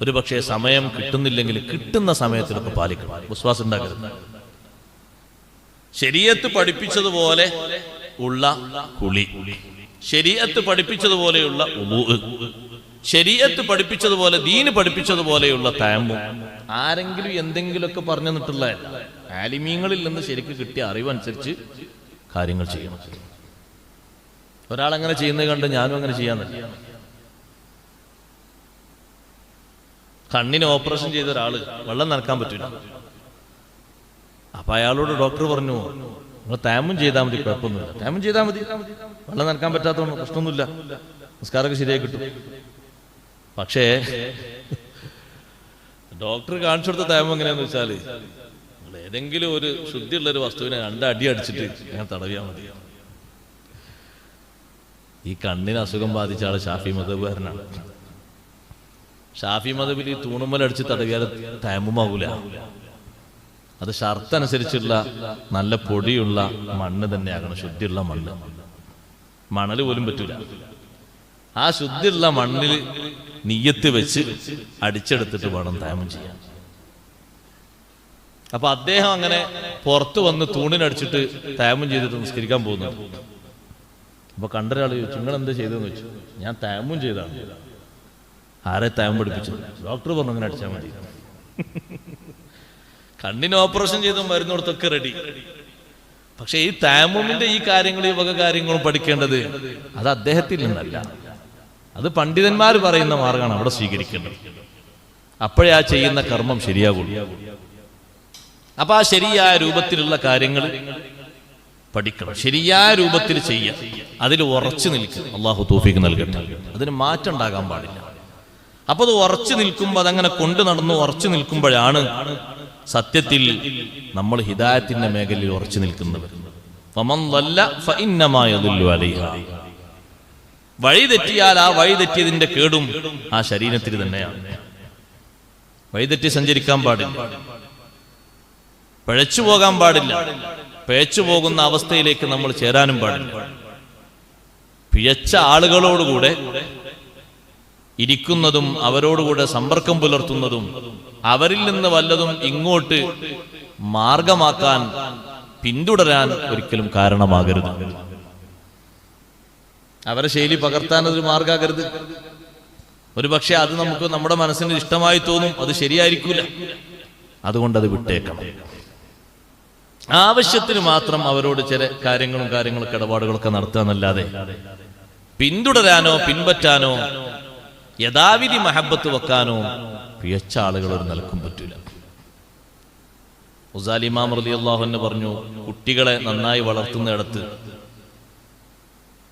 ഒരു പക്ഷേ സമയം കിട്ടുന്നില്ലെങ്കിൽ കിട്ടുന്ന സമയത്തിലൊക്കെ പാലിക്കണം. വിശ്വാസം ഉണ്ടാക്കരുത്. ശരീഅത്ത് പഠിപ്പിച്ചതുപോലെ ഉള്ള കുളി, ശരീഅത്ത് പഠിപ്പിച്ചതുപോലെയുള്ള ഉളൂ, ശരീഅത്ത് പഠിപ്പിച്ചതുപോലെ, ദീന് പഠിപ്പിച്ചതുപോലെയുള്ള തയമ്മും ആരെങ്കിലും എന്തെങ്കിലുമൊക്കെ പറഞ്ഞു തന്നിട്ടുള്ള ആലിമീങ്ങളിൽ നിന്ന് ശരിക്ക് കിട്ടിയ അറിവനുസരിച്ച് കാര്യങ്ങൾ ചെയ്യണം. ഒരാളങ്ങനെ ചെയ്യുന്നത് കണ്ട് ഞാനും അങ്ങനെ ചെയ്യാന്നില്ല. കണ്ണിന് ഓപ്പറേഷൻ ചെയ്ത ഒരാള് വെള്ളം നനക്കാൻ പറ്റില്ല. അപ്പൊ അയാളോട് ഡോക്ടർ പറഞ്ഞു, നിങ്ങൾ തയമ്മും ചെയ്താൽ മതി, കുഴപ്പമൊന്നുമില്ല, തയമ്മും ചെയ്താൽ മതി, വെള്ളം നനക്കാൻ പറ്റാത്തതുകൊണ്ട് പ്രശ്നമൊന്നുമില്ല, നിസ്കാരമൊക്കെ ശരിയായി കിട്ടും. പക്ഷേ ഡോക്ടർ കാണിച്ചു കൊടുത്ത തയമ്മം എങ്ങനെയാന്ന് വെച്ചാല്, നിങ്ങൾ ഏതെങ്കിലും ഒരു ശുദ്ധിയുള്ളൊരു വസ്തുവിനെ 2 അടി അടിച്ചിട്ട് ഞാൻ തടവിയാൽ മതി. ഈ കണ്ണിന് അസുഖം ബാധിച്ച ആള് ഷാഫി മദ്ഹബുകാരനാണ്. ഷാഫി മദ്ഹബിൽ ഈ തൂണുമ്മലടിച്ച് തടവിയാൽ തയമ്മുമാകൂല. അത് ഷർത്തനുസരിച്ചുള്ള നല്ല പൊടിയുള്ള മണ്ണ് തന്നെയാകണം, ശുദ്ധിയുള്ള മണ്ണ്. മണല് പോലും പറ്റൂല. ആ ശുദ്ധിയുള്ള മണ്ണിൽ നിയ്യത്ത് വെച്ച് അടിച്ചെടുത്തിട്ട് വേണം തയമ്മം ചെയ്യാൻ. അപ്പൊ അദ്ദേഹം അങ്ങനെ പുറത്ത് വന്ന് തൂണിനടിച്ചിട്ട് തയമ്മം ചെയ്തിട്ട് നിസ്കരിക്കാൻ പോകുന്നു. അപ്പൊ കണ്ടൊരാൾ ചോദിച്ചു, നിങ്ങൾ എന്താ ചെയ്തതെന്ന് വെച്ചു. ഞാൻ തയമ്മം ചെയ്താണ്. ആരെ തയമ്മം പഠിപ്പിച്ചത്? ഡോക്ടർ പറഞ്ഞു അങ്ങനെ അടിച്ചാൽ മതി. കണ്ണിന് ഓപ്പറേഷൻ ചെയ്ത് മരുന്ന് കൊടുത്തൊക്കെ റെഡി. പക്ഷെ ഈ തയമ്മുമിന്റെ ഈ കാര്യങ്ങൾ, ഈ വക കാര്യങ്ങളും പഠിക്കേണ്ടത് അത് അദ്ദേഹത്തിൽ നിന്നല്ല, അത് പണ്ഡിതന്മാർ പറയുന്ന മാർഗമാണ് അവിടെ സ്വീകരിക്കേണ്ടത്. അപ്പോഴേ ആ ചെയ്യുന്ന കർമ്മം ശരിയാകുള്ളൂ. അപ്പൊ ആ ശരിയായ രൂപത്തിലുള്ള കാര്യങ്ങൾ പഠിക്കണം, ശരിയായ രൂപത്തിൽ ചെയ്യാം, അതിൽ ഉറച്ചു നിൽക്കുക. അള്ളാഹു തൗഫീഖ് നൽകട്ടെ. അതിന് മാറ്റം ഉണ്ടാകാൻ പാടില്ല. അപ്പൊ അത് ഉറച്ചു നിൽക്കുമ്പോൾ, അതങ്ങനെ കൊണ്ടു നടന്നു ഉറച്ചു നിൽക്കുമ്പോഴാണ് സത്യത്തിൽ നമ്മൾ ഹിദായത്തിന്റെ മേഖലയിൽ ഉറച്ചു നിൽക്കുന്നവർ. വഴി തെറ്റിയാൽ ആ വഴി തെറ്റിയതിന്റെ കേടും ആ ശരീരത്തിന് തന്നെയാണ്. വഴിതെറ്റി സഞ്ചരിക്കാൻ പാടില്ല, പിഴച്ചു പോകാൻ പാടില്ല, പിഴച്ചു പോകുന്ന അവസ്ഥയിലേക്ക് നമ്മൾ ചേരാനും പാടില്ല. പിഴച്ച ആളുകളോടുകൂടെ ഇരിക്കുന്നതും അവരോടുകൂടെ സമ്പർക്കം പുലർത്തുന്നതും അവരിൽ നിന്ന് വല്ലതും ഇങ്ങോട്ട് മാർഗമാക്കാൻ പിന്തുടരാൻ ഒരിക്കലും കാരണമാകരുത്. അവരെ ശൈലി പകർത്താൻ അതൊരു മാർഗമാകരുത്. ഒരു പക്ഷെ അത് നമുക്ക് നമ്മുടെ മനസ്സിന് ഇഷ്ടമായി തോന്നും, അത് ശരിയായിരിക്കൂല. അതുകൊണ്ട് അത് വിട്ടേക്കണം. ആവശ്യത്തിന് മാത്രം അവരോട് ചില കാര്യങ്ങളൊക്കെ ഇടപാടുകളൊക്കെ നടത്താന്നല്ലാതെ പിന്തുടരാനോ പിൻപറ്റാനോ യഥാവിധി മഹബത്ത് വെക്കാനോ പിഴച്ച ആളുകൾ ഒരു നിലക്കും പറ്റൂല. ഗസാലി ഇമാം റളിയല്ലാഹു അൻഹു പറഞ്ഞു, കുട്ടികളെ നന്നായി വളർത്തുന്നിടത്ത്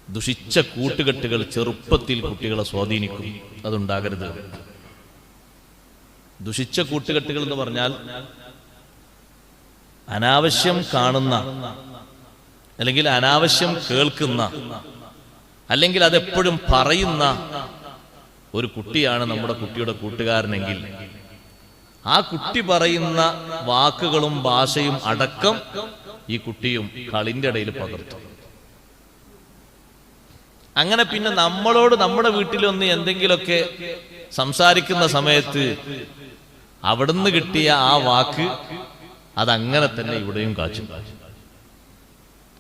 ദുഷിച്ച കൂട്ടുകെട്ടുകൾ ചെറുപ്പത്തിൽ കുട്ടികളെ സ്വാധീനിക്കും, അതുണ്ടാകരുത്. ദുഷിച്ച കൂട്ടുകെട്ടുകൾ എന്ന് പറഞ്ഞാൽ അനാവശ്യം കാണുന്ന, അല്ലെങ്കിൽ അനാവശ്യം കേൾക്കുന്ന, അല്ലെങ്കിൽ അതെപ്പോഴും പറയുന്ന ഒരു കുട്ടിയാണ് നമ്മുടെ കുട്ടിയുടെ കൂട്ടുകാരനെങ്കിൽ ആ കുട്ടി പറയുന്ന വാക്കുകളും ഭാഷയും അടക്കം ഈ കുട്ടിയും കളിന്റെ ഇടയിൽ പകർത്തും. അങ്ങനെ പിന്നെ നമ്മളോട് നമ്മുടെ വീട്ടിലൊന്ന് എന്തെങ്കിലുമൊക്കെ സംസാരിക്കുന്ന സമയത്ത് അവിടുന്ന് കിട്ടിയ ആ വാക്ക് അതങ്ങനെ തന്നെ ഇവിടെയും കാച്ചും.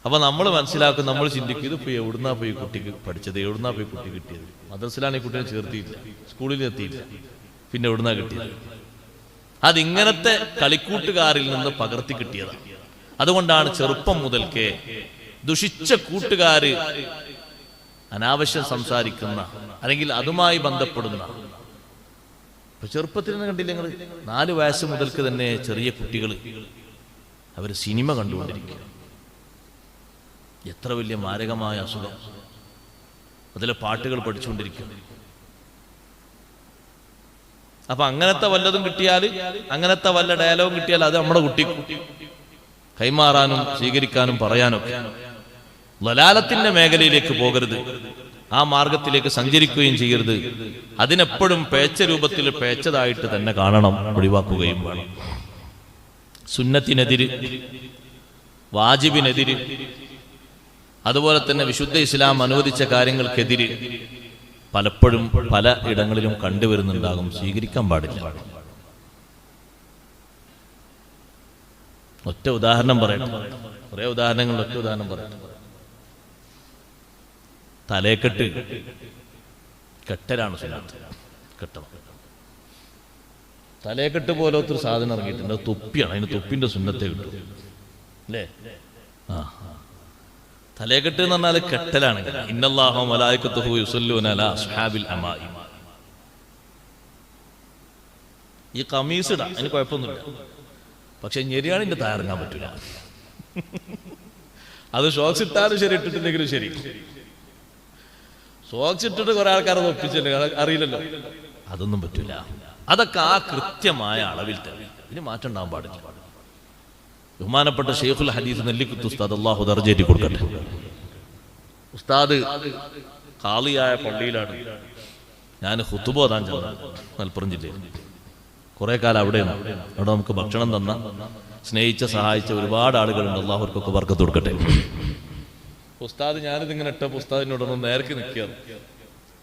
അപ്പൊ നമ്മൾ മനസ്സിലാക്കും, നമ്മൾ ചിന്തിക്കും, ഇതിപ്പോ എവിടുന്നാ പോയി കുട്ടിക്ക് പഠിച്ചത്, എവിടുന്നാ പോയി കുട്ടി കിട്ടിയത്? മദ്രസയിലാണ് ഈ കുട്ടിയെ ചേർത്തിയില്ല, സ്കൂളിൽ എത്തിയില്ല, പിന്നെ എവിടുന്നാ കിട്ടിയത്? അതിങ്ങനത്തെ കളിക്കൂട്ടുകാരിൽ നിന്ന് പകർത്തി കിട്ടിയതാണ്. അതുകൊണ്ടാണ് ചെറുപ്പം മുതൽക്കേ ദുഷിച്ച കൂട്ടുകാര്, അനാവശ്യം സംസാരിക്കുന്ന, അല്ലെങ്കിൽ അതുമായി ബന്ധപ്പെടുന്ന, ഇപ്പൊ ചെറുപ്പത്തിൽ നിന്ന് കണ്ടില്ല നിങ്ങൾ, 4 വയസ്സ് മുതൽക്ക് തന്നെ ചെറിയ കുട്ടികൾ അവർ സിനിമ കണ്ടുകൊണ്ടിരിക്കുക. എത്ര വലിയ മാരകമായ അസുഖം! അതിലെ പാട്ടുകൾ പഠിച്ചുകൊണ്ടിരിക്കുക. അപ്പൊ അങ്ങനത്തെ വല്ലതും കിട്ടിയാൽ, അങ്ങനത്തെ വല്ല ഡയലോഗും കിട്ടിയാൽ അത് നമ്മുടെ കുട്ടിക്ക് കൈമാറാനും സ്വീകരിക്കാനും പറയാനൊക്കെ. ലലാലത്തിന്റെ മേഖലയിലേക്ക് പോകരുത്, ആ മാർഗത്തിലേക്ക് സഞ്ചരിക്കുകയും ചെയ്യരുത്. അതിനെപ്പോഴും പേച്ച രൂപത്തിൽ പേച്ചതായിട്ട് തന്നെ കാണണം, ഒഴിവാക്കുകയും വേണം. സുന്നത്തിനെതിര്, വാജിബിനെതിര്, അതുപോലെ തന്നെ വിശുദ്ധ ഇസ്ലാം അനുവദിച്ച കാര്യങ്ങൾക്കെതിര് പലപ്പോഴും പല ഇടങ്ങളിലും കണ്ടുവരുന്നുണ്ടാകും. സ്വീകരിക്കാൻ പാടില്ല. ഒറ്റ ഉദാഹരണം പറയട്ടെ, കുറെ ഉദാഹരണങ്ങൾ, ഒറ്റ ഉദാഹരണം പറയട്ടെ. തലേക്കെട്ട് കെട്ടലാണ് സുന്നത്ത്. കെട്ടണം. തലേക്കെട്ട് പോലത്തെ ഒരു സാധനം ഇറങ്ങിയിട്ടുണ്ട്, അത് തൊപ്പിയാണ്. അതിന് തൊപ്പിന്റെ സുന്നത്തെ കിട്ടും അല്ലേ? തലേക്കെട്ട് എന്ന് പറഞ്ഞാൽ കെട്ടലാണ്. ഇന്നല്ലാഹു മലായികത്തുഹു യുസല്ലൂന അലാ അസ്ഹാബിൽ അമാഇം. ഈ കമീസ് ഇടാം, അതിന് കുഴപ്പമൊന്നുമില്ല. പക്ഷെ ഞെരിയാണിന്റെ താരങ്ങാൻ പറ്റില്ല. അത് ഷോക്സ് ഇട്ടാലും ശരി, ഇട്ടിട്ടില്ലെങ്കിലും ശരി. സോക്സ് ഇട്ടിട്ട് കുറെ ആൾക്കാരത് ഒപ്പിച്ചല്ലേ, അറിയില്ലല്ലോ. അതൊന്നും പറ്റില്ല. അതൊക്കെ ആ കൃത്യമായ അളവിൽ തന്നെ, ഇതിന് മാറ്റം ഉണ്ടാകാൻ പാടില്ല. ബഹുമാനപ്പെട്ട ഷെയ്ഖുൽ ഹദീസ് നെല്ലിക്കുത്ത് ഉസ്താദ്, അല്ലാഹു ദർജയേറ്റി കൊടുക്കട്ടെ. ഉസ്താദ് ഖാളിയായ പള്ളിയിലാണ് ഞാൻ ഖുതുബ ഓതാൻ ചെന്നത്, മലപ്പുറം ജില്ലയിൽ. കുറെ കാലം അവിടെയാണ്. അവിടെ നമുക്ക് ഭക്ഷണം തന്ന, സ്നേഹിച്ച, സഹായിച്ച ഒരുപാട് ആളുകളുണ്ട്. അല്ലാഹു അവർക്കൊക്കെ ബർക്കത്ത് കൊടുക്കട്ടെ. ഉസ്താദ് ഞാനിതിങ്ങനെ ഇട്ട ഉസ്താദിനോടൊന്ന് നേർക്ക് നിൽക്കുകയാണ്.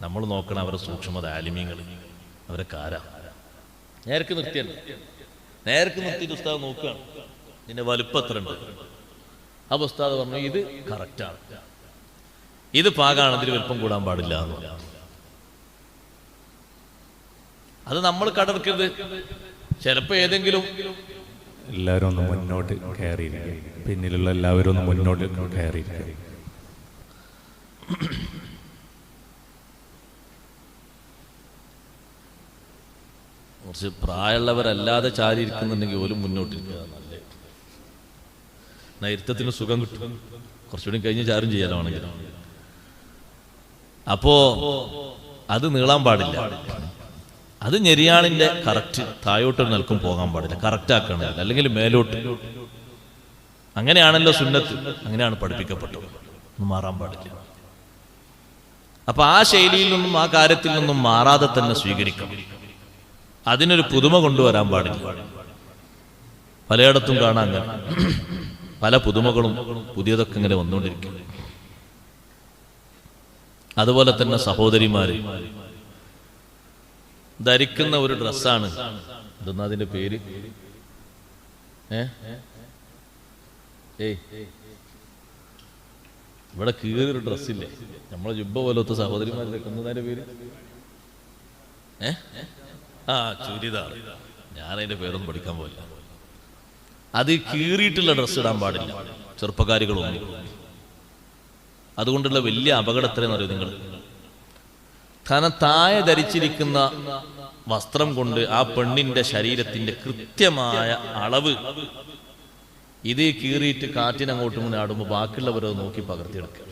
നമ്മൾ നോക്കണം അവരെ സൂക്ഷ്മത, ആലിമീങ്ങൾ, അവരെ കാരാ. നേർക്ക് നിർത്തിയല്ല, നേർക്ക് നിർത്തിയിട്ട് ഉസ്താദ് നോക്കുകയാണ്, ഇതിന്റെ വലുപ്പം എത്ര ഉണ്ട്. അപ്പൊ ഉസ്താദ് പറഞ്ഞു, ഇത് കറക്റ്റാണ്, ഇത് പാകാണ്, ഇതിന് വലുപ്പം കൂടാൻ പാടില്ല എന്ന് പറഞ്ഞു. അത് നമ്മൾ കടർക്കരുത്. ചിലപ്പോ ഏതെങ്കിലും എല്ലാവരും ഒന്ന് മുന്നോട്ട് കയറിയിരിക്കും, പിന്നിലുള്ള എല്ലാവരും ഒന്ന് മുന്നോട്ട് കയറിയിരിക്കും. കുറച്ച് പ്രായമുള്ളവരല്ലാതെ ചാരി ഇരിക്കുന്നുണ്ടെങ്കിൽ പോലും മുന്നോട്ടിരിക്കുക നല്ലേ. ഇരുത്തത്തിന് സുഖം കിട്ടും. കുറച്ചുകൂടി കഴിഞ്ഞ് ചാരും ചെയ്യാനാണെങ്കിൽ. അപ്പോ അത് നീളാൻ പാടില്ല. അത് ഞെരിയാണിന്റെ കറക്റ്റ് തായോട്ട് നിൽക്കും പോകാൻ പാടില്ല. കറക്റ്റ് ആക്കണം, അല്ലെങ്കിൽ മേലോട്ട്. അങ്ങനെയാണല്ലോ സുന്നത്ത്, അങ്ങനെയാണ് പഠിപ്പിക്കപ്പെട്ടത്. ഒന്നും മാറാൻ പാടില്ല. അപ്പൊ ആ ശൈലിയിൽ നിന്നും ആ കാര്യത്തിൽ നിന്നും മാറാതെ തന്നെ സ്വീകരിക്കണം. അതിനൊരു പുതുമ കൊണ്ടുവരാൻ പാടില്ല. പലയിടത്തും കാണാൻ അങ്ങനെ പല പുതുമകളും പുതിയതൊക്കെ ഇങ്ങനെ വന്നുകൊണ്ടിരിക്കും. അതുപോലെ തന്നെ സഹോദരിമാര് ധരിക്കുന്ന ഒരു ഡ്രസ്സാണ്, ഇതൊന്നും അതിന്റെ പേര് ഇവിടെ കീറിയൊരു ഡ്രസ്സില്ലേ, നമ്മളെ ജുബ്ബ പോലത്തെ സഹോദരിമാർ ധരിക്കുന്നതിന്റെ പേര് ചുരിദാർ. ഞാനതിന്റെ പേരൊന്നും പഠിക്കാൻ പോയില്ല. അത് കീറിയിട്ടുള്ള ഡ്രസ്സ് ഇടാൻ പാടില്ല ചെറുപ്പക്കാരികളൊന്നും. അതുകൊണ്ടുള്ള വലിയ അപകടം എത്രയെന്ന് അറിയോ നിങ്ങൾ? താഴെ ധരിച്ചിരിക്കുന്ന വസ്ത്രം കൊണ്ട് ആ പെണ്ണിന്റെ ശരീരത്തിന്റെ കൃത്യമായ അളവ് ഇത് കീറിയിട്ട് കാറ്റിനങ്ങോട്ടും ഇങ്ങനെ ആടുമ്പോൾ ബാക്കിയുള്ളവരത് നോക്കി പകർത്തിയെടുക്കുക.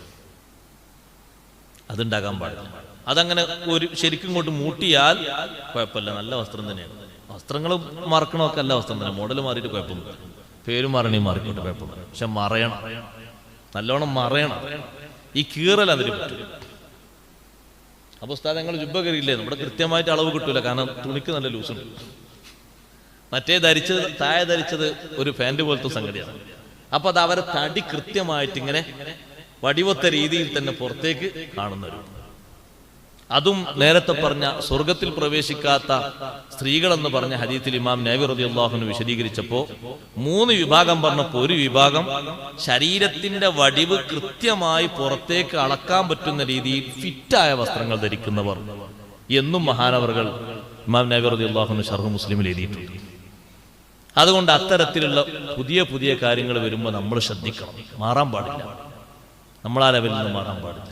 അതുണ്ടാകാൻ പാടില്ല. അതങ്ങനെ ഒരു ശരിക്കും ഇങ്ങോട്ട് മൂട്ടിയാൽ കുഴപ്പമില്ല, നല്ല വസ്ത്രം തന്നെയാണ്. വസ്ത്രങ്ങൾ മറക്കണമൊക്കെ നല്ല വസ്ത്രം തന്നെ, മോഡൽ മാറിയിട്ട് കുഴപ്പമൊന്നുമില്ല. പേര് മാറണേ മാറിക്കോട്ടെ, കുഴപ്പമില്ല. പക്ഷെ മറയണം, നല്ലോണം മറയണം. ഈ കീറൽ അതിന് പറ്റില്ല. അപ്പൊ ഉസ്താദ് ഞങ്ങൾ ജുബ്ബ കയറിയില്ലേ, നമ്മുടെ കൃത്യമായിട്ട് അളവ് കിട്ടൂല, കാരണം തുണിക്ക് നല്ല ലൂസുണ്ട്. മറ്റേ ധരിച്ചത് താഴെ ധരിച്ചത് ഒരു പാന്റ് പോലത്തെ സംഗതിയാണ്. അപ്പൊ അത് അവരെ തടി കൃത്യമായിട്ട് ഇങ്ങനെ വടിവൊത്ത രീതിയിൽ തന്നെ പുറത്തേക്ക് കാണുന്നവരും. അതും നേരത്തെ പറഞ്ഞ സ്വർഗത്തിൽ പ്രവേശിക്കാത്ത സ്ത്രീകളെന്ന് പറഞ്ഞ ഹദീത്തിൽ ഇമാം നബി റളിയല്ലാഹു അൻഹു വിശദീകരിച്ചപ്പോ 3 വിഭാഗം പറഞ്ഞപ്പോ ഒരു വിഭാഗം ശരീരത്തിന്റെ വടിവ് കൃത്യമായി പുറത്തേക്ക് അളക്കാൻ പറ്റുന്ന രീതിയിൽ ഫിറ്റായ വസ്ത്രങ്ങൾ ധരിക്കുന്നവർ എന്നും മഹാനവറുകൾ ഇമാം നബി റളിയല്ലാഹു അൻഹു ശർഹ് മുസ്ലിമിൽ എഴുതിയിട്ടുണ്ട്. അതുകൊണ്ട് അത്തരത്തിലുള്ള പുതിയ പുതിയ കാര്യങ്ങൾ വരുമ്പോൾ നമ്മൾ ശ്രദ്ധിക്കണം, മാറാൻ പാടില്ല. നമ്മളാ ലെവലിൽ നിന്ന് മാറാൻ പാടില്ല.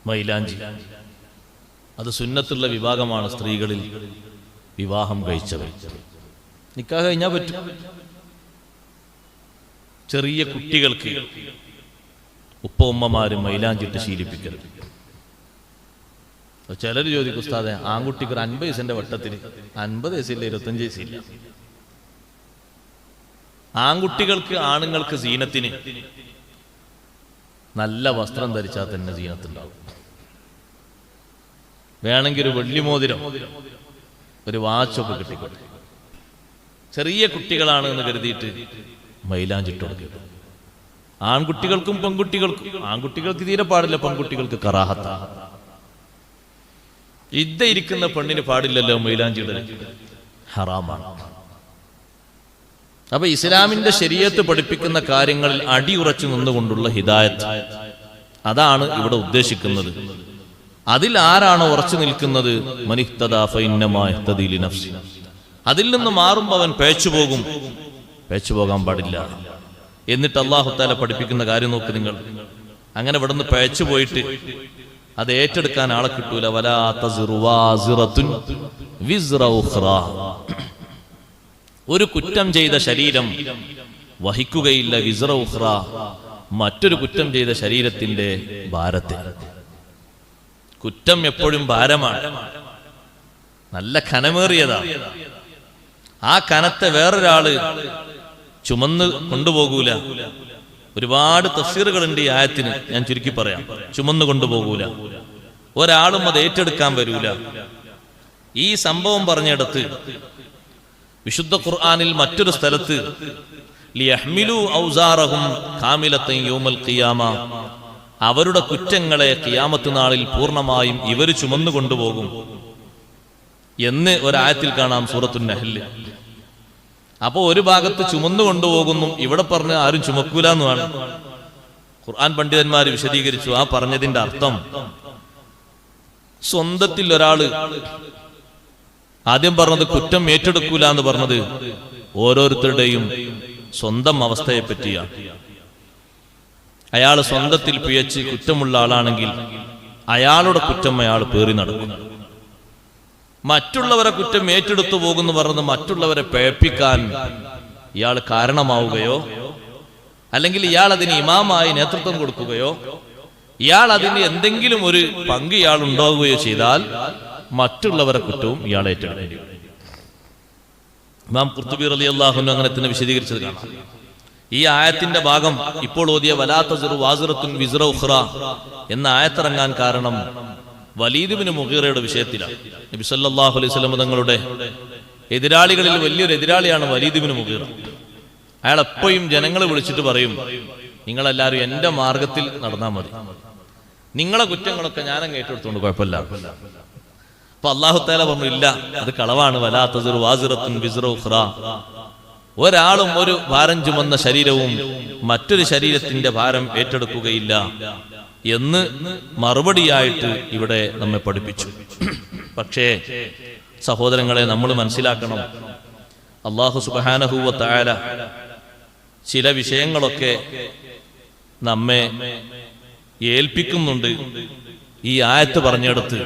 മൈലാഞ്ചി അത് സുന്നത്തുള്ള വിഭാഗമാണ്. സ്ത്രീകളിൽ വിവാഹം കഴിച്ചവർ നിക്കാഹ് കഴിഞ്ഞാൽ പറ്റും. ചെറിയ കുട്ടികൾക്ക് ഉപ്പ ഉമ്മമാര് മൈലാഞ്ചിട്ട് ശീലിപ്പിക്കരുത്. ചിലർ ചോദിക്കും ഉസ്താദേ, ആൺകുട്ടിക്ക് ഒരു 50 വയസ്സിന്റെ വട്ടത്തിന് 50 വയസ്സില്ല 25 വയസ്സില്ല. ആൺകുട്ടികൾക്ക് ആണുങ്ങൾക്ക് സീനത്തിന് നല്ല വസ്ത്രം ധരിച്ചാൽ തന്നെ സീനത്തുണ്ടാവും. വേണമെങ്കിൽ ഒരു വെള്ളിമോതിരം, ഒരു വാച്ചൊക്കെ കിട്ടിക്കോട്ടെ. ചെറിയ കുട്ടികളാണ് എന്ന് കരുതിയിട്ട് മൈലാഞ്ചിട്ട് കൊടുക്കരുത്. ആൺകുട്ടികൾക്കും പെൺകുട്ടികൾക്കും. ആൺകുട്ടികൾക്ക് തീരെ പാടില്ല, പെൺകുട്ടികൾക്ക് കറാഹത്ത. ഇരിക്കുന്ന പെണ്ണിന് പാടില്ലല്ലോ മൈലാഞ്ചിടൽ, ഹറാമാണ്. അപ്പൊ ഇസ്ലാമിന്റെ ശരീഅത്ത് പഠിപ്പിക്കുന്ന കാര്യങ്ങളിൽ അടിയുറച്ചു നിന്നുകൊണ്ടുള്ള ഹിദായത്ത്, അതാണ് ഇവിടെ ഉദ്ദേശിക്കുന്നത്. അതിൽ ആരാണ് ഉറച്ചു നിൽക്കുന്നത്? മനിഹ്തദാ ഫഇന്നമാ യഹ്തദീ ലിനഫ്സി. അതിൽ നിന്ന് മാറുമ്പോൾ അവൻ പേച്ചുപോകും. പേച്ചുപോകാൻ പാടില്ല. എന്നിട്ട് അല്ലാഹു തആല പഠിപ്പിക്കുന്ന കാര്യം നോക്ക് നിങ്ങൾ. അങ്ങനെ ഇവിടെ നിന്ന് പേച്ചു പോയിട്ട് അത് ഏറ്റെടുക്കാൻ ആളെ കിട്ടൂല. വലാ തസിറു വാസിറത്തുൻ വിസ്റ ഉഖ്റാ. ഒരു കുറ്റം ചെയ്ത ശരീരം വഹിക്കുകയില്ല വിസ്റ ഉഖ്റാ, മറ്റൊരു കുറ്റം ചെയ്ത ശരീരത്തിന്റെ ഭാരത്തെ. കുറ്റം എപ്പോഴും ഭാരമാണ്, നല്ല കനമേറിയതാണ്. ആ കനത്തെ വേറൊരാള് ചുമന്ന് കൊണ്ടുപോകൂല. ഒരുപാട് തഫ്സീറുകളുണ്ട് ഈ ആയത്തിന്, ഞാൻ ചുരുക്കി പറയാം. ചുമന്നു കൊണ്ടുപോകൂല, ഒരാളും അത് ഏറ്റെടുക്കാൻ വരൂല. ഈ സംഭവം പറഞ്ഞിടത്ത് വിശുദ്ധ ഖുർആനിൽ മറ്റൊരു സ്ഥലത്ത് ലിയഹ്മിലു ഔസാറഹും കാമിലത്തൻ യൗമൽ ഖിയാമ, അവരുടെ കുറ്റങ്ങളെ ഖിയാമത്ത് നാളിൽ പൂർണ്ണമായും ഇവർ ചുമന്നു കൊണ്ടുപോകും എന്ന് ഒരായത്തിൽ കാണാം, സൂറത്തുൻ നഹ്ല്. അപ്പോ ഒരു ഭാഗത്ത് ചുമന്നു കൊണ്ടുപോകുന്നു, ഇവിടെ പറഞ്ഞ ആരും ചുമക്കൂല എന്നുമാണ് ഖുർആൻ പണ്ഡിതന്മാർ വിശദീകരിച്ചു. ആ പറഞ്ഞതിന്റെ അർത്ഥം, സ്വന്തത്തിൽ ഒരാള് ആദ്യം പറഞ്ഞത് കുറ്റം ഏറ്റെടുക്കൂല എന്ന് പറഞ്ഞത് ഓരോരുത്തരുടെയും സ്വന്തം അവസ്ഥയെ പറ്റിയാണ്. അയാൾ സ്വന്തത്തിൽ പിഴച്ച് കുറ്റമുള്ള ആളാണെങ്കിൽ അയാളുടെ കുറ്റം അയാൾ പേറി നടക്കും. മറ്റുള്ളവരെ കുറ്റം ഏറ്റെടുത്തു പോകുന്നു പറഞ്ഞ് മറ്റുള്ളവരെ പേപ്പിക്കാൻ ഇയാൾ കാരണമാവുകയോ അല്ലെങ്കിൽ ഇയാൾ അതിന് ഇമാമായി നേതൃത്വം കൊടുക്കുകയോ ഇയാൾ അതിന് എന്തെങ്കിലും ഒരു പങ്ക് ഇയാൾ ഉണ്ടാവുകയോ ചെയ്താൽ മറ്റുള്ളവരെ കുറ്റവും ഇയാൾ ഏറ്റെടുക്കേണ്ടി വരും. ഇമാം ഖുർത്തുബി റളിയല്ലാഹു അൻഹു അങ്ങനെ തന്നെ വിശദീകരിച്ചത് കാണാം. ഈ ആയത്തിന്റെ ഭാഗം ഇപ്പോൾ ഓതിയ വലാ തസിറു വാസിറത്തുൻ വിസ്റ ഉഖ്റ എന്ന ആയത്തിറങ്ങാൻ കാരണം വലീദ് ഇബ്നു മുഗീറയുടെ വിഷയത്തിലാണ്. നബി സല്ലല്ലാഹു അലൈഹി വസല്ലം തങ്ങളുടെ എതിരാളികളിൽ വലിയൊരു എതിരാളിയാണ് വലീദ് ഇബ്നു മുഗീറ. അയാൾ എപ്പോഴും ജനങ്ങളെ വിളിച്ചിട്ട് പറയും, നിങ്ങളെല്ലാവരും എന്റെ മാർഗത്തിൽ നടന്നാൽ മതി, നിങ്ങളെ കുറ്റങ്ങളൊക്കെ ഞാനങ്ങ് ഏറ്റെടുത്തോണ്ട് കുഴപ്പമില്ല. അപ്പൊ അല്ലാഹു തആല പറഞ്ഞു, ഇല്ല, അത് കളവാണ്. വലാ തസിറു വാസിറത്തുൻ വിസ്റ ഉഖ്റ. ഒരാളും ഒരു ഭാരം ചുമന്ന ശരീരവും മറ്റൊരു ശരീരത്തിന്റെ ഭാരം ഏറ്റെടുക്കുകയില്ല എന്ന് മറുപടിയായിട്ട് ഇവിടെ നമ്മെ പഠിപ്പിച്ചു. പക്ഷേ സഹോദരങ്ങളെ, നമ്മൾ മനസ്സിലാക്കണം, അല്ലാഹു സുബ്ഹാനഹു വ തആല ചില വിഷയങ്ങളൊക്കെ നമ്മെ ഏൽപ്പിക്കുന്നുണ്ട്. ഈ ആയത്ത് പറഞ്ഞെടുത്ത്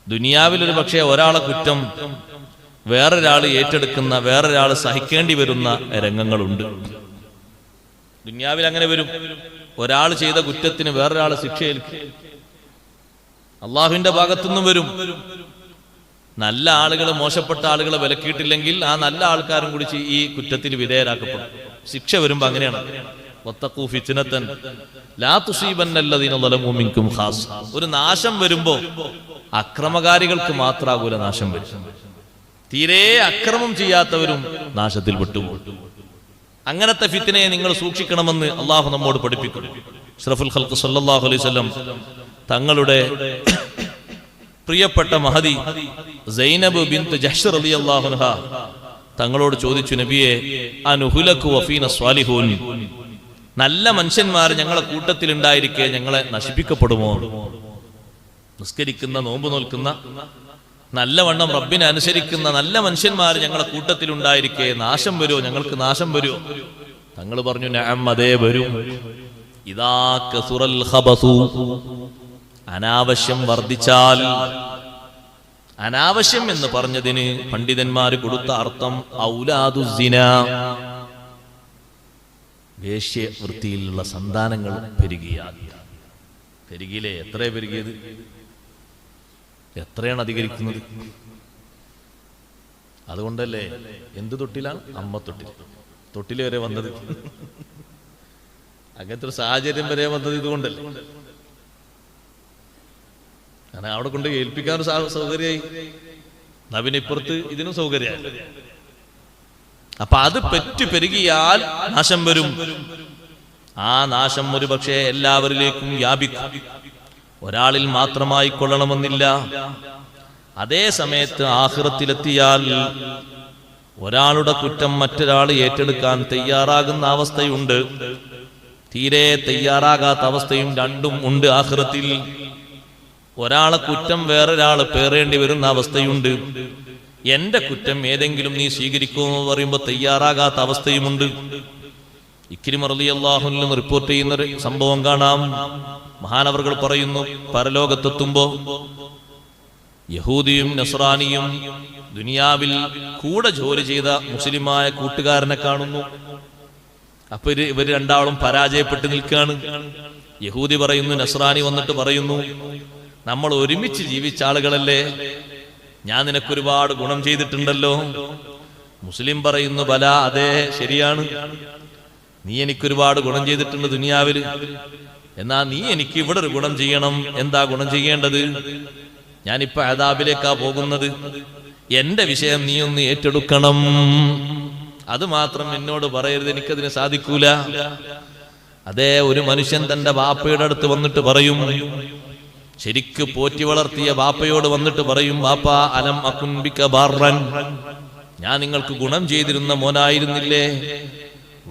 ദുനിയാവിലൊരു പക്ഷേ ഒരാളെ കുറ്റം വേറൊരാൾ ഏറ്റെടുക്കുന്ന, വേറൊരാൾ സഹിക്കേണ്ടി വരുന്ന രംഗങ്ങളുണ്ട്. ദുനിയാവിൽ അങ്ങനെ വരും. ഒരാൾ ചെയ്ത കുറ്റത്തിന് വേറൊരാൾ ശിക്ഷ ഏൽക്കും. അള്ളാഹുവിന്റെ ഭാഗത്തുനിന്നും വരും. നല്ല ആളുകൾ മോശപ്പെട്ട ആളുകളെ വിലക്കിയിട്ടില്ലെങ്കിൽ ആ നല്ല ആൾക്കാരും കൂടി ഈ കുറ്റത്തിന് വിധേയരാക്കപ്പെടും. ശിക്ഷ വരുമ്പോ അങ്ങനെയാണ്. വത്തഖൂ ഫിത്നതൻ ലാ തുസീബന്നല്ലദീന ളലമൂ മിൻകും ഖാസ്സ. ഒരു നാശം വരുമ്പോ അക്രമകാരികൾക്ക് മാത്രാകൂല നാശം വരും. തീരെ അക്രമം ചെയ്യാത്തവരും നാശത്തിൽ പെട്ടുപോകും. അങ്ങനത്തെ ഫിത്നയെ നിങ്ങൾ സൂക്ഷിക്കണമെന്ന് അള്ളാഹു നമ്മോട് പഠിപ്പിക്കുന്നു. അഷ്റഫുൽ ഖൽഖ് സല്ലല്ലാഹു അലൈഹി വസല്ലം തങ്ങളുടെ പ്രിയപ്പെട്ട മഹദി സൈനബ് ബിൻത് ജഹ്ഷ് റളിയല്ലാഹു അൻഹ തങ്ങളോട് ചോദിച്ചു, നബിയെ, അനുഹുലകു വഫീന സ്വാലിഹൂൻ, നല്ല മനുഷ്യന്മാർ ഞങ്ങളെ കൂട്ടത്തിൽ ഉണ്ടായിരിക്കെ ഞങ്ങളെ നശിപ്പിക്കപ്പെടുമോ? നിസ്കരിക്കുന്ന, നോമ്പ് നോൽക്കുന്ന, നല്ലവണ്ണം റബ്ബിനെ അനുസരിക്കുന്ന നല്ല മനുഷ്യന്മാർ ഞങ്ങളെ കൂട്ടത്തിൽ ഉണ്ടായിരിക്കെ നാശം വരുമോ? ഞങ്ങൾക്ക് നാശം വരുമോ? തങ്ങൾ പറഞ്ഞു, നഅം, അതേ വരും. ഇദാ കസുറൽ ഖബസു, അനാവശ്യം വർദ്ധിച്ചാൽ. അനാവശ്യം എന്ന് പറഞ്ഞതിന് പണ്ഡിതന്മാർ കൊടുത്ത അർത്ഥം ഔലാദുസിന, വേശ്യവൃത്തിയിലുള്ള സന്താനങ്ങൾ പെരുകിയാൽ. പെരുകിയില്ലേ? എത്ര പെരുകിയത്? എത്രയാണ് അധികരിക്കുന്നത്? അതുകൊണ്ടല്ലേ എന്ത് തൊട്ടിലാണ്? അമ്മ തൊട്ടിൽ. തൊട്ടിൽ വരെ വന്നത്, അങ്ങനത്തെ ഒരു സാഹചര്യം വരെ വന്നത് ഇതുകൊണ്ടല്ലേ. കാരണം അവിടെ കൊണ്ട് ഏൽപ്പിക്കാൻ സൗകര്യമായി, നബിനിപ്പുറത്ത് ഇതിനും സൗകര്യമായി. അപ്പൊ അത് പെറ്റു പെരുകിയാൽ നാശം വരും. ആ നാശം ഒരു പക്ഷേ എല്ലാവരിലേക്കും വ്യാപിക്കും. ഒരാളിൽ മാത്രമായി കൊള്ളണമെന്നില്ല. അതേ സമയത്ത് ആഖിറത്തിലെത്തിയാൽ ഒരാളുടെ കുറ്റം മറ്റൊരാൾ ഏറ്റെടുക്കാൻ തയ്യാറാകുന്ന അവസ്ഥയുണ്ട്, തീരെ തയ്യാറാകാത്ത അവസ്ഥയും രണ്ടും ഉണ്ട്. ആഖിറത്തിൽ ഒരാളെ കുറ്റം വേറൊരാൾ പേറേണ്ടി വരുന്ന അവസ്ഥയുണ്ട്. എന്റെ കുറ്റം ഏതെങ്കിലും നീ സ്വീകരിക്കുമെന്ന് പറയുമ്പോൾ തയ്യാറാകാത്ത അവസ്ഥയുമുണ്ട്. ഇക്രിമ റളിയല്ലാഹു അൻഹു റിപ്പോർട്ട് ചെയ്യുന്ന ഒരു സംഭവം കാണാം. മഹാനവറുകൾ പറയുന്നു, പരലോകത്തെത്തുമ്പോ യഹൂദിയും നസ്രാനിയും ദുനിയാവിൽ കൂടെ ജോലി ചെയ്ത മുസ്ലിമായ കൂട്ടുകാരനെ കാണുന്നു. അപ്പൊ ഇവര് രണ്ടാളും പരാജയപ്പെട്ട് നിൽക്കുകയാണ്. യഹൂദി പറയുന്നു, നസ്രാനി വന്നിട്ട് പറയുന്നു, നമ്മൾ ഒരുമിച്ച് ജീവിച്ച ആളുകളല്ലേ, ഞാൻ നിനക്കൊരുപാട് ഗുണം ചെയ്തിട്ടുണ്ടല്ലോ. മുസ്ലിം പറയുന്നു, ബല, അതെ, ശരിയാണ്, നീ എനിക്കൊരുപാട് ഗുണം ചെയ്തിട്ടുണ്ട് ദുനിയാവില്. എന്നാ നീ എനിക്ക് ഇവിടെ ഒരു ഗുണം ചെയ്യണം. എന്താ ഗുണം ചെയ്യേണ്ടത്? ഞാനിപ്പോ അദാബിലേക്കാ പോകുന്നത്, എന്റെ വിഷയം നീ ഒന്ന് ഏറ്റെടുക്കണം. അത് മാത്രം എന്നോട് പറയരുത്, എനിക്കതിന് സാധിക്കൂല. അതേ, ഒരു മനുഷ്യൻ തന്റെ ബാപ്പയുടെ അടുത്ത് വന്നിട്ട് പറയും, ശരിക്ക് പോറ്റി വളർത്തിയ ബാപ്പയോട് വന്നിട്ട് പറയും, ബാപ്പ, അലം അകുൻ ബിക ബാറൻ, ഞാൻ നിങ്ങൾക്ക് ഗുണം ചെയ്തിരുന്ന മോനായിരുന്നില്ലേ?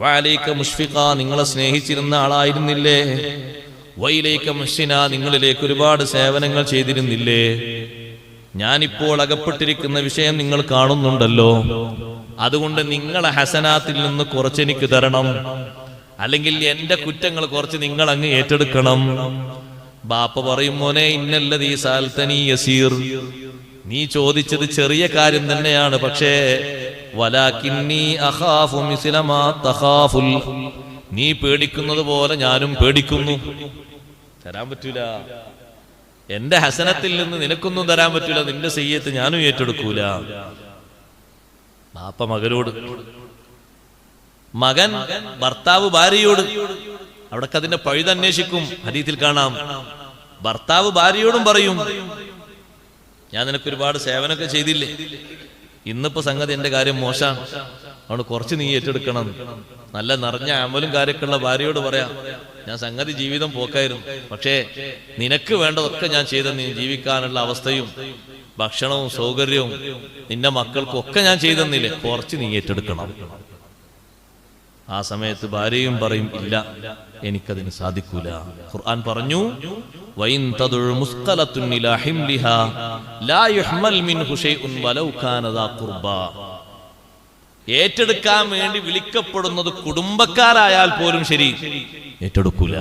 വഅലൈക മുഷ്ഫിഖ, നിങ്ങളെ സ്നേഹിച്ചിരുന്ന ആളായിരുന്നില്ലേ? വൈലൈക മുഹ്സിന, നിങ്ങളിലേക്ക് ഒരുപാട് സേവനങ്ങൾ ചെയ്തിരുന്നില്ലേ? ഞാനിപ്പോൾ അകപ്പെട്ടിരിക്കുന്ന വിഷയം നിങ്ങൾ കാണുന്നുണ്ടല്ലോ. അതുകൊണ്ട് നിങ്ങളെ ഹസനാത്തിൽ നിന്ന് കുറച്ചെനിക്ക് തരണം, അല്ലെങ്കിൽ എന്റെ കുറ്റങ്ങൾ കുറച്ച് നിങ്ങൾ അങ്ങ് ഏറ്റെടുക്കണം. ബാപ്പ പറയും, മോനെ, ഇന്നല്ലദീ സഅൽതനീ യസീർ, നീ ചോദിച്ചത് ചെറിയ കാര്യം തന്നെയാണ്, പക്ഷേ വലാകിന്നി അഖാഫു മിസ്ല മാ തഖാഫുൽ, നീ പേടിക്കുന്നത് പോലെ ഞാനും പേടിക്കുന്നു. തരാൻ പറ്റൂല. എന്റെ ഹസനത്തിൽ നിന്ന് നിനക്കൊന്നും തരാൻ പറ്റൂല, നിന്റെ സയ്യത്ത് ഞാനും ഏറ്റെടുക്കൂല. ബാപ്പ മകനോട്, മകൻ ഭർത്താവ് ഭാര്യയോട്, അവിടൊക്കെ അതിന്റെ പഴുതന്വേഷിക്കും. ഹദീസിൽ കാണാം, ഭർത്താവ് ഭാര്യയോടും പറയും, ഞാൻ നിനക്ക് ഒരുപാട് സേവനമൊക്കെ ചെയ്തില്ലേ, ഇന്നിപ്പോ സംഗതി എന്റെ കാര്യം മോശമാണ്, അതുകൊണ്ട് കുറച്ച് നീ ഏറ്റെടുക്കണം. നല്ല നിറഞ്ഞ അമലും കാര്യമൊക്കെ ഉള്ള ഭാര്യയോട് പറയാം, ഞാൻ സംഗതി ജീവിതം പോക്കായിരുന്നു, പക്ഷേ നിനക്ക് വേണ്ടതൊക്കെ ഞാൻ ചെയ്ത, നീ ജീവിക്കാനുള്ള അവസ്ഥയും ഭക്ഷണവും സൗകര്യവും നിന്റെ മക്കൾക്കും ഒക്കെ ഞാൻ ചെയ്തെന്നില്ലേ, കുറച്ച് നീ ഏറ്റെടുക്കണം. ആ സമയത്ത് ഭാര്യയും പറയും, ഇല്ല, എനിക്കതിന് സാധിക്കൂല. ഖുർആൻ പറഞ്ഞു, വൈൻ തദഉ മുസ്ഖലത്തുൻ ഇലാ ഹിംലിഹാ ലാ യുഹ്മൽ മിൻഹു ശൈഉൻ വലൗ കാന ദാ ഖുർബാ. ഏറ്റെടുക്കാൻ വേണ്ടി വിളിക്കപ്പെടുന്നത് കുടുംബക്കാരായാൽ പോലും ശരി, ഏറ്റെടുക്കൂല,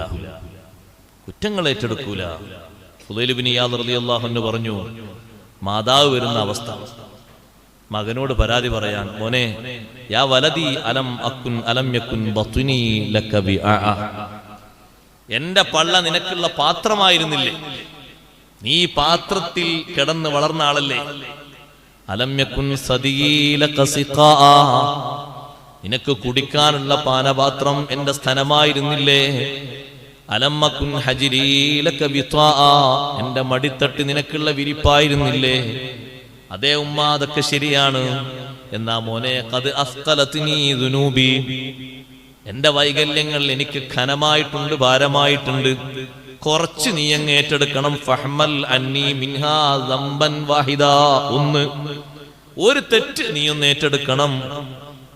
കുറ്റങ്ങൾ ഏറ്റെടുക്കൂല. ഫുളൈൽ ഇബ്നു ഇയാദ് റളിയല്ലാഹു അൻഹു പറഞ്ഞു, മാതാവ് വരുന്ന അവസ്ഥ, മകനോട് പരാതി പറയാൻ, മോനെ, യാ വലദി അലം യകുൻ ബത്നി ലക ബിആ, എന്റെ പള്ള നിനക്കുള്ള പാത്രമായിരുന്നില്ലേ, നീ പാത്രത്തിൽ കിടന്ന് വളർന്ന ആളല്ലേ. അലം യകുൻ സദീ ലക സിഖാ, നിനക്ക് കുടിക്കാനുള്ള പാനപാത്രം എന്റെ സ്ഥനമായിരുന്നില്ലേ. അലം അകുൻ ഹജ്രീ ലക വിത്വാ, എന്റെ മടിത്തട്ട് നിനക്കുള്ള വിരിപ്പായിരുന്നില്ലേ. അതേ ഉമ്മ, അതൊക്കെ ശരിയാണ്. എന്നാ മോനെ, ഖദ് അസ്ഖലത്നി ദുനൂബി, എന്റെ വൈകല്യങ്ങൾ എനിക്ക് ഘനമായിട്ടുണ്ട്, ഭാരമായിട്ടുണ്ട്, കുറച്ച് നീ അങ്ങ് ഏറ്റെടുക്കണം. ഫഹ്മൽ അന്നി മിൻഹാ ദംബൻ വാഹിദാ, ഒരു തെറ്റ് നീ ഒന്ന് ഏറ്റെടുക്കണം.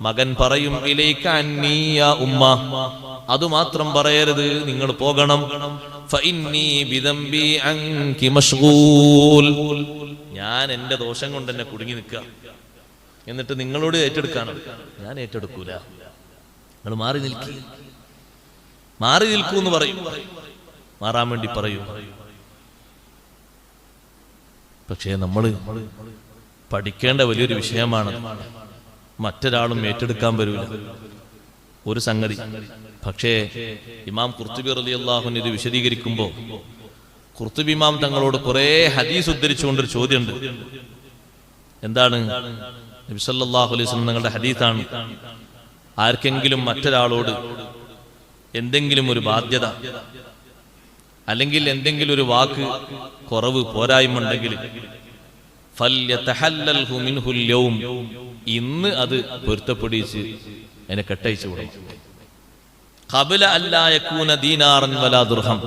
മകൻ പറയും, ഇലൈക അന്നി യാ ഉമ്മ, അതുമാത്രം പറയരുത്, നിങ്ങൾ പോകണം. ഫഇന്നി ബിദംബി അൻകി മശ്ഗൂൽ, ഞാൻ എന്റെ ദോഷം കൊണ്ട് എന്നെ കുടുങ്ങി നിൽക്കുക, എന്നിട്ട് നിങ്ങളോട് ഏറ്റെടുക്കാനോ, ഞാൻ ഏറ്റെടുക്കൂല, നിങ്ങൾ മാറി നിൽക്കൂ, മാറി നിൽക്കൂ എന്ന് പറയും, മാറാൻ വേണ്ടി പറയും. പക്ഷേ നമ്മൾ പഠിക്കേണ്ട വലിയൊരു വിഷയമാണ്, മറ്റൊരാളും ഏറ്റെടുക്കാൻ വരൂല ഒരു സംഗതി. പക്ഷേ ഇമാം ഖുർത്തുബി റളിയല്ലാഹു അൻഹു ഇത് വിശദീകരിക്കുമ്പോൾ, ഖുർത്തുബി ഇമാം തങ്ങളോട് കുറെ ഹദീസ് ഉദ്ധരിച്ചുകൊണ്ടൊരു ചോദ്യമുണ്ട്. എന്താണ്? നബി സല്ലല്ലാഹു അലൈഹി വസല്ലം തങ്ങളുടെ ഹദീസാണ്, ആർക്കെങ്കിലും മറ്റൊരാളോട് എന്തെങ്കിലും ഒരു ബാധ്യത അല്ലെങ്കിൽ എന്തെങ്കിലും ഒരു വാക്ക് കുറവ് പോരായ്മ ഉണ്ടെങ്കിൽ ഫല്യതഹല്ലൽഹു മിൻഹുൽ യൗം, ഇന്ന് അത് പൊരുത്തപ്പെടിച്ച് അതിനെ കെട്ടയച്ചു വിടണം. ഖബല അല്ലാ യകൂന ദീനാറൻ വലാ ദിർഹം,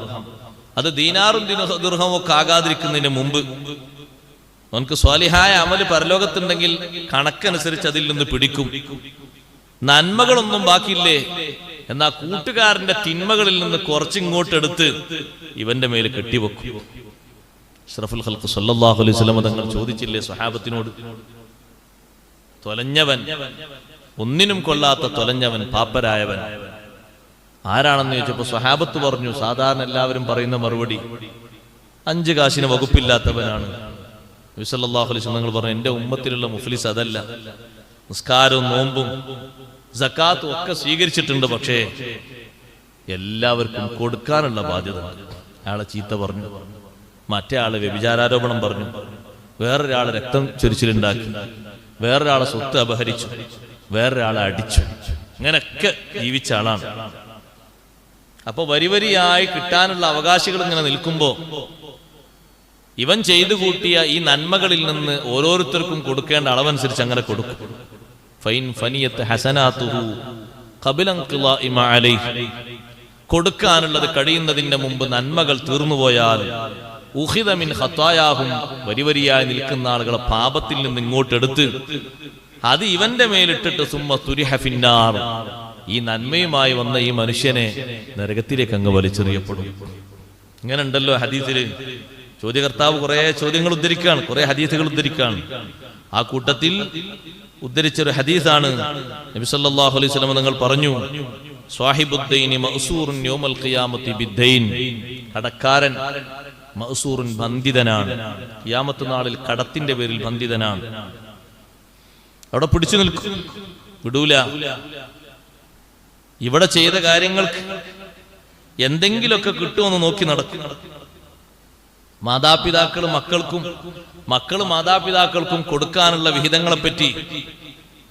അത് ദീനാറും ദിർഹവും ഒക്കെ ആകാതിരിക്കുന്നതിന് മുമ്പ് നമുക്ക് സ്വാലിഹായ അമല് പരലോകത്തുണ്ടെങ്കിൽ കണക്കനുസരിച്ച് അതിൽ നിന്ന് പിടിക്കും. നന്മകളൊന്നും ബാക്കിയില്ലേ, എന്നാ കൂട്ടുകാരന്റെ തിന്മകളിൽ നിന്ന് കുറച്ചിങ്ങോട്ടെടുത്ത് ഇവന്റെ മേൽ കെട്ടിവെക്കും. അഷ്റഫുൽ ഖൽഖ് സല്ലല്ലാഹു അലൈഹി വസല്ലം തങ്ങൾ ചോദിച്ചില്ലേ സ്വഹാബത്തിനോട്, തൊലഞ്ഞവൻ, ഒന്നിനും കൊള്ളാത്ത തൊലഞ്ഞവൻ, പാപ്പരായവൻ ആരാണെന്ന് ചോദിച്ചപ്പോ സ്വഹാബത്ത് പറഞ്ഞു, സാധാരണ എല്ലാവരും പറയുന്ന മറുപടി 5 കാശിന് വകുപ്പില്ലാത്തവനാണ്. നബി സല്ലല്ലാഹു അലൈഹി വസല്ലം തങ്ങൾ പറഞ്ഞു, എന്റെ ഉമ്മത്തിലുള്ള മുഫ്ലിസ് അതല്ല, നിസ്കാരവും നോമ്പും സക്കാത്തും ഒക്കെ സ്വീകരിച്ചിട്ടുണ്ട്, പക്ഷേ എല്ലാവർക്കും കൊടുക്കാനുള്ള ബാധ്യത. അയാളെ ചീത്ത പറഞ്ഞു, മറ്റേ ആളെ വ്യഭിചാരാരോപണം പറഞ്ഞു, വേറൊരാളെ രക്തം ചൊരിച്ചിലുണ്ടാക്കി, വേറൊരാളെ സ്വത്ത് അപഹരിച്ചു, വേറൊരാളെ അടിച്ചു, ഇങ്ങനെയൊക്കെ ജീവിച്ച ആളാണ്. അപ്പൊ വരിവരിയായി കിട്ടാനുള്ള അവകാശികൾ ഇങ്ങനെ നിൽക്കുമ്പോ ഇവൻ ചെയ്തു കൂട്ടിയ ഈ നന്മകളിൽ നിന്ന് ഓരോരുത്തർക്കും കൊടുക്കേണ്ട അളവനുസരിച്ച് അങ്ങനെ കൊടുക്കും. ഫൈൻ ഫനിയത്ത് ഹസനാതുഹു ഖബല ഇൻഖിളാഇ മാ അലൈഹി, കൊടുക്കാനുള്ളത് കഴിയുന്നതിന്റെ മുമ്പ് നന്മകൾ തീർന്നുപോയാൽ ഉഖിദ മിൻ ഖതായാഹും, വരിവരിയായി നിൽക്കുന്ന ആളുകളെ പാപത്തിൽ നിന്ന് ഇങ്ങോട്ടെടുത്ത് അത് ഇവന്റെ മേലിട്ടിട്ട് സുമ്മ തുരിഹ ഫിന്നാർ, ഈ നന്മയുമായി വന്ന ഈ മനുഷ്യനെ നരകത്തിലേക്ക് അങ്ങ് വലിച്ചെറിയപ്പെടും. ഇങ്ങനെ ഉണ്ടല്ലോ ഹദീസില്. ചോദ്യകർത്താവ് കുറെ ചോദ്യങ്ങൾ ഉദ്ധരിക്കുകയാണ്, കുറെ ഹദീസുകൾ ഉദ്ധരിക്കുകയാണ്. ആ കൂട്ടത്തിൽ ഉദ്ധരിച്ചൊരു ഹദീസാണ്, നബി സല്ലല്ലാഹു അലൈഹി വസല്ലം തങ്ങൾ പറഞ്ഞു, സ്വാഹിബുദ്ദൈനി മഅ്സൂറുൻ യൗമൽ ഖിയാമത്തി ബിദ്ദൈൻ, കടക്കാരൻ മഅ്സൂറുൻ ബന്ധിതനാണ്, ഖിയാമത്ത് നാളിൽ കടത്തിന്റെ പേരിൽ ബന്ധിതനാണ്. അവിടെ പിടിച്ചു നിൽക്കും, വിടൂല. ഇവിടെ ചെയ്ത കാര്യങ്ങൾക്ക് എന്തെങ്കിലുമൊക്കെ കിട്ടുമെന്ന് നോക്കി നടക്കും. മാതാപിതാക്കൾ മക്കൾക്കും, മക്കള് മാതാപിതാക്കൾക്കും കൊടുക്കാനുള്ള വിഹിതങ്ങളെപ്പറ്റി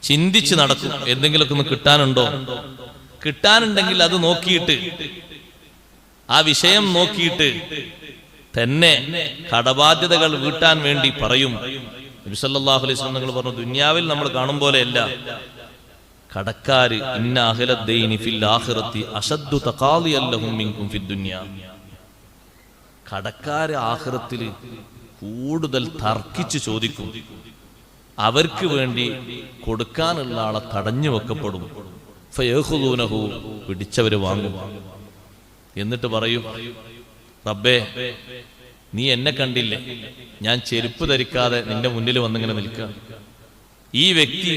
ചിന്തിച്ച് നടക്കും. എന്തെങ്കിലുമൊക്കെ ഒന്ന് കിട്ടാനുണ്ടോ? കിട്ടാനുണ്ടെങ്കിൽ അത് നോക്കിയിട്ട്, ആ വിഷയം നോക്കിയിട്ട് തന്നെ കടബാധ്യതകൾ വീട്ടാൻ വേണ്ടി പറയും. നബി സല്ലല്ലാഹു അലൈഹി വസല്ലം തങ്ങൾ പറഞ്ഞു, ദുനിയാവിൽ നമ്മൾ കാണും പോലെയല്ല കടക്കാര്. ഇന്ന അഹ്ലദ്ദൈനി ഫിൽ ആഖിറതി അശദ്ദു തഖാദിയൻ ലഹും മിൻകും ഫിദ് ദുനിയ. കടക്കാര് ആഖിറത്തിൽ കൂടുതൽ തർക്കിച്ച് ചോദിക്കും. അവർക്ക് വേണ്ടി കൊടുക്കാനുള്ള ആളെ തടഞ്ഞു വെക്കപ്പെടും. ഫയഖുദൂനഹു, പിടിച്ചവര് വാങ്ങും. എന്നിട്ട് പറയും, റബ്ബേ നീ എന്നെ കണ്ടില്ലേ, ഞാൻ ചെരുപ്പ് ധരിക്കാതെ നിന്റെ മുന്നിൽ വന്നിങ്ങനെ നിൽക്കുക. ഈ വ്യക്തി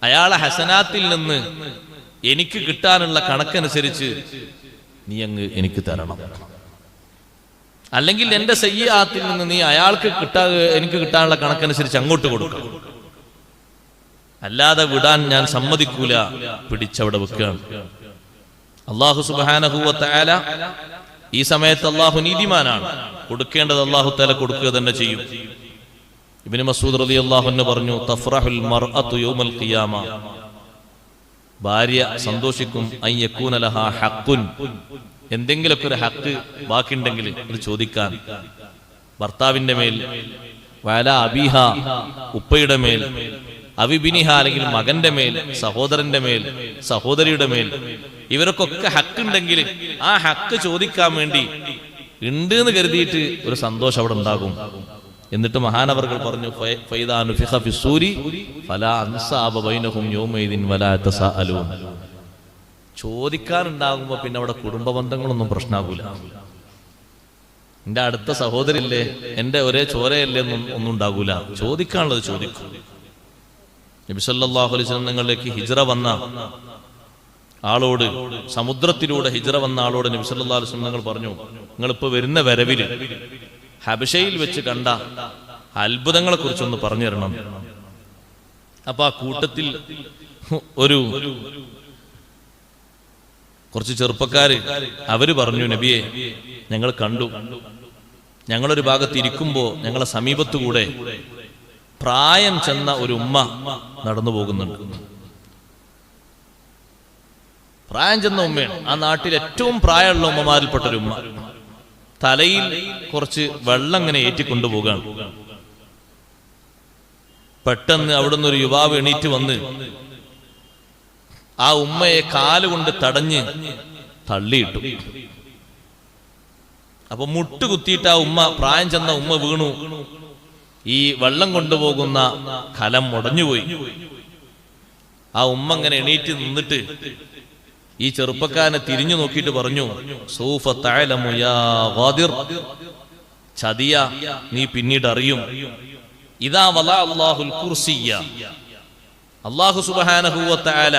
അയാളെ ഹസനാത്തിൽ നിന്ന് എനിക്ക് കിട്ടാനുള്ള കണക്കനുസരിച്ച് നീ അങ്ങ് എനിക്ക് തരണം. അല്ലെങ്കിൽ എന്റെ സയ്യിആത്തിൽ നിന്ന് നീ അയാൾക്ക് എനിക്ക് കിട്ടാനുള്ള കണക്കനുസരിച്ച് അങ്ങോട്ട് കൊടുക്കണം. അല്ലാതെ വിടാൻ ഞാൻ സമ്മതിക്കൂല. പിടിച്ചവിടെ വെക്കുകയാണ്. അല്ലാഹു സുബ്ഹാനഹു വ തആല ഈ സമയത്ത് അല്ലാഹു നീതിമാനാണ്. കൊടുക്കേണ്ടത് അല്ലാഹു തആല കൊടുക്കുക തന്നെ ചെയ്യും. ഇബ്നു മസ്ഊദ് റളിയല്ലാഹു അൻഹു പറഞ്ഞു, തഫ്റഹുൽ മർഅതു യൗമൽ ഖിയാമ, ഭാര്യ സന്തോഷിക്കും, അൻ യകൂന ലഹാ ഹഖ്ഖുൻ, എന്തെങ്കിലുമൊക്കെ ഒരു ഹക്ക് ബാക്കിയുണ്ടെങ്കിൽ ഇത് ചോദിക്കാൻ. ഭർത്താവിന്റെ മേൽ, വഅല അബീഹ, ഉപ്പയുടെ മേൽ, അവിബിനിഹ, അല്ലെങ്കിൽ മകന്റെ മേൽ, സഹോദരന്റെ മേൽ, സഹോദരിയുടെ മേൽ, ഇവർക്കൊക്കെ ഹക്കുണ്ടെങ്കിൽ ആ ഹക്ക് ചോദിക്കാൻ വേണ്ടി ഉണ്ട് എന്ന് കരുതിയിട്ട് ഒരു സന്തോഷം അവിടെ ഉണ്ടാകും. എന്നിട്ട് മഹാനവർകൾ പറഞ്ഞു, ഫൈദാ നുഫിഖ ഫിസ്സൂരി ഫലാ അൻസാബ ബൈനഹും യൗമൈദിൻ വലാ തസാഅലൂൻ. ചോദിക്കാനുണ്ടാകുമ്പോ പിന്നെ അവിടെ കുടുംബ ബന്ധങ്ങളൊന്നും പ്രശ്നമാകൂല. എന്റെ അടുത്ത സഹോദരില്ലേ, എന്റെ ഒരേ ചോരയല്ലേ ഒന്നും ഉണ്ടാകൂല. ചോദിക്കാനുള്ളത് ചോദിക്കും. നബി സല്ലല്ലാഹു അലൈഹി വസല്ലം നിങ്ങളിലേക്ക് ഹിജ്റ വന്ന ആളോട്, സമുദ്രത്തിലൂടെ ഹിജ്റ വന്ന ആളോട് നബി സല്ലല്ലാഹു അലൈഹി വസല്ലം നിങ്ങൾ പറഞ്ഞു, നിങ്ങളിപ്പോ വരുന്ന വരവില് ഹബശയിൽ വെച്ച് കണ്ട അത്ഭുതങ്ങളെ കുറിച്ചൊന്ന് പറഞ്ഞു തരണം. അപ്പൊ ആ കൂട്ടത്തിൽ കുറച്ച് ചെറുപ്പക്കാര് അവര് പറഞ്ഞു, നബിയെ ഞങ്ങൾ കണ്ടു, ഞങ്ങളൊരു ഭാഗത്ത് ഇരിക്കുമ്പോ ഞങ്ങളെ സമീപത്തുകൂടെ പ്രായം ചെന്ന ഒരു ഉമ്മ നടന്നു പോകുന്നുണ്ട്. പ്രായം ചെന്ന ഉമ്മയാണ്. ആ നാട്ടിൽ ഏറ്റവും പ്രായമുള്ള ഉമ്മമാരിൽപ്പെട്ട ഒരു ഉമ്മ. തലയിൽ കുറച്ച് വെള്ളം ഇങ്ങനെ ഏറ്റിക്കൊണ്ടുപോകാണ്. പെട്ടെന്ന് അവിടുന്ന് ഒരു യുവാവ് എണീറ്റ് വന്ന് ആ ഉമ്മയെ കാലുകൊണ്ട് തടഞ്ഞ് തള്ളിയിട്ടു. അപ്പൊ മുട്ടുകുത്തിയിട്ട് ആ ഉമ്മ, പ്രായം ചെന്ന ഉമ്മ വീണു. ഈ വെള്ളം കൊണ്ടുപോകുന്ന കലം ഉടഞ്ഞുപോയി. ആ ഉമ്മ ഇങ്ങനെ എണീറ്റ് നിന്നിട്ട് ഈ ചെറുപ്പക്കാരനെ തിരിഞ്ഞു നോക്കിയിട്ട് പറഞ്ഞു, സൗഫ തഅലമു യാ ഗാദിർ, ചതിയ നീ പിന്നീട് അറിയും. ഇദാ വലാ അല്ലാഹുൽ കുർസിയ്യ, അല്ലാഹു സുബ്ഹാനഹു വ തആല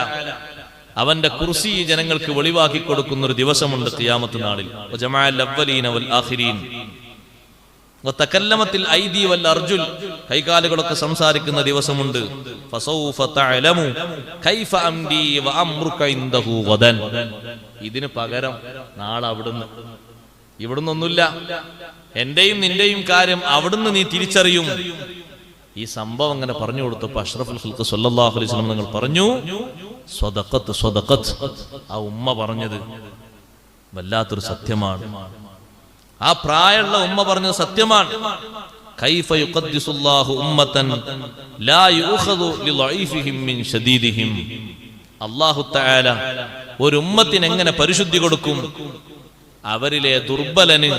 അവന്റെ കുർസി ജനങ്ങൾക്ക് വെളിവാക്കി കൊടുക്കുന്ന ഒരു ദിവസമുണ്ട് ഖിയാമത്ത് നാളിൽ. വജമഅൽ അവ്വലീന വൽ ആഖിരീൻ വതകല്ലമത്തിൽ ഐദി വൽ അർജുൽ, കൈകാലുകളൊക്കെ സംസാരിക്കുന്ന ദിവസമുണ്ട്. ഫസൗഫ തഅലമു കൈഫ അംദി വ അംറുക ഇൻദഹു ഗദൻ. ഇതിന് പകരം നാളെ ഇവിടുന്ന് ഒന്നുമില്ല, എന്റെയും നിന്റെയും കാര്യം അവിടുന്ന് നീ തിരിച്ചറിയും. ഈ സംഭവം അങ്ങനെ പറഞ്ഞു കൊടുത്തപ്പോൾ അഷ്റഫുൽ ഖൽഖ് സ്വല്ലല്ലാഹു അലൈഹി വസല്ലം നിങ്ങൾ പറഞ്ഞു, സ്വദഖത്ത് സ്വദഖത്ത്. ആ ഉമ്മ പറഞ്ഞത് വല്ലാത്തൊരു സത്യമാണ്. ആ പ്രായമുള്ള ഉമ്മ പറഞ്ഞത് സത്യമാണ്. കൈഫ യുഖദ്ദിസുല്ലാഹു ഉമ്മതൻ ലാ യുഖദു ലിളഈഫിഹിം മിൻ ശദീദിഹിം. അല്ലാഹു തആല ഒരു ഉമ്മത്തിന് എങ്ങനെ പരിശുദ്ധി കൊടുക്കും? അവരിലെ ദുർബലന്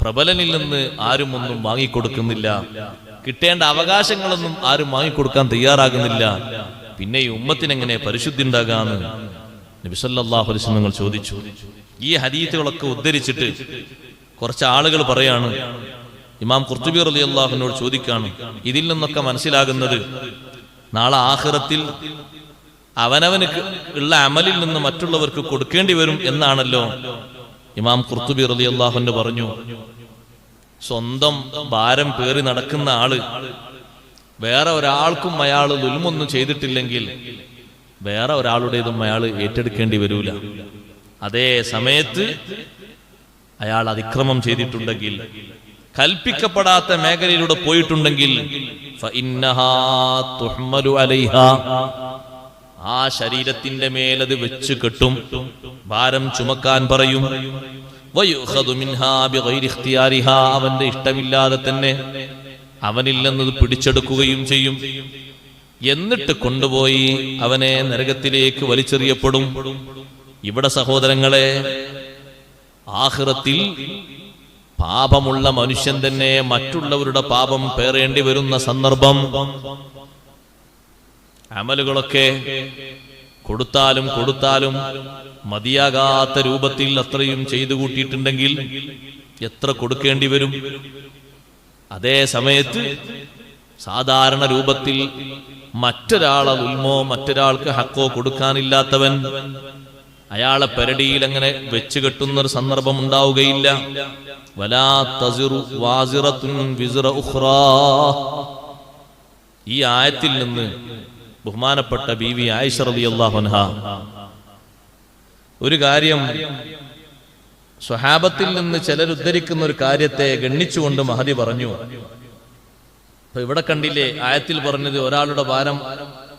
പ്രബലനിൽ നിന്ന് ആരും ഒന്നും വാങ്ങിക്കൊടുക്കുന്നില്ല. കിട്ടേണ്ട അവകാശങ്ങളൊന്നും ആരും വാങ്ങിക്കൊടുക്കാൻ തയ്യാറാകുന്നില്ല. പിന്നെ ഈ ഉമ്മത്തിന് എങ്ങനെ പരിശുദ്ധി ഉണ്ടാകാന്ന് നബി സല്ലല്ലാഹു അലൈഹി വസല്ലം ചോദിച്ചു. ഈ ഹദീസുകളൊക്കെ ഉദ്ധരിച്ചിട്ട് കുറച്ച് ആളുകൾ പറയാണ്, ഇമാം ഖുർത്തുബി റളിയല്ലാഹു അൻഹു ചോദിക്കാണ്, ഇതിൽ നിന്നൊക്കെ മനസ്സിലാകുന്നത് നാളെ ആഖിറത്തിൽ അവനവന് ഉള്ള അമലിൽ നിന്ന് മറ്റുള്ളവർക്ക് കൊടുക്കേണ്ടി വരും എന്നാണല്ലോ. ഇമാം ഖുർത്തുബി റളിയല്ലാഹു അൻഹു പറഞ്ഞു, സ്വന്തം ഭാരം പേറി നടക്കുന്ന ആള് വേറെ ഒരാൾക്കും അയാൾ ദുൽമൊന്നും ചെയ്തിട്ടില്ലെങ്കിൽ വേറെ ഒരാളുടേതും അയാൾ ഏറ്റെടുക്കേണ്ടി വരൂല. അതേ സമയത്ത് അയാൾ അതിക്രമം ചെയ്തിട്ടുണ്ടെങ്കിൽ, കൽപ്പിക്കപ്പെടാത്ത മേഖലയിലൂടെ പോയിട്ടുണ്ടെങ്കിൽ ആ ശരീരത്തിന്റെ മേലത് വെച്ച് കെട്ടും, ഭാരം ചുമക്കാൻ പറയും. അവന്റെ ഇഷ്ടമില്ലാതെ തന്നെ അവനിൽ നിന്നത് പിടിച്ചെടുക്കുകയും ചെയ്യും. എന്നിട്ട് കൊണ്ടുപോയി അവനെ നരകത്തിലേക്ക് വലിച്ചെറിയപ്പെടും. ഇവിടെ സഹോദരങ്ങളെ, ആഖിറത്തിൽ പാപമുള്ള മനുഷ്യൻ തന്നെ മറ്റുള്ളവരുടെ പാപം പേറേണ്ടി വരുന്ന സന്ദർഭം, അമലുകളൊക്കെ കൊടുത്താലും മതിയാകാത്ത രൂപത്തിൽ അത്രയും ചെയ്തു കൂട്ടിയിട്ടുണ്ടെങ്കിൽ എത്ര കൊടുക്കേണ്ടി വരും? അതേ സമയത്ത് സാധാരണ രൂപത്തിൽ മറ്റൊരാളെ ഉൽമോ മറ്റൊരാൾക്ക് ഹക്കോ കൊടുക്കാനില്ലാത്തവൻ അയാളെ പെരടിയിൽ അങ്ങനെ വെച്ച് കെട്ടുന്നൊരു സന്ദർഭം ഉണ്ടാവുകയില്ല. വലാ തസിറു വാസിറത്തുൻ വിസ്റ ഉഖ്റാ. ഈ ആയത്തിൽ നിന്ന് ബഹുമാനപ്പെട്ട ബീവി ആയിഷ റളിയല്ലാഹു അൻഹ ഒരു കാര്യം, സ്വഹാബത്തിൽ നിന്ന് ചിലർ ഉദ്ധരിക്കുന്ന ഒരു കാര്യത്തെ ഗണ്ണിച്ചുകൊണ്ട് മഹദി പറഞ്ഞു. അപ്പൊ ഇവിടെ കണ്ടില്ലേ, ആയത്തിൽ പറഞ്ഞത് ഒരാളുടെ ഭാരം,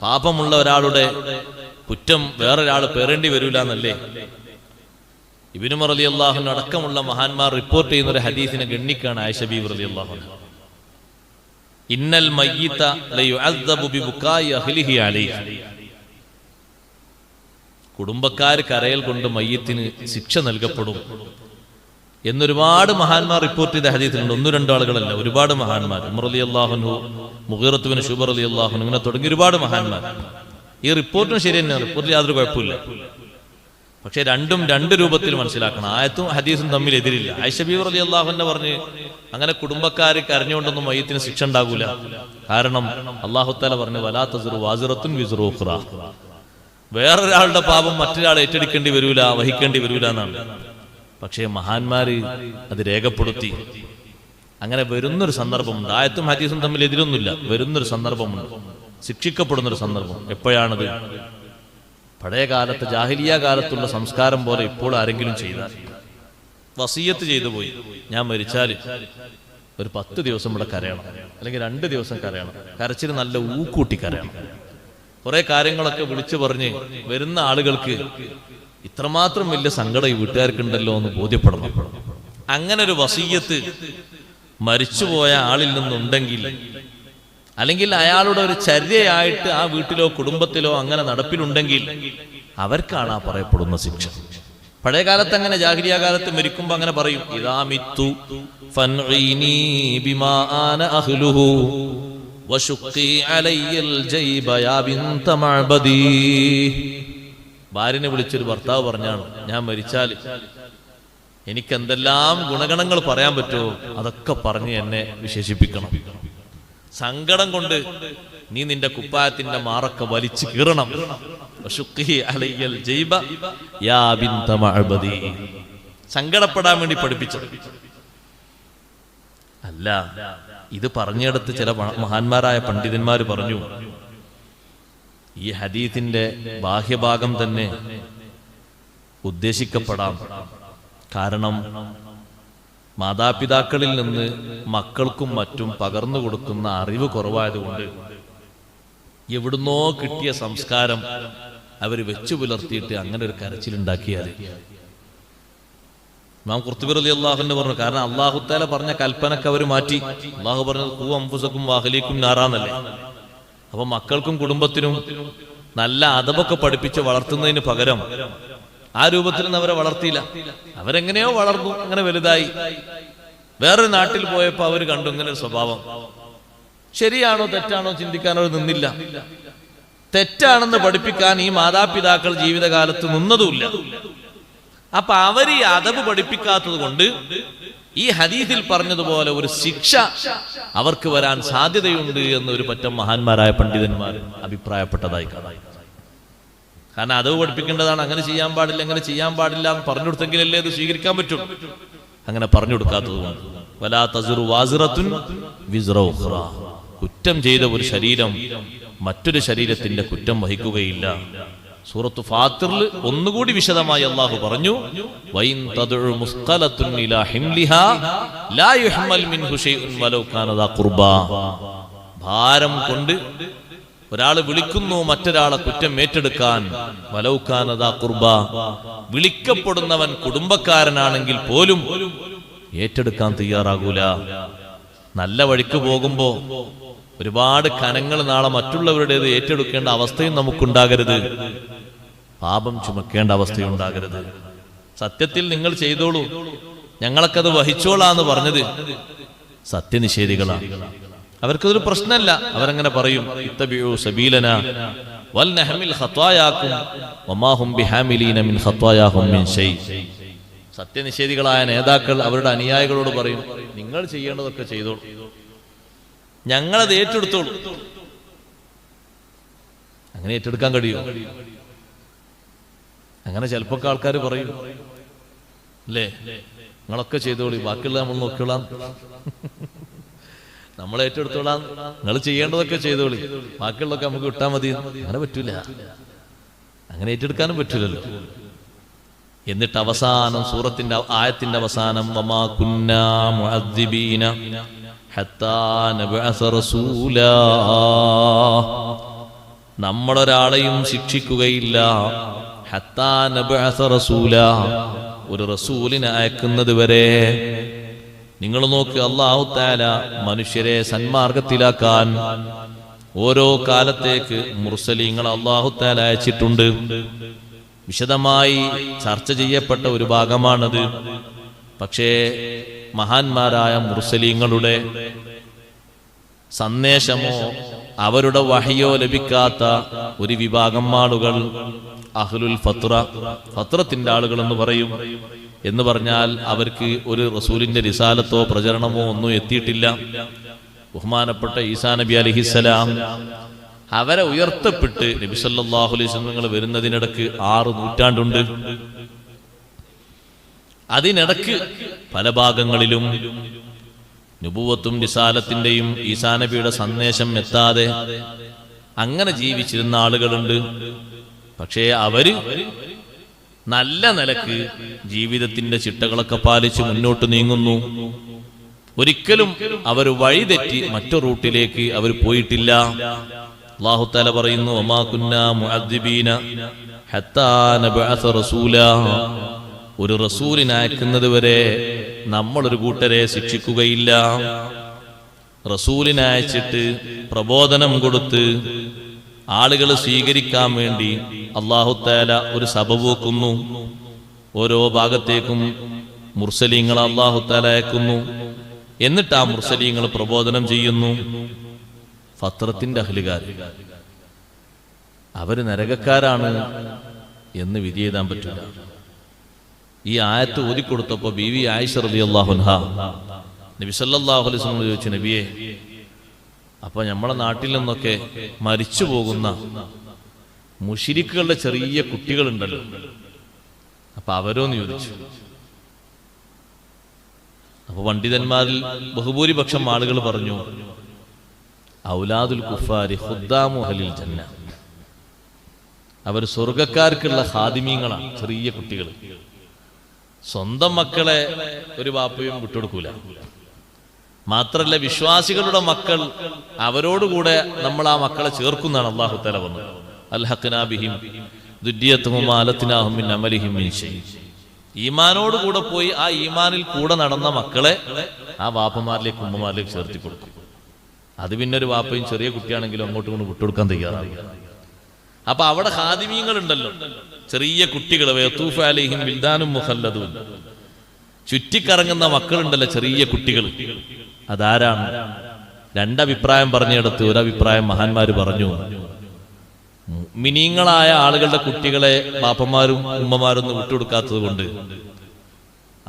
പാപമുള്ള ഒരാളുടെ കുറ്റം വേറൊരാൾ പേറേണ്ടി വരൂല എന്നല്ലേ. ഇബ്നു ഉമർ റളിയല്ലാഹു അൻഹു അടക്കമുള്ള മഹാന്മാർ റിപ്പോർട്ട് ചെയ്യുന്ന ഒരു ഹദീസിനെ ഗണ്ണിക്കാണ് ആയിഷ ബീവി റളിയല്ലാഹു അൻഹ. ഇന്നൽ മയ്യിത ലയുഅദ്ദബു ബിബുകായി അഹ്ലിഹി അലൈഹി. കുടുംബക്കാർ കരയൽ കൊണ്ട് മയ്യത്തിന് ശിക്ഷ നൽകപ്പെടും എന്നൊരുപാട് മഹാന്മാർ റിപ്പോർട്ട് ചെയ്ത ഹദീസിലുണ്ട്. ഒന്നു രണ്ടു ആളുകളല്ല, ഒരുപാട് മഹാന്മാർ. ഉമർ റളിയല്ലാഹു അൻഹു, മുഗീറത്ത് ബിൻ ശുബ റളിയല്ലാഹു അൻഹു, ഇങ്ങനെ തുടങ്ങി ഒരുപാട് മഹാന്മാർ. ഈ റിപ്പോർട്ടും ശരി തന്നെയാണ്, റിപ്പോർട്ടിൽ യാതൊരു കുഴപ്പമില്ല. പക്ഷെ രണ്ടും രണ്ട് രൂപത്തിൽ മനസ്സിലാക്കണം. ആയത്തും ഹദീസും തമ്മിൽ എതിരില്ല. ആയിഷ ബീവി റളിയല്ലാഹു അൻഹ പറഞ്ഞ് അങ്ങനെ കുടുംബക്കാർ കരഞ്ഞുകൊണ്ടൊന്നും മയ്യത്തിന് ശിക്ഷ ഉണ്ടാകൂല. കാരണം അല്ലാഹു തആല പറഞ്ഞു, വലാ തസിറു വാസിറത്തുൻ വിസ്റ ഉഖ്റാ. വേറൊരാളുടെ പാപം മറ്റൊരാൾ ഏറ്റെടുക്കേണ്ടി വരൂല, വഹിക്കേണ്ടി വരൂല എന്നാണ്. പക്ഷേ മഹാന്മാര് അത് രേഖപ്പെടുത്തി. അങ്ങനെ വരുന്നൊരു സന്ദർഭമുണ്ട്. ആയത്തും ഹദീസും തമ്മിൽ എതിരൊന്നുമില്ല, വരുന്നൊരു സന്ദർഭമുണ്ട്, ശിക്ഷിക്കപ്പെടുന്നൊരു സന്ദർഭം. എപ്പോഴാണത്? പഴയ കാലത്ത്, ജാഹിലിയ കാലത്തുള്ള സംസ്കാരം പോലെ ഇപ്പോൾ ആരെങ്കിലും ചെയ്താൽ, വസിയത്ത് ചെയ്തു പോയി, ഞാൻ മരിച്ചാൽ ഒരു 10 ദിവസം ഇവിടെ കരയണം, അല്ലെങ്കിൽ 2 ദിവസം കരയണം, കരച്ചിൽ നല്ല ഊക്കൂട്ടി കരയണം, കുറെ കാര്യങ്ങളൊക്കെ വിളിച്ചു പറഞ്ഞ് വരുന്ന ആളുകൾക്ക് ഇത്രമാത്രം വലിയ സങ്കടം ഈ വീട്ടുകാർക്കുണ്ടല്ലോ എന്ന് ബോധ്യപ്പെടണം. അങ്ങനെ ഒരു വസിയത്ത് മരിച്ചുപോയ ആളിൽ നിന്നുണ്ടെങ്കിൽ, അല്ലെങ്കിൽ അയാളുടെ ഒരു ചര്യയായിട്ട് ആ വീട്ടിലോ കുടുംബത്തിലോ അങ്ങനെ നടപ്പിലുണ്ടെങ്കിൽ അവർക്കാണ് ആ പറയപ്പെടുന്ന ശിക്ഷ. പഴയ കാലത്ത് അങ്ങനെ, ജാഹിലിയ കാലത്ത് മരിക്കുമ്പോ അങ്ങനെ പറയും, ഇദാ മിത്തു ഫൻഈനി ബിമാ ആന അഹ്ലുഹു വശുഖി അലയ്യൽ ജൈബ യാ ബിൻത മഅബദി. ഭാര്യനെ വിളിച്ചൊരു ഭർത്താവ് പറഞ്ഞാണ്, ഞാൻ മരിച്ചാൽ എനിക്ക് എന്തെല്ലാം ഗുണഗണങ്ങൾ പറയാൻ പറ്റുമോ അതൊക്കെ പറഞ്ഞ് എന്നെ വിശേഷിപ്പിക്കണം. സങ്കടം കൊണ്ട് നീ നിന്റെ കുപ്പായത്തിന്റെ മാറൊക്കെ വലിച്ചു കീറണം. സങ്കടപ്പെടാൻ വേണ്ടി പഠിപ്പിച്ചത് അല്ല. ഇത് പറഞ്ഞെടുത്ത് ചില മഹാന്മാരായ പണ്ഡിതന്മാർ പറഞ്ഞു, ഈ ഹദീസിന്റെ ബാഹ്യഭാഗം തന്നെ ഉദ്ദേശിക്കപ്പെടാം. കാരണം മാതാപിതാക്കളിൽ നിന്ന് മക്കൾക്കും മറ്റും പകർന്നു കൊടുക്കുന്ന അറിവ് കുറവായതുകൊണ്ട് എവിടുന്നോ കിട്ടിയ സംസ്കാരം അവർ വെച്ചു പുലർത്തിയിട്ട് അങ്ങനെ ഒരു കരച്ചിലുണ്ടാക്കിയാൽ ഇമാം ഖുർത്തുബി റളിയല്ലാഹു അൻഹു പറഞ്ഞു, കാരണം അല്ലാഹു തആല പറഞ്ഞ കൽപ്പനക്ക് അവർ മാറ്റി. അല്ലാഹു പറഞ്ഞത് ഖൂ അൻഫുസകും വഅഹ്ലീകും നാറാന്നല്ലേ. അപ്പൊ മക്കൾക്കും കുടുംബത്തിനും നല്ല അദബൊക്കെ പഠിപ്പിച്ച് വളർത്തുന്നതിന് പകരം ആ രൂപത്തിലൊന്നും അവരെ വളർത്തിയില്ല. അവരെങ്ങനെയോ വളർന്നു, അങ്ങനെ വലുതായി. വേറൊരു നാട്ടിൽ പോയപ്പോ അവർ കണ്ടു ഇങ്ങനെ ഒരു സ്വഭാവം. ശരിയാണോ തെറ്റാണോ ചിന്തിക്കാനോ നിന്നില്ല. തെറ്റാണെന്ന് പഠിപ്പിക്കാൻ ഈ മാതാപിതാക്കൾ ജീവിതകാലത്ത് നിന്നതുമില്ല. അപ്പൊ അവർ ഈ അദബ് പഠിപ്പിക്കാത്തത് കൊണ്ട് ഈ ഹദീസിൽ പറഞ്ഞതുപോലെ ഒരു ശിക്ഷ അവർക്ക് വരാൻ സാധ്യതയുണ്ട് എന്നൊരു പറ്റം മഹാന്മാരായ പണ്ഡിതന്മാർ അഭിപ്രായപ്പെട്ടതായി കാണാം. കാരണം അദബ് പഠിപ്പിക്കേണ്ടതാണ്, അങ്ങനെ ചെയ്യാൻ പാടില്ല, അങ്ങനെ ചെയ്യാൻ പാടില്ല എന്ന് പറഞ്ഞു കൊടുത്തെങ്കിലല്ലേ അത് സ്വീകരിക്കാൻ പറ്റും. അങ്ങനെ പറഞ്ഞു കൊടുക്കാത്തത് കൊണ്ട് വലാ തസിറു വാസിറത്തുൻ വിസ്റ ഉഖ്റ. കുറ്റം ചെയ്ത ഒരു ശരീരം മറ്റൊരു ശരീരത്തിന്റെ കുറ്റം വഹിക്കുകയില്ല. സൂറത്ത് ഫാത്തിറിൽ ഒന്നുകൂടി വിശദമായി അല്ലാഹു പറഞ്ഞു, വൈൻ തദ്ഉ മുസ്ഖലത്തുൻ ഇലാ ഹിംലിഹാ ലാ യുഹ്മൽ മിൻഹു ശൈഉൻ വലൗ കാന ദാ ഖുർബാ. ഭാരം കൊണ്ട് ഒരാൾ വിളിക്കുന്നു മറ്റൊരാളെ കുറ്റം ഏറ്റെടുക്കാൻ, വലൗ കാന ദാ ഖുർബാ, വിളിക്കപ്പെടുന്നവൻ കുടുംബക്കാരനാണെങ്കിൽ പോലും ഏറ്റെടുക്കാൻ തയ്യാറാകൂല. നല്ല വഴിക്ക് പോകുമ്പോ ഒരുപാട് കനങ്ങൾ നാളെ മറ്റുള്ളവരുടേത് ഏറ്റെടുക്കേണ്ട അവസ്ഥയും നമുക്കുണ്ടാകരുത്. പാപം ചുമക്കേണ്ട അവസ്ഥയുണ്ടാകരുത്. സത്യത്തിൽ നിങ്ങൾ ചെയ്തോളൂ, ഞങ്ങളൊക്കത് വഹിച്ചോളാന്ന് പറഞ്ഞത് സത്യനിഷേധികളാണ്. അവർക്കതൊരു പ്രശ്നമല്ല. അവരങ്ങനെ പറയും, ഇത്തബിഉ സബീലന വൽ നഹ്മിൽ ഖത്വായാകും വമാ ഹും ബിഹാമിലീന മിൻ ഖത്വായാഹും മിൻ ശൈ. സത്യനിഷേധികളായ നേതാക്കൾ അവരുടെ അനുയായികളോട് പറയും, നിങ്ങൾ ചെയ്യേണ്ടതൊക്കെ ചെയ്തോളൂ, ഞങ്ങളത് ഏറ്റെടുത്തോളൂ. അങ്ങനെ ഏറ്റെടുക്കാൻ കഴിയുമോ? അങ്ങനെ ചിലപ്പോ ആൾക്കാർ പറയും, അല്ലേ, നിങ്ങളൊക്കെ ചെയ്തോളി, ബാക്കിയുള്ള നമ്മൾ നോക്കിയോളാം, നമ്മൾ ഏറ്റെടുത്തോളാം, നിങ്ങൾ ചെയ്യേണ്ടതൊക്കെ ചെയ്തോളി, ബാക്കിയുള്ളതൊക്കെ നമുക്ക് വിട്ടാൽ മതി. അങ്ങനെ പറ്റൂല, അങ്ങനെ ഏറ്റെടുക്കാനും പറ്റൂലല്ലോ. എന്നിട്ട് അവസാനം സൂറത്തിന്റെ ആയത്തിന്റെ അവസാനം, വമാ കുന്നാ മുഅദ്ദിബീന ഹത്താ നബ്അസ റസൂലാ, നമ്മളൊരാളെയും ശിക്ഷിക്കുകയില്ല, ഹത്താ നബ്അസ റസൂലാ, ഒരു റസൂലിനെ അയക്കുന്നത് വരെ. നിങ്ങൾ നോക്ക്, അല്ലാഹു തആല മനുഷ്യരെ സന്മാർഗത്തിലാക്കാൻ ഓരോ കാലത്തേക്ക് മുർസലീങ്ങൾ അല്ലാഹു തആല അയച്ചിട്ടുണ്ട്. വിശദമായി ചർച്ച ചെയ്യപ്പെട്ട ഒരു ഭാഗമാണത്. പക്ഷേ മഹാന്മാരായ മുർസലീങ്ങളുടെ സന്ദേശമോ അവരുടെ വഹയോ ലഭിക്കാത്ത ഒരു വിഭാഗം ആളുകൾ അഹ്ലുൽ ഫത്ര, ഫത്രത്തിന്റെ ആളുകൾ എന്ന് പറയും. എന്ന് പറഞ്ഞാൽ അവർക്ക് ഒരു റസൂലിന്റെ റിസാലത്തോ പ്രചരണമോ ഒന്നും എത്തിയിട്ടില്ല. ബഹുമാനപ്പെട്ട ഈസാ നബി അലൈഹിസ്സലാം അവരെ ഉയർത്തപ്പെട്ട് നബി സല്ലല്ലാഹു അലൈഹി വസല്ലം വരുന്നതിനിടക്ക് 6 നൂറ്റാണ്ടുണ്ട്. അതിനിടക്ക് പല ഭാഗങ്ങളിലും നുബുവത്തും റിസാലത്തിന്റെയും ഈസാ നബിയുടെ സന്ദേശം എത്താതെ അങ്ങനെ ജീവിച്ചിരുന്ന ആളുകളുണ്ട്. പക്ഷേ അവര് നല്ല നിലക്ക് ജീവിതത്തിന്റെ ചിട്ടകളൊക്കെ പാലിച്ച് മുന്നോട്ട് നീങ്ങുന്നു. ഒരിക്കലും അവർ വഴിതെറ്റി മറ്റൊരു റൂട്ടിലേക്ക് അവർ പോയിട്ടില്ല. അല്ലാഹു തആല പറയുന്നു, വമാ കുന്നാ മുഅദ്ദിബീന ഹത്താ നബ്അസ റസൂലാ, ഒരു റസൂലിനെ അയക്കുന്നത് വരെ നമ്മളൊരു കൂട്ടരെ ശിക്ഷിക്കുകയില്ല. റസൂലിനെ അയച്ചിട്ട് പ്രബോധനം കൊടുത്ത് ആളുകൾ സ്വീകരിക്കാൻ വേണ്ടി അല്ലാഹു തആല ഒരു സബബ് വെക്കുന്നു. ഓരോ ഭാഗത്തേക്കും മുർസലീങ്ങളെ അല്ലാഹു തആല അയക്കുന്നു. എന്നിട്ട് ആ മുർസലീങ്ങൾ പ്രബോധനം ചെയ്യുന്നു. ഫത്രത്തിന്റെ അഹ്ലുകാർ അവര് നരകക്കാരാണ് എന്ന് വിധി എഴുതാൻ പറ്റില്ല. ഈ ആയത്ത് ഓതിക്കൊടുത്തപ്പോ ബീവി ആയിഷ റളിയല്ലാഹു അൻഹാ നബി സല്ലല്ലാഹു അലൈഹി വസല്ലം ചോദിച്ചു, നബിയെ, അപ്പൊ നമ്മളെ നാട്ടിൽ നിന്നൊക്കെ മരിച്ചു പോകുന്ന മുശ്രിക്കുകളുടെ ചെറിയ കുട്ടികളുണ്ടല്ലോ, അപ്പൊ അവരോന്ന് ചോദിച്ചു. അപ്പൊ പണ്ഡിതന്മാരിൽ ബഹുഭൂരിപക്ഷം ആളുകൾ പറഞ്ഞു, ഔലാദുൽ കുഫാരി ഖുദ്ദാമു അഹ്ലിൽ ജന്ന, അവർ സ്വർഗക്കാർക്കുള്ള ഖാദിമീങ്ങളാണ്. ചെറിയ കുട്ടികൾ സ്വന്തം മക്കളെ ഒരു വാപ്പയും വിട്ടുകൊടുക്കൂല. മാത്രല്ല വിശ്വാസികളുടെ മക്കൾ അവരോടുകൂടെ നമ്മൾ ആ മക്കളെ ചേർക്കുന്നതാണ് അല്ലാഹു തആല പറഞ്ഞത്. അൽഹഖ്നാ ബിഹിം ദുര്രിയത്തുഹും ആലത്നാഹും മിൻ അമലിഹിം മിൻ ശൈ. ഈമാനോട് കൂടെ പോയി ആ ഈമാനിൽ കൂടെ നടന്ന മക്കളെ ആ വാപ്പമാരിലേക്ക് ഉമ്മമാരിലേക്ക് ചേർത്തി കൊടുക്കും. അത് പിന്നെ ഒരു വാപ്പയും ചെറിയ കുട്ടിയാണെങ്കിലും അങ്ങോട്ടും കൊണ്ട് വിട്ടുകൊടുക്കാൻ തയ്യാറാണ്. അപ്പൊ അവിടെ ഖാദിമീങ്ങൾ ഉണ്ടല്ലോ, ചെറിയ കുട്ടികൾ, വയതൂഫു അലൈഹിം വിൽദാനും മുഖല്ലദൂൻ, ചുറ്റിക്കറങ്ങുന്ന മക്കളുണ്ടല്ലോ ചെറിയ കുട്ടികൾ. അതാരാണ്? രണ്ടഭിപ്രായം പറഞ്ഞെടുത്ത് ഒരഭിപ്രായം മഹാന്മാര് പറഞ്ഞു, മുഅ്മിനീങ്ങളായ ആളുകളുടെ കുട്ടികളെ ബാപ്പമാരും ഉമ്മമാരൊന്നും വിട്ടുകൊടുക്കാത്തത് കൊണ്ട്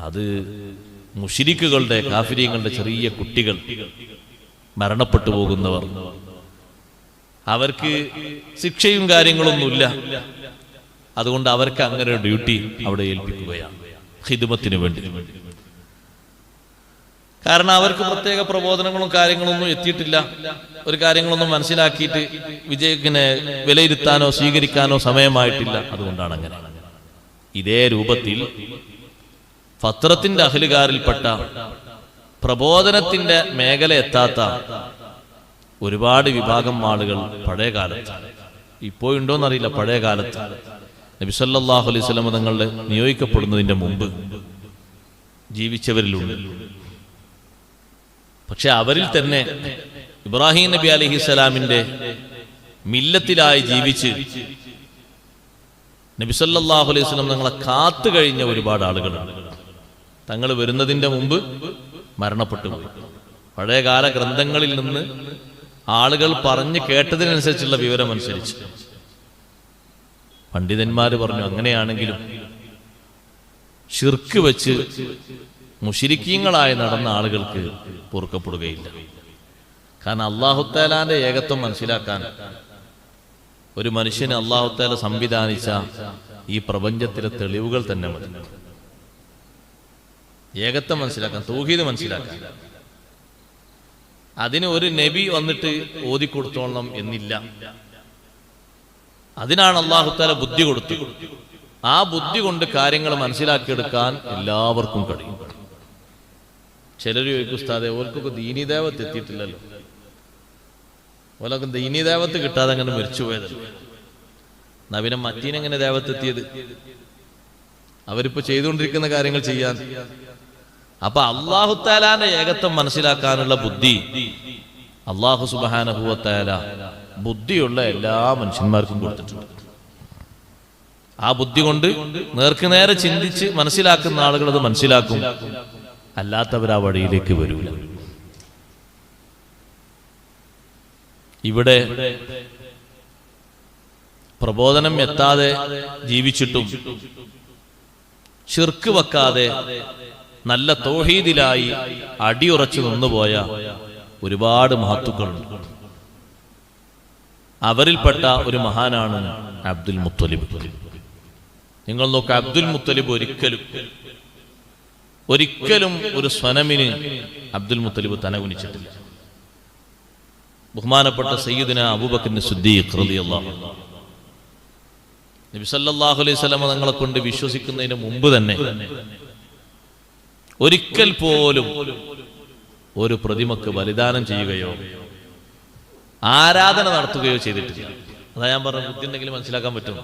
അത് മുശ്രിക്കുകളുടെ കാഫിരീങ്ങളുടെ ചെറിയ കുട്ടികൾ, മരണപ്പെട്ടു പോകുന്നവർ, അവർക്ക് ശിക്ഷയും കാര്യങ്ങളൊന്നുമില്ല. അതുകൊണ്ട് അവർക്ക് അങ്ങനെ ഒരു ഡ്യൂട്ടി അവിടെ ഏൽപ്പിക്കുകയാണ്, ഖിദ്മത്തിന് വേണ്ടി. കാരണം അവർക്ക് പ്രത്യേക പ്രബോധനങ്ങളും കാര്യങ്ങളൊന്നും എത്തിയിട്ടില്ല. ഒരു കാര്യങ്ങളൊന്നും മനസ്സിലാക്കിയിട്ട് വിജയത്തിനെ വിലയിരുത്താനോ സ്വീകരിക്കാനോ സമയമായിട്ടില്ല. അതുകൊണ്ടാണ് അങ്ങനെ. ഇതേ രൂപത്തിൽ ഫത്രത്തിന്റെ അഹ്ലുകാരിൽപ്പെട്ട പ്രബോധനത്തിന്റെ മേഖല എത്താത്ത ഒരുപാട് വിഭാഗം ആളുകൾ പഴയ കാലത്ത്, ഇപ്പോഴുണ്ടോന്നറിയില്ല, പഴയ കാലത്ത് നബി സല്ലല്ലാഹു അലൈഹി വസല്ലം തങ്ങളുടെ നിയോഗിക്കപ്പെടുന്നതിന്റെ മുമ്പ് ജീവിച്ചവരിലുണ്ട്. പക്ഷെ അവരിൽ തന്നെ ഇബ്രാഹിം നബി അലൈഹിസ്സലാമിന്റെ മില്ലത്തിലായി ജീവിച്ച് നബി സല്ലല്ലാഹു അലൈഹി വസല്ലം തങ്ങളെ കാത്തു കഴിഞ്ഞ ഒരുപാട് ആളുകളുണ്ട്. തങ്ങൾ വരുന്നതിന്റെ മുമ്പ് മരണപ്പെട്ടു പോയി. പഴയകാല ഗ്രന്ഥങ്ങളിൽ നിന്ന് ആളുകൾ പറഞ്ഞു കേട്ടതിനനുസരിച്ചുള്ള വിവരം അനുസരിച്ച് പണ്ഡിതന്മാര് പറഞ്ഞു, അങ്ങനെയാണെങ്കിലും ശിർക്ക് വെച്ച് മുശ്രിക്കീങ്ങളായി നടന്ന ആളുകൾക്ക് പൊറുക്കപ്പെടുകയില്ല. കാരണം അല്ലാഹു തആലാന്റെ ഏകത്വം മനസ്സിലാക്കാൻ ഒരു മനുഷ്യന് അല്ലാഹു തആല സംവിധാനിച്ച ഈ പ്രപഞ്ചത്തിലെ തെളിവുകൾ തന്നെ മതി. ഏകത്വം മനസ്സിലാക്കാൻ, തൗഹീദ് മനസ്സിലാക്കാൻ. അതിന് ഒരു നബി വന്നിട്ട് ഓതിക്കൊടുത്തോളണം എന്നില്ല. അതിനാണ് അല്ലാഹു തആല ബുദ്ധി കൊടുത്തു. ആ ബുദ്ധി കൊണ്ട് കാര്യങ്ങൾ മനസ്സിലാക്കിയെടുക്കാൻ എല്ലാവർക്കും കഴിയും. ചിലർ ചോദിക്കും, ഉസ്താദേ ഓർക്കൊക്കെ ദീനീദേവത്ത് എത്തിയിട്ടില്ലല്ലോ, ഓലൊക്കെ ദീനീദേവത്ത് കിട്ടാതെ അങ്ങനെ മരിച്ചുപോയതല്ലോ, നബിനെ മറ്റീനെങ്ങനെ ദേവത്ത് എത്തിയത്? അവരിപ്പോ ചെയ്തുകൊണ്ടിരിക്കുന്ന കാര്യങ്ങൾ ചെയ്യാൻ. അപ്പൊ അല്ലാഹു തആലാന്റെ ഏകത്വം മനസ്സിലാക്കാനുള്ള ബുദ്ധി അല്ലാഹു സുബ്ഹാനഹു വ തആല ബുദ്ധിയുള്ള എല്ലാ മനുഷ്യന്മാർക്കും കൊടുത്തിട്ടുണ്ട്. ആ ബുദ്ധി കൊണ്ട് നേർക്കുനേരെ ചിന്തിച്ച് മനസ്സിലാക്കുന്ന ആളുകൾ അത് മനസ്സിലാക്കും, അല്ലാത്തവർ ആ വഴിയിലേക്ക് വരൂല. ഇവിടെ പ്രബോധനം എത്താതെ ജീവിച്ചിട്ടും ശിർക്ക് വെക്കാതെ നല്ല തൗഹീദിലായി അടിയുറച്ചു നിന്നുപോയ ഒരുപാട് മഹത്തുക്കളുണ്ട്. അവരിൽപ്പെട്ട ഒരു മഹാനാണ് അബ്ദുൽ മുത്തലിബ്. നിങ്ങൾ നോക്കുക, അബ്ദുൽ മുത്തലിബ് ഒരിക്കലും ഒരു സ്വനമിന് അബ്ദുൽ മുത്തലിബ് തനകുനിച്ചിട്ടില്ല. ബഹുമാനപ്പെട്ട സയ്യിദുന അബൂബക്കർ സിദ്ദീഖ് റളിയല്ലാഹു അൻഹു നബി സല്ലല്ലാഹു അലൈഹി വസല്ലം തങ്ങളെ കൊണ്ട് വിശ്വസിക്കുന്നതിന് മുമ്പ് തന്നെ ഒരിക്കൽ പോലും ഒരു പ്രതിമക്ക് ബലിദാനം ചെയ്യുകയോ ആരാധന നടത്തുകയോ ചെയ്തിട്ടില്ല. അതാ ഞാൻ പറഞ്ഞ, ബുദ്ധി ഉണ്ടെങ്കിൽ മനസ്സിലാക്കാൻ പറ്റും.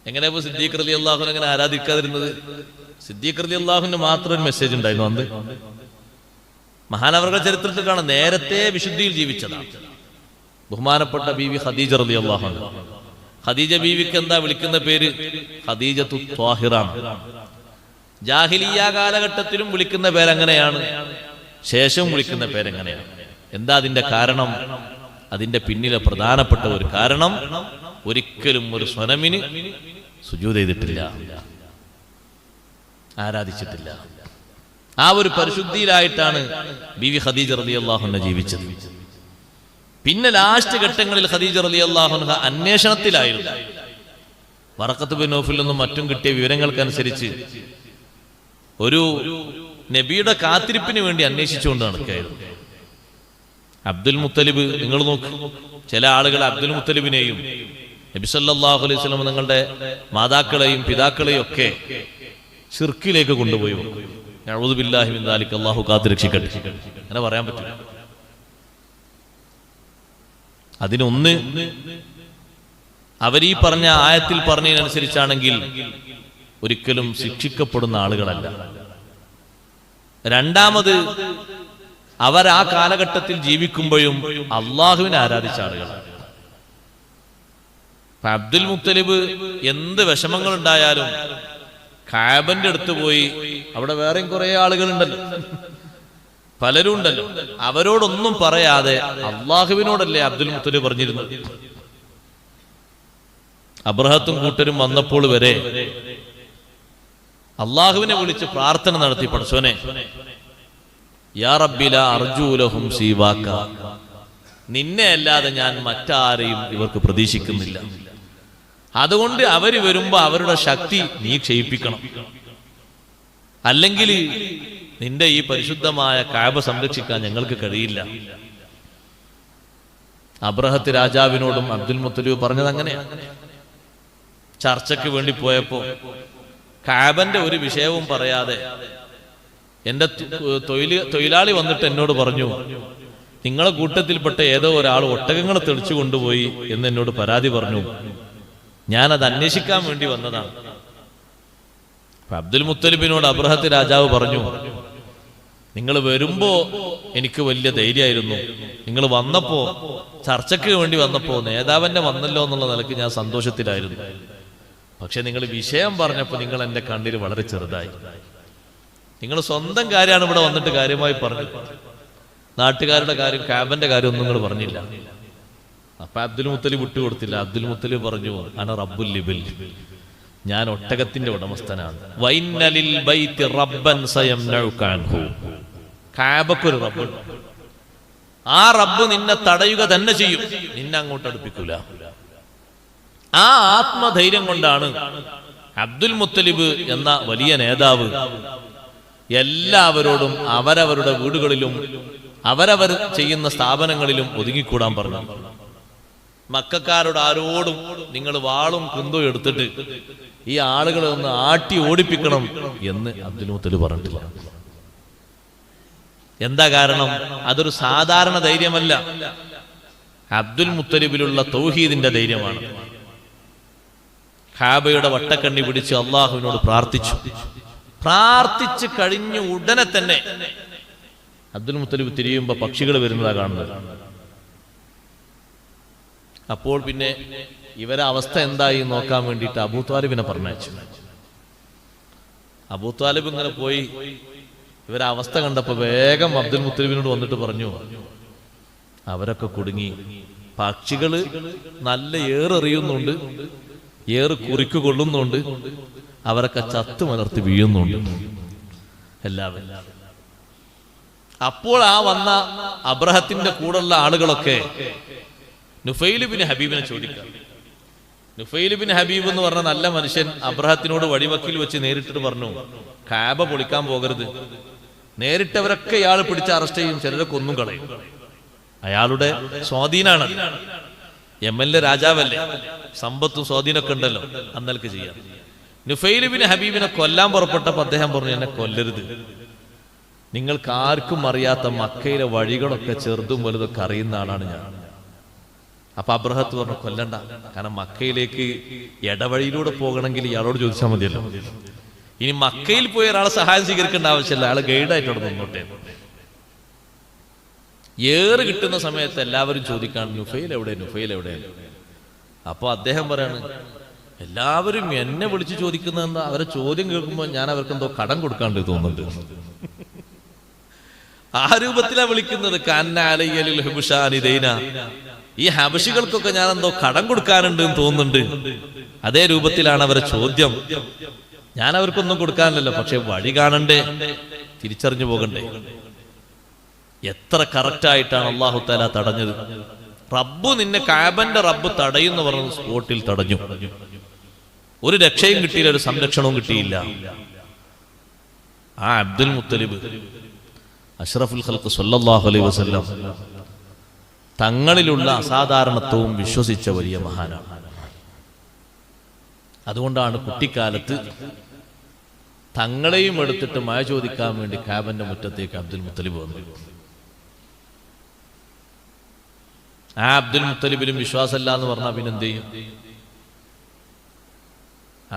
എങ്ങനെയാ സിദ്ദീഖ് റളിയല്ലാഹു എങ്ങനെ ആരാധിക്കാതിരുന്നത്? സിദ്ദീഖ് റളിയല്ലാഹുവിന് മാത്രം ഒരു മെസ്സേജ് ഉണ്ടായിരുന്നു. അന്ന് മഹാനവറുകളുടെ ചരിത്രത്തിൽ കാണാം, നേരത്തെ വിശുദ്ധിയിൽ ജീവിച്ചതാണ്. ബഹുമാനപ്പെട്ട ബീവി ഖദീജ റളിയല്ലാഹു അൻഹ. ഖദീജ ബീവിക്ക് എന്താ വിളിക്കുന്ന പേര്? ഖദീജത്തു ത്വാഹിറാണ്. ജാഹിലിയ്യ കാലഘട്ടത്തിലും വിളിക്കുന്ന പേരെങ്ങനെയാണ്, ശേഷവും വിളിക്കുന്ന പേരെങ്ങനെയാണ്. എന്താ അതിന്റെ കാരണം? അതിന്റെ പിന്നിലെ പ്രധാനപ്പെട്ട ഒരു കാരണം, ഒരിക്കലും ഒരു സ്വനമിന് സുജൂദ് ചെയ്തിട്ടില്ല, ആരാധിച്ചിട്ടില്ല. ആ ഒരു പരിശുദ്ധിയിലായിട്ടാണ് ബീവി ഖദീജ റളിയല്ലാഹു അൻഹ ജീവിച്ചത്. പിന്നെ ലാസ്റ്റ് ഘട്ടങ്ങളിൽ ഖദീജ റളിയല്ലാഹു അൻഹ അന്വേഷണത്തിലായിരുന്നു. വറഖത്ത് ബിൻ നൗഫലിൽ നിന്നും മറ്റും കിട്ടിയ വിവരങ്ങൾക്കനുസരിച്ച് ഒരു നബിയുടെ കാത്തിരിപ്പിന് വേണ്ടി അന്വേഷിച്ചുകൊണ്ട് നടക്കുകയായിരുന്നു. അബ്ദുൽ മുത്തലിബ്, നിങ്ങൾ നോക്ക്, ചില ആളുകൾ അബ്ദുൽ മുത്തലിബിനെയും നബി സല്ലല്ലാഹു അലൈഹി വസല്ലം തങ്ങളുടെ മാതാക്കളെയും പിതാക്കളെയും ഒക്കെ ശിർക്കിലേക്ക് കൊണ്ടുപോയി. അഊദു ബില്ലാഹി മിൻ ദാലിക, അല്ലാഹു കാത്തുരക്ഷിക്കട്ടെ. അങ്ങനെ പറയാൻ പറ്റില്ല. അതിനൊന്ന്, അവരീ പറഞ്ഞ ആയത്തിൽ പറഞ്ഞതിനനുസരിച്ചാണെങ്കിൽ ഒരിക്കലും ശിക്ഷിക്കപ്പെടുന്ന ആളുകളല്ല. രണ്ടാമത്, അവർ ആ കാലഘട്ടത്തിൽ ജീവിക്കുമ്പോഴും അള്ളാഹുവിനെ ആരാധിച്ച ആളുകളാണ്. അബ്ദുൽ മുത്തലിബ് എന്ത് വിഷമങ്ങൾ ഉണ്ടായാലും കഅബന്റെ അടുത്ത് പോയി, അവിടെ വേറെയും കുറെ ആളുകളുണ്ടല്ലോ, പലരും ഉണ്ടല്ലോ, അവരോടൊന്നും പറയാതെ അള്ളാഹുവിനോടല്ലേ അബ്ദുൽ മുത്തലിബ് പറഞ്ഞിരുന്നത്. അബ്രഹത്തും കൂട്ടരും വന്നപ്പോൾ വരെ അള്ളാഹുവിനെ വിളിച്ച് പ്രാർത്ഥന നടത്തി, പടച്ചോനെ യാ റബ്ബി ലാ അർജൂ ലഹും സീവാക, നിന്നെ അല്ലാതെ ഞാൻ മറ്റാരെയും ഇവർക്ക് പ്രതീക്ഷിക്കുന്നില്ല. അതുകൊണ്ട് അവര് വരുമ്പോ അവരുടെ ശക്തി നീ ക്ഷയിപ്പിക്കണം, അല്ലെങ്കിൽ നിന്റെ ഈ പരിശുദ്ധമായ കഅബ സംരക്ഷിക്കാൻ ഞങ്ങൾക്ക് കഴിയില്ല. അബ്രഹത്ത് രാജാവിനോടും അബ്ദുൽ മുത്തലിബ് പറഞ്ഞത് അങ്ങനെയാണ്. ചർച്ചയ്ക്ക് വേണ്ടി പോയപ്പോ കഅബന്റെ ഒരു വിഷയവും പറയാതെ എന്റെ തൊഴിലാളി വന്നിട്ട് എന്നോട് പറഞ്ഞു, നിങ്ങളെ കൂട്ടത്തിൽപ്പെട്ട ഏതോ ഒരാൾ ഒട്ടകങ്ങളെ തെളിച്ചു കൊണ്ടുപോയി എന്ന് എന്നോട് പരാതി പറഞ്ഞു. ഞാനത് അന്വേഷിക്കാൻ വേണ്ടി വന്നതാണ്. അബ്ദുൽ മുത്തലിബിനോട് അബ്രഹത്ത് രാജാവ് പറഞ്ഞു, നിങ്ങൾ വരുമ്പോ എനിക്ക് വലിയ ധൈര്യമായിരുന്നു, നിങ്ങൾ വന്നപ്പോ ചർച്ചയ്ക്ക് വേണ്ടി വന്നപ്പോ നേതാവന്നെ വന്നല്ലോ എന്നുള്ള നിലയ്ക്ക് ഞാൻ സന്തോഷത്തിലായിരുന്നു. പക്ഷെ നിങ്ങൾ വിഷയം പറഞ്ഞപ്പോ നിങ്ങൾ എന്റെ കണ്ണിൽ വളരെ ചെറുതായി. നിങ്ങൾ സ്വന്തം കാര്യമാണ് ഇവിടെ വന്നിട്ട് കാര്യമായി പറഞ്ഞത്, നാട്ടുകാരുടെ കാര്യം കഅബന്റെ കാര്യം ഒന്നും നിങ്ങൾ പറഞ്ഞില്ല. അപ്പൊ അബ്ദുൽ മുത്തലിബ് വിട്ടുകൊടുത്തില്ല. അബ്ദുൽ മുത്തലിബ് പറഞ്ഞു, അന റബ്ബുൽ ലിബിൽ, ഞാൻ ഒട്ടകത്തിന്റെ ഉടമസ്ഥനാണ്. വൈന്നലിൽ ബൈത്തി റബ്ബൻ സയംനഉക അൻഹു, കഅബക്കൊരു റബ്ബ്, ആ റബ്ബ് നിന്നെ തടയുക തന്നെ ചെയ്യും, നിന്നെ അങ്ങോട്ട് അടുപ്പിക്കൂല. ആ ആത്മധൈര്യം കൊണ്ടാണ് അബ്ദുൽ മുത്തലിബ് എന്ന വലിയ നേതാവ് എല്ലാവരോടും അവരവരുടെ വീടുകളിലും അവരവർ ചെയ്യുന്ന സ്ഥാപനങ്ങളിലും ഒതുങ്ങിക്കൂടാൻ പറഞ്ഞു. മക്കക്കാരോട് ആരോടും നിങ്ങൾ വാളും കുന്തവും എടുത്തിട്ട് ഈ ആളുകളെ ഒന്ന് ആട്ടി ഓടിപ്പിക്കണം എന്ന് അബ്ദുൽ മുത്തലിബ് പറഞ്ഞിട്ടില്ല. എന്താ കാരണം? അതൊരു സാധാരണ ധൈര്യമല്ല, അബ്ദുൽ മുത്തലിബിലുള്ള തൗഹീദിന്റെ ധൈര്യമാണ്. കഅബയുടെ വട്ടക്കണ്ണി പിടിച്ച് അള്ളാഹുവിനോട് പ്രാർത്ഥിച്ചു കഴിഞ്ഞു ഉടനെ തന്നെ അബ്ദുൽ മുത്തലിബ് തിരിയുമ്പോ പക്ഷികൾ വരുന്നതാ കാണുന്നത്. അപ്പോൾ പിന്നെ ഇവരെ അവസ്ഥ എന്തായി നോക്കാൻ വേണ്ടിയിട്ട് അബൂ ത്വാലിബിനെ പറഞ്ഞയച്ചു. അബൂ ത്വാലിബ് ഇങ്ങനെ പോയി ഇവരെ അവസ്ഥ കണ്ടപ്പോ വേഗം അബ്ദുൽ മുത്തലിബിനോട് വന്നിട്ട് പറഞ്ഞു, അവരൊക്കെ കുടുങ്ങി, പക്ഷികള് നല്ല ഏറെറിയുന്നുണ്ട്, ഏറ് കുറിക്ക് കൊള്ളുന്നുണ്ട്, അവരൊക്കെ ചത്തു മലർത്തി വീഴുന്നുണ്ട് എല്ലാവരും. അപ്പോൾ ആ വന്ന അബ്രഹത്തിന്റെ കൂടെയുള്ള ആളുകളൊക്കെ നുഫൈൽ ബിൻ ഹബീബിനെ ചോദിക്കാം. നുഫൈൽ ബിൻ ഹബീബ് എന്ന് പറഞ്ഞ നല്ല മനുഷ്യൻ അബ്രഹത്തിനോട് വഴിവക്കിൽ വെച്ച് നേരിട്ടിട്ട് പറഞ്ഞു, കഅബ പൊളിക്കാൻ പോകരുത്. നേരിട്ടവരൊക്കെ ഇയാൾ പിടിച്ച് അറസ്റ്റ് ചെയ്യും, ചിലരെ കൊന്നും കളയും. അയാളുടെ സ്വാധീനാണ്, യമനിലെ രാജാവല്ലേ, സമ്പത്തും സ്വാധീനമൊക്കെ ഉണ്ടല്ലോ, അന്നൽക്ക് ചെയ്യാം. നുഫൈൽ ബിൻ ഹബീബിനെ കൊല്ലാൻ പുറപ്പെട്ടപ്പോ അദ്ദേഹം പറഞ്ഞു, എന്നെ കൊല്ലരുത്, നിങ്ങൾക്ക് ആർക്കും അറിയാത്ത മക്കയിലെ വഴികളൊക്കെ ചെറുതും വലുതൊക്കെ അറിയുന്ന ആളാണ് ഞാൻ. അപ്പൊ അബ്രഹത്ത് പറഞ്ഞു, കൊല്ലണ്ട, കാരണം മക്കയിലേക്ക് ഇടവഴിയിലൂടെ പോകണമെങ്കിൽ ഇയാളോട് ചോദിച്ചാൽ മതിയല്ലോ. ഇനി മക്കയിൽ പോയി ഒരാളെ സഹായം സ്വീകരിക്കേണ്ട ആവശ്യമില്ല, അയാളെ ഗൈഡായിട്ട് അവിടെ നിന്നോട്ടെ. ഏറ് കിട്ടുന്ന സമയത്ത് എല്ലാവരും ചോദിക്കാണ്, നുഫൈൽ എവിടെ, നുഫൈൽ എവിടെ? അപ്പൊ അദ്ദേഹം പറയാണ്, എല്ലാവരും എന്നെ വിളിച്ച് ചോദിക്കുന്ന എന്താ, അവരെ ചോദ്യം കേൾക്കുമ്പോൾ ഞാൻ അവർക്ക് എന്തോ കടം കൊടുക്കാണ്ട് തോന്നുന്നുണ്ട്. ആ രൂപത്തിലാ വിളിക്കുന്നത്. ഈ ഹബശികൾക്കൊക്കെ ഞാൻ എന്തോ കടം കൊടുക്കാനുണ്ട് എന്ന് തോന്നുന്നുണ്ട്. അതേ രൂപത്തിലാണ് അവരെ ചോദ്യം. ഞാൻ അവർക്കൊന്നും കൊടുക്കാനില്ലല്ലോ, പക്ഷെ വഴി കാണണ്ടേ, തിരിച്ചറിഞ്ഞു പോകണ്ടേ. എത്ര കറക്റ്റായിട്ടാണ് അല്ലാഹു തആല തടഞ്ഞത്. റബ്ബ് നിന്നെ, കഅബന്റെ റബ്ബ് തടയുന്നു പറഞ്ഞ സ്പോട്ടിൽ തടഞ്ഞു. ഒരു രക്ഷയും കിട്ടിയില്ല, ഒരു സംരക്ഷണവും കിട്ടിയില്ല. ആ അബ്ദുൽ മുത്തലിബ് അഷ്റഫുൽ ഖൽഖ് സല്ലല്ലാഹു അലൈഹി വസല്ലം തങ്ങളിലുള്ള അസാധാരണത്വവും വിശ്വസിച്ച വലിയ മഹാനാണ്. അതുകൊണ്ടാണ് കുട്ടിക്കാലത്ത് തങ്ങളെയും എടുത്തിട്ട് മഴ ചോദിക്കാൻ വേണ്ടി കഅബന്റെ മുറ്റത്തേക്ക് അബ്ദുൽ മുത്തലിബ് വന്നു. ആ അബ്ദുൽ മുത്തലിബിനും വിശ്വാസമല്ല എന്ന് പറഞ്ഞാൽ പിന്നെ എന്ത് ചെയ്യും?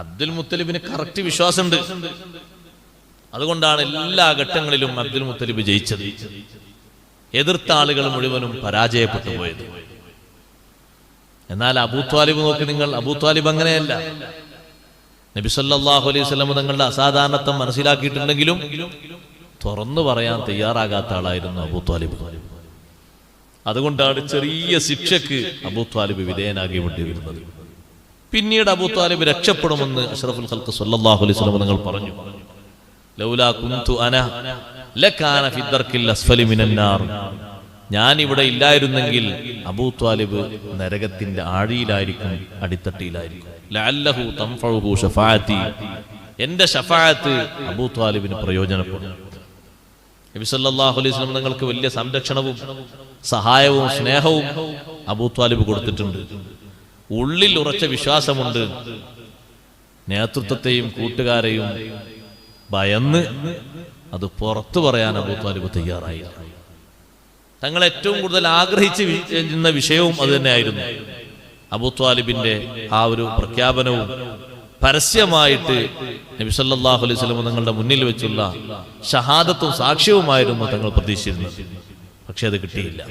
അബ്ദുൽ മുത്തലിബിന് കറക്റ്റ് വിശ്വാസമുണ്ട്. അതുകൊണ്ടാണ് എല്ലാ ഘട്ടങ്ങളിലും അബ്ദുൽ മുത്തലിബ് ജയിച്ചത്. എതിർത്ത ആളുകൾ മുഴുവനും പരാജയപ്പെട്ടു പോയത്. എന്നാൽ അബൂ ത്വാലിബ് നോക്കി നിങ്ങൾ, അബൂ ത്വാലിബ് അങ്ങനെയല്ല. നബി സല്ലല്ലാഹു അലൈഹി വസല്ലം തങ്ങളുടെ അസാധാരണത്വം മനസ്സിലാക്കിയിട്ടുണ്ടെങ്കിലും തുറന്നു പറയാൻ തയ്യാറാകാത്ത ആളായിരുന്നു അബൂ ത്വാലിബ്. അതുകൊണ്ടാണ് ചെറിയ ശിക്ഷക്ക് അബൂ ത്വാലിബ് വിധേയനാകി വേണ്ടി വരുന്നത്. പിന്നീട് അബൂ ത്വാലിബ് രക്ഷപ്പെടുമെന്ന് അഷ്റഫുൽ ഖൽഖ് സല്ലല്ലാഹു അലൈഹി വസല്ലം തങ്ങൾ പറഞ്ഞു. ലൗലാ കുന്തു അന ലകാന ഫി ദർക്കിൽ അസ്ഫലി മിനൻ നാർ. ഞാൻ ഇവിടെ ഇല്ലായിരുന്നെങ്കിൽ അബൂ ത്വാലിബ് നരകത്തിന്റെ ആഴിയിലായിരിക്കും, അടിത്തട്ടിയിലായിരിക്കും. ലഅല്ലഹു തൻഫഉഹു ശഫാഅത്തി. എന്റെ ശഫാഅത്ത് അബൂ ത്വാലിബിന് പ്രയോജനപ്പെടും. നബി സല്ലല്ലാഹു അലൈഹി വസല്ലം തങ്ങൾക്ക് വലിയ സംരക്ഷണവും സഹായവും സ്നേഹവും അബൂ ത്വാലിബ് കൊടുത്തിട്ടുണ്ട്. ഉള്ളിൽ ഉറച്ച വിശ്വാസമുണ്ട്. നേതൃത്വത്തെയും കൂട്ടുകാരെയും ഭയന്ന് അത് പുറത്തു പറയാൻ അബൂ ത്വാലിബ് തയ്യാറായി. തങ്ങൾ ഏറ്റവും കൂടുതൽ ആഗ്രഹിച്ചിരുന്ന വിഷയവും അത് തന്നെയായിരുന്നു. അബൂ ത്വാലിബിന്റെ ആ ഒരു പ്രഖ്യാപനവും പരസ്യമായിട്ട് നബി സല്ലല്ലാഹു അലൈഹി വസല്ലം തങ്ങളുടെ മുന്നിൽ വെച്ചുള്ള ഷഹാദത്തും സാക്ഷ്യവുമായിരുന്നു തങ്ങൾ പ്രതീക്ഷിച്ചിരുന്നത്. പക്ഷെ അത് കിട്ടിയില്ല.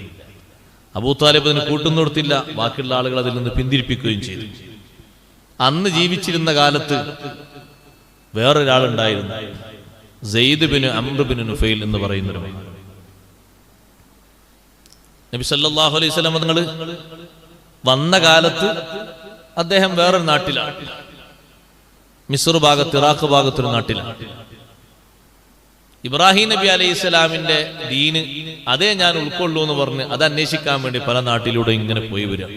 അബൂ ത്വാലിബ് അതിന് കൂട്ടുന്നൊടുത്തില്ല. ബാക്കിയുള്ള ആളുകൾ അതിൽ നിന്ന് പിന്തിരിപ്പിക്കുകയും ചെയ്തു. അന്ന് ജീവിച്ചിരുന്ന കാലത്ത് വേറൊരാളുണ്ടായിരുന്നു, Zaid bin Amr bin Nufail എന്ന് പറയുന്നൊരു. നബി സല്ലല്ലാഹു അലൈഹി വസല്ലം തങ്ങൾ വന്ന കാലത്ത് അദ്ദേഹം വേറൊരു നാട്ടിലാണ്, മിസ്ർ ഭാഗത്ത്, ഇറാഖ് ഭാഗത്തൊരു നാട്ടിലാണ്. ഇബ്രാഹിം നബി അലൈഹി സ്വലാമിന്റെ ദീന് അതേ ഞാൻ ഉൾക്കൊള്ളൂ എന്ന് പറഞ്ഞ് അത് അന്വേഷിക്കാൻ വേണ്ടി പല നാട്ടിലൂടെ ഇങ്ങനെ പോയി വരിക.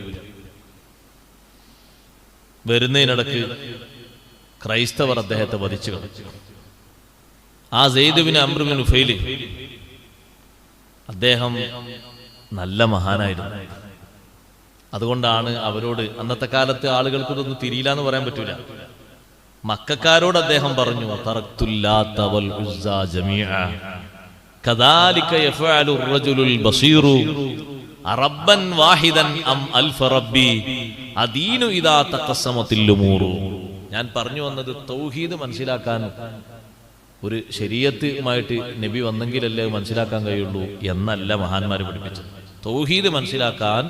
വരുന്നതിനിടക്ക് ക്രൈസ്തവർ അദ്ദേഹത്തെ വധിച്ചു കളഞ്ഞു. ആ Zaid bin Amr bin Nufail അദ്ദേഹം നല്ല മഹാനായിരുന്നു. അതുകൊണ്ടാണ് അവരോട്, അന്നത്തെ കാലത്ത് ആളുകൾക്ക് ഇതൊന്നും തിരിയില്ല എന്ന് പറയാൻ പറ്റൂല, മക്കക്കാരോട് അദ്ദേഹം പറഞ്ഞു, തറക്തുല്ലാത്ത വൽ ഉസ്സ ജമീഅ കദാലിക യഫഅലു റജുലുൽ ബസീറു റബ്ബൻ വാഹിദൻ അം അൽഫ റബ്ബി അദീനു ഇദാ തഖസ്സമത്തിൽ ഉമൂറു. ഞാൻ പറഞ്ഞു വന്നത് തൗഹീദ് മനസ്സിലാക്കാൻ ഒരു ശരീഅത്തുമായിട്ട് നബി വന്നെങ്കിലല്ലേ മനസ്സിലാക്കാൻ കഴിയുള്ളൂ എന്നല്ല മഹാന്മാർ പഠിപ്പിച്ചത്. തൗഹീദ് മനസ്സിലാക്കാൻ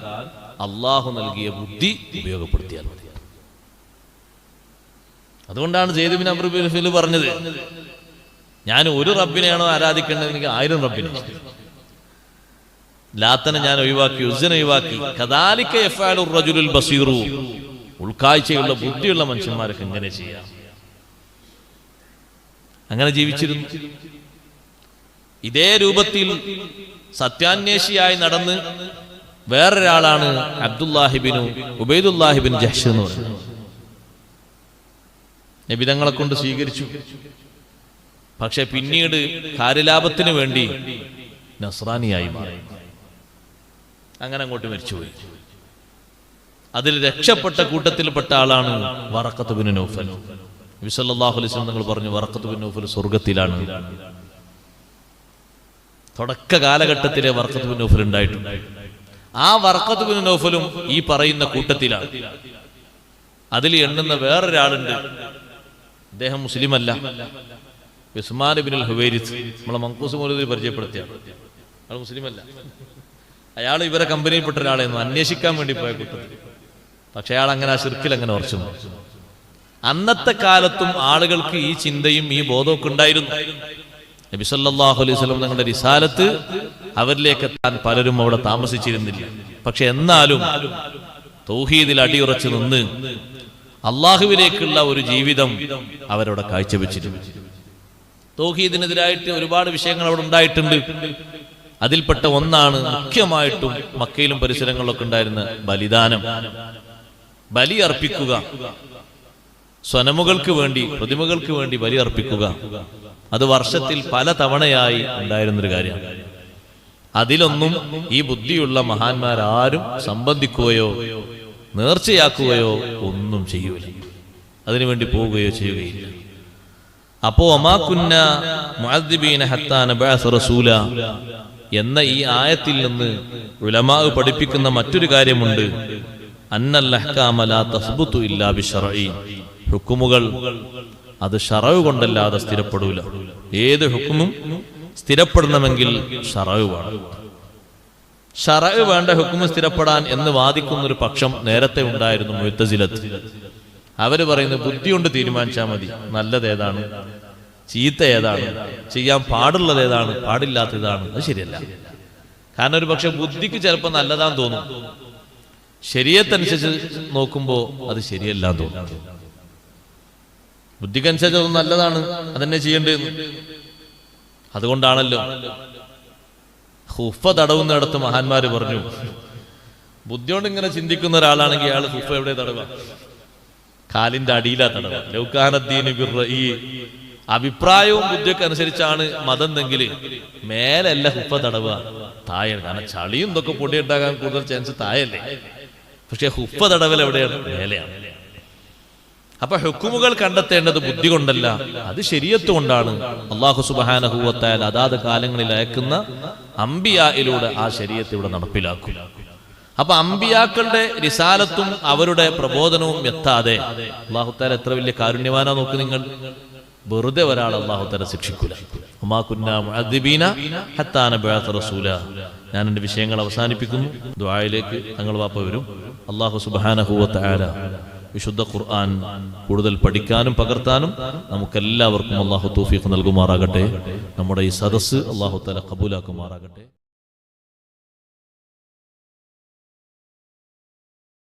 അള്ളാഹു നൽകിയ ബുദ്ധി ഉപയോഗപ്പെടുത്തിയാൽ മതി. അതുകൊണ്ടാണ് Zaid bin Amr bin Nufail പറഞ്ഞത്, ഞാൻ ഒരു റബ്ബിനെയാണോ ആരാധിക്കേണ്ടത്, എനിക്ക് 1000 റബ്ബിനെ. ലാത്തനെ ഞാൻ ഒഴിവാക്കി, ഉസ്സനെ ഒഴിവാക്കി. കദാലിക യഫഅലു റജുലുൽ ബസീറു, ഉൾക്കാഴ്ചയുള്ള ബുദ്ധിയുള്ള മനുഷ്യന്മാർക്ക് എങ്ങനെ ചെയ്യാം. അങ്ങനെ ജീവിച്ചിരുന്നു. ഇതേ രൂപത്തിൽ സത്യാന്വേഷിയായി നടന്ന് വേറൊരാളാണ് അബ്ദുല്ലാഹിബിനു ഉബൈദുല്ലാഹിബിൻ ജഹ്ഷ് എന്ന് പറയുന്നത്. നബിതങ്ങളെ കൊണ്ട് സ്വീകരിച്ചു. പക്ഷെ പിന്നീട് കാര്യലാഭത്തിന് വേണ്ടി നസ്രാനിയായി മാറി. അങ്ങനെ അങ്ങോട്ട് മരിച്ചുപോയി. അതിൽ രക്ഷപ്പെട്ട കൂട്ടത്തിൽപ്പെട്ട ആളാണ് വറഖത്ത് ബിൻ നൗഫൽ. നബി സല്ലല്ലാഹു അലൈഹി വസല്ലം തങ്ങൾ പറഞ്ഞു, വറഖത്ത് ബിൻ നൗഫൽ സ്വർഗ്ഗത്തിലാണ്. തുടക്ക കാലഘട്ടത്തിലെ വറഖത്ത് ബിൻ നൗഫൽ ഉണ്ടായിട്ടുണ്ട്. ആ വറഖത്ത് ബിൻ നൗഫലും ഈ പറയുന്ന കൂട്ടത്തിലാണ്. അതിൽ എണ്ണുന്ന വേറൊരാളുണ്ട്, അദ്ദേഹം മുസ്ലിം അല്ല, ഉസ്മാൻ ഇബ്നുൽ ഹുവൈരിസ്. നമ്മളെ മങ്കൂസ് മൗലവി പരിചയപ്പെടുത്തിയാണ്. അയാൾ മുസ്ലിം അല്ല. അയാൾ ഇവരെ കമ്പനിയിൽപ്പെട്ട ഒരാളായിരുന്നു, അന്വേഷിക്കാൻ വേണ്ടി പോയ കൂട്ടത്തിൽ. പക്ഷെ അയാൾ അങ്ങനെ ആ ശിർക്കിൽ അങ്ങനെ ഉറച്ചു. അന്നത്തെ കാലത്തും ആളുകൾക്ക് ഈ ചിന്തയും ഈ ബോധമൊക്കെ ഉണ്ടായിരുന്നു. നബി സല്ലല്ലാഹു അലൈഹി വസല്ലം തങ്ങളുടെ റിസാലത്ത് അവരിലേക്ക് എത്താൻ പലരും അവിടെ താമസിച്ചിരുന്നില്ല. പക്ഷെ എന്നാലും തൗഹീദിൽ അടിയുറച്ചു നിന്ന് അള്ളാഹുവിലേക്കുള്ള ഒരു ജീവിതം അവരവിടെ കാഴ്ചവെച്ചിരുന്നു. തൗഹീദിനെതിരായിട്ട് ഒരുപാട് വിഷയങ്ങൾ അവിടെ ഉണ്ടായിട്ടുണ്ട്. അതിൽപ്പെട്ട ഒന്നാണ് മുഖ്യമായിട്ടും മക്കയിലും പരിസരങ്ങളിലൊക്കെ ഉണ്ടായിരുന്ന ബലിദാനം, ബലി അർപ്പിക്കുക, സ്വനമുകൾക്ക് വേണ്ടി, പ്രതിമകൾക്ക് വേണ്ടി ബലി അർപ്പിക്കുക. അത് വർഷത്തിൽ പല തവണയായി ഉണ്ടായിരുന്നൊരു കാര്യമാണ്. അതിലൊന്നും ഈ ബുദ്ധിയുള്ള മഹാന്മാരാരും സംബന്ധിക്കുകയോ നേർച്ചയാക്കുകയോ ഒന്നും ചെയ്യൂല, അതിനുവേണ്ടി പോവുകയോ ചെയ്യുകയില്ല. അപ്പോ വമാ കുന്നാ മുഅദ്ദിബീന ഹത്താ നബഅസ റസൂല എന്ന ഈ ആയത്തിൽ നിന്ന് ഉലമാ പഠിപ്പിക്കുന്ന മറ്റൊരു കാര്യമുണ്ട്. അന്നൽ അഹ്കാമ ലാ തസ്ബുതു ഇല്ലാ ബിശർഇ. ഹുക്കുമുകൾ അത് ശറഅ് കൊണ്ടല്ലാതെ സ്ഥിരപ്പെടൂല. ഏത് ഹുക്കുമും സ്ഥിരപ്പെടണമെങ്കിൽ ശറഅ് വേണം. ശറഅ് വേണ്ട ഹുക്കുമ് സ്ഥിരപ്പെടാൻ എന്ന് വാദിക്കുന്ന ഒരു പക്ഷം നേരത്തെ ഉണ്ടായിരുന്നു, മുഅ്തസിലത്ത്. അവര് പറയുന്നത് ബുദ്ധി കൊണ്ട് തീരുമാനിച്ചാൽ മതി, നല്ലത് ഏതാണ്, ചീത്ത ഏതാണ്, ചെയ്യാൻ പാടുള്ളത് ഏതാണ്, പാടില്ലാത്തതാണ്. അത് ശരിയല്ല. കാരണം ഒരു പക്ഷെ ബുദ്ധിക്ക് ചിലപ്പോൾ നല്ലതാന്ന് തോന്നും, ശരീഅത്തനുസരിച്ച് നോക്കുമ്പോ അത് ശരിയല്ലാന്ന് തോന്നും. ബുദ്ധിക്കനുസരിച്ച് അത് നല്ലതാണ്, അതെന്നെ ചെയ്യേണ്ടത്. അതുകൊണ്ടാണല്ലോ ഹുഫ തടവുന്നിടത്ത് മഹാന്മാര് പറഞ്ഞു, ബുദ്ധിയോണ്ട് ഇങ്ങനെ ചിന്തിക്കുന്ന ഒരാളാണെങ്കിൽ അയാൾ ഹുഫ എവിടെ തടവുക? കാലിന്റെ അടിയിലാ തടവുക. ലൗകാനദ്ദീനു ബിർറഈ, അഭിപ്രായവും ബുദ്ധിയൊക്കെ അനുസരിച്ചാണ് മതം എങ്കിൽ മേലല്ല ഹുഫ തടവുക, താഴെ. കാരണം ചളിയും ഇതൊക്കെ പൊടിയുണ്ടാകാൻ കൂടുതൽ ചാൻസ് താഴല്ലേ. പക്ഷെ ഹുഫ തടവൽ എവിടെയാണ്? മേലെയാണ്. അപ്പൊ ഹുക്കുമുകൾ കണ്ടെത്തേണ്ടത് ബുദ്ധി കൊണ്ടല്ല, അത് ശരീഅത്ത് കൊണ്ടാണ്. അല്ലാഹു സുബ്ഹാനഹു വ തആല അതാത് കാലങ്ങളിൽ അയക്കുന്ന അംബിയായിലൂടെ ആ ശരീഅത്ത് ഇവിടെ നടപ്പിലാക്കും. അപ്പൊ അംബിയാക്കളുടെ റിസാലത്തും അവരുടെ പ്രബോധനവും എത്താതെ അല്ലാഹു തആല എത്ര വലിയ കാരുണ്യവാനാ നോക്ക് നിങ്ങൾ. വെറുതെ ഒരാൾ അല്ലാഹു തആല ശിക്ഷിക്കൂല. വമാ കുന്നാ മുഅദ്ദിബീന ഹത്താ നബഅസ റസൂലാ. ഞാൻ എൻ്റെ വിഷയങ്ങൾ അവസാനിപ്പിക്കുന്നു. ദുആയിലേക്ക് തങ്ങൾ വാപ്പ വരും. അല്ലാഹു സുബ്ഹാനഹു വ തആല വിശുദ്ധ ഖുർആൻ കൂടുതൽ പഠിക്കാനും പകർത്താനും നമുക്കെല്ലാവർക്കും അല്ലാഹു തൗഫീഖ് നൽകുമാറാകട്ടെ. നമ്മുടെ ഈ സദസ്സ് അല്ലാഹു തആല ഖബൂലാക്കുമാറാകട്ടെ.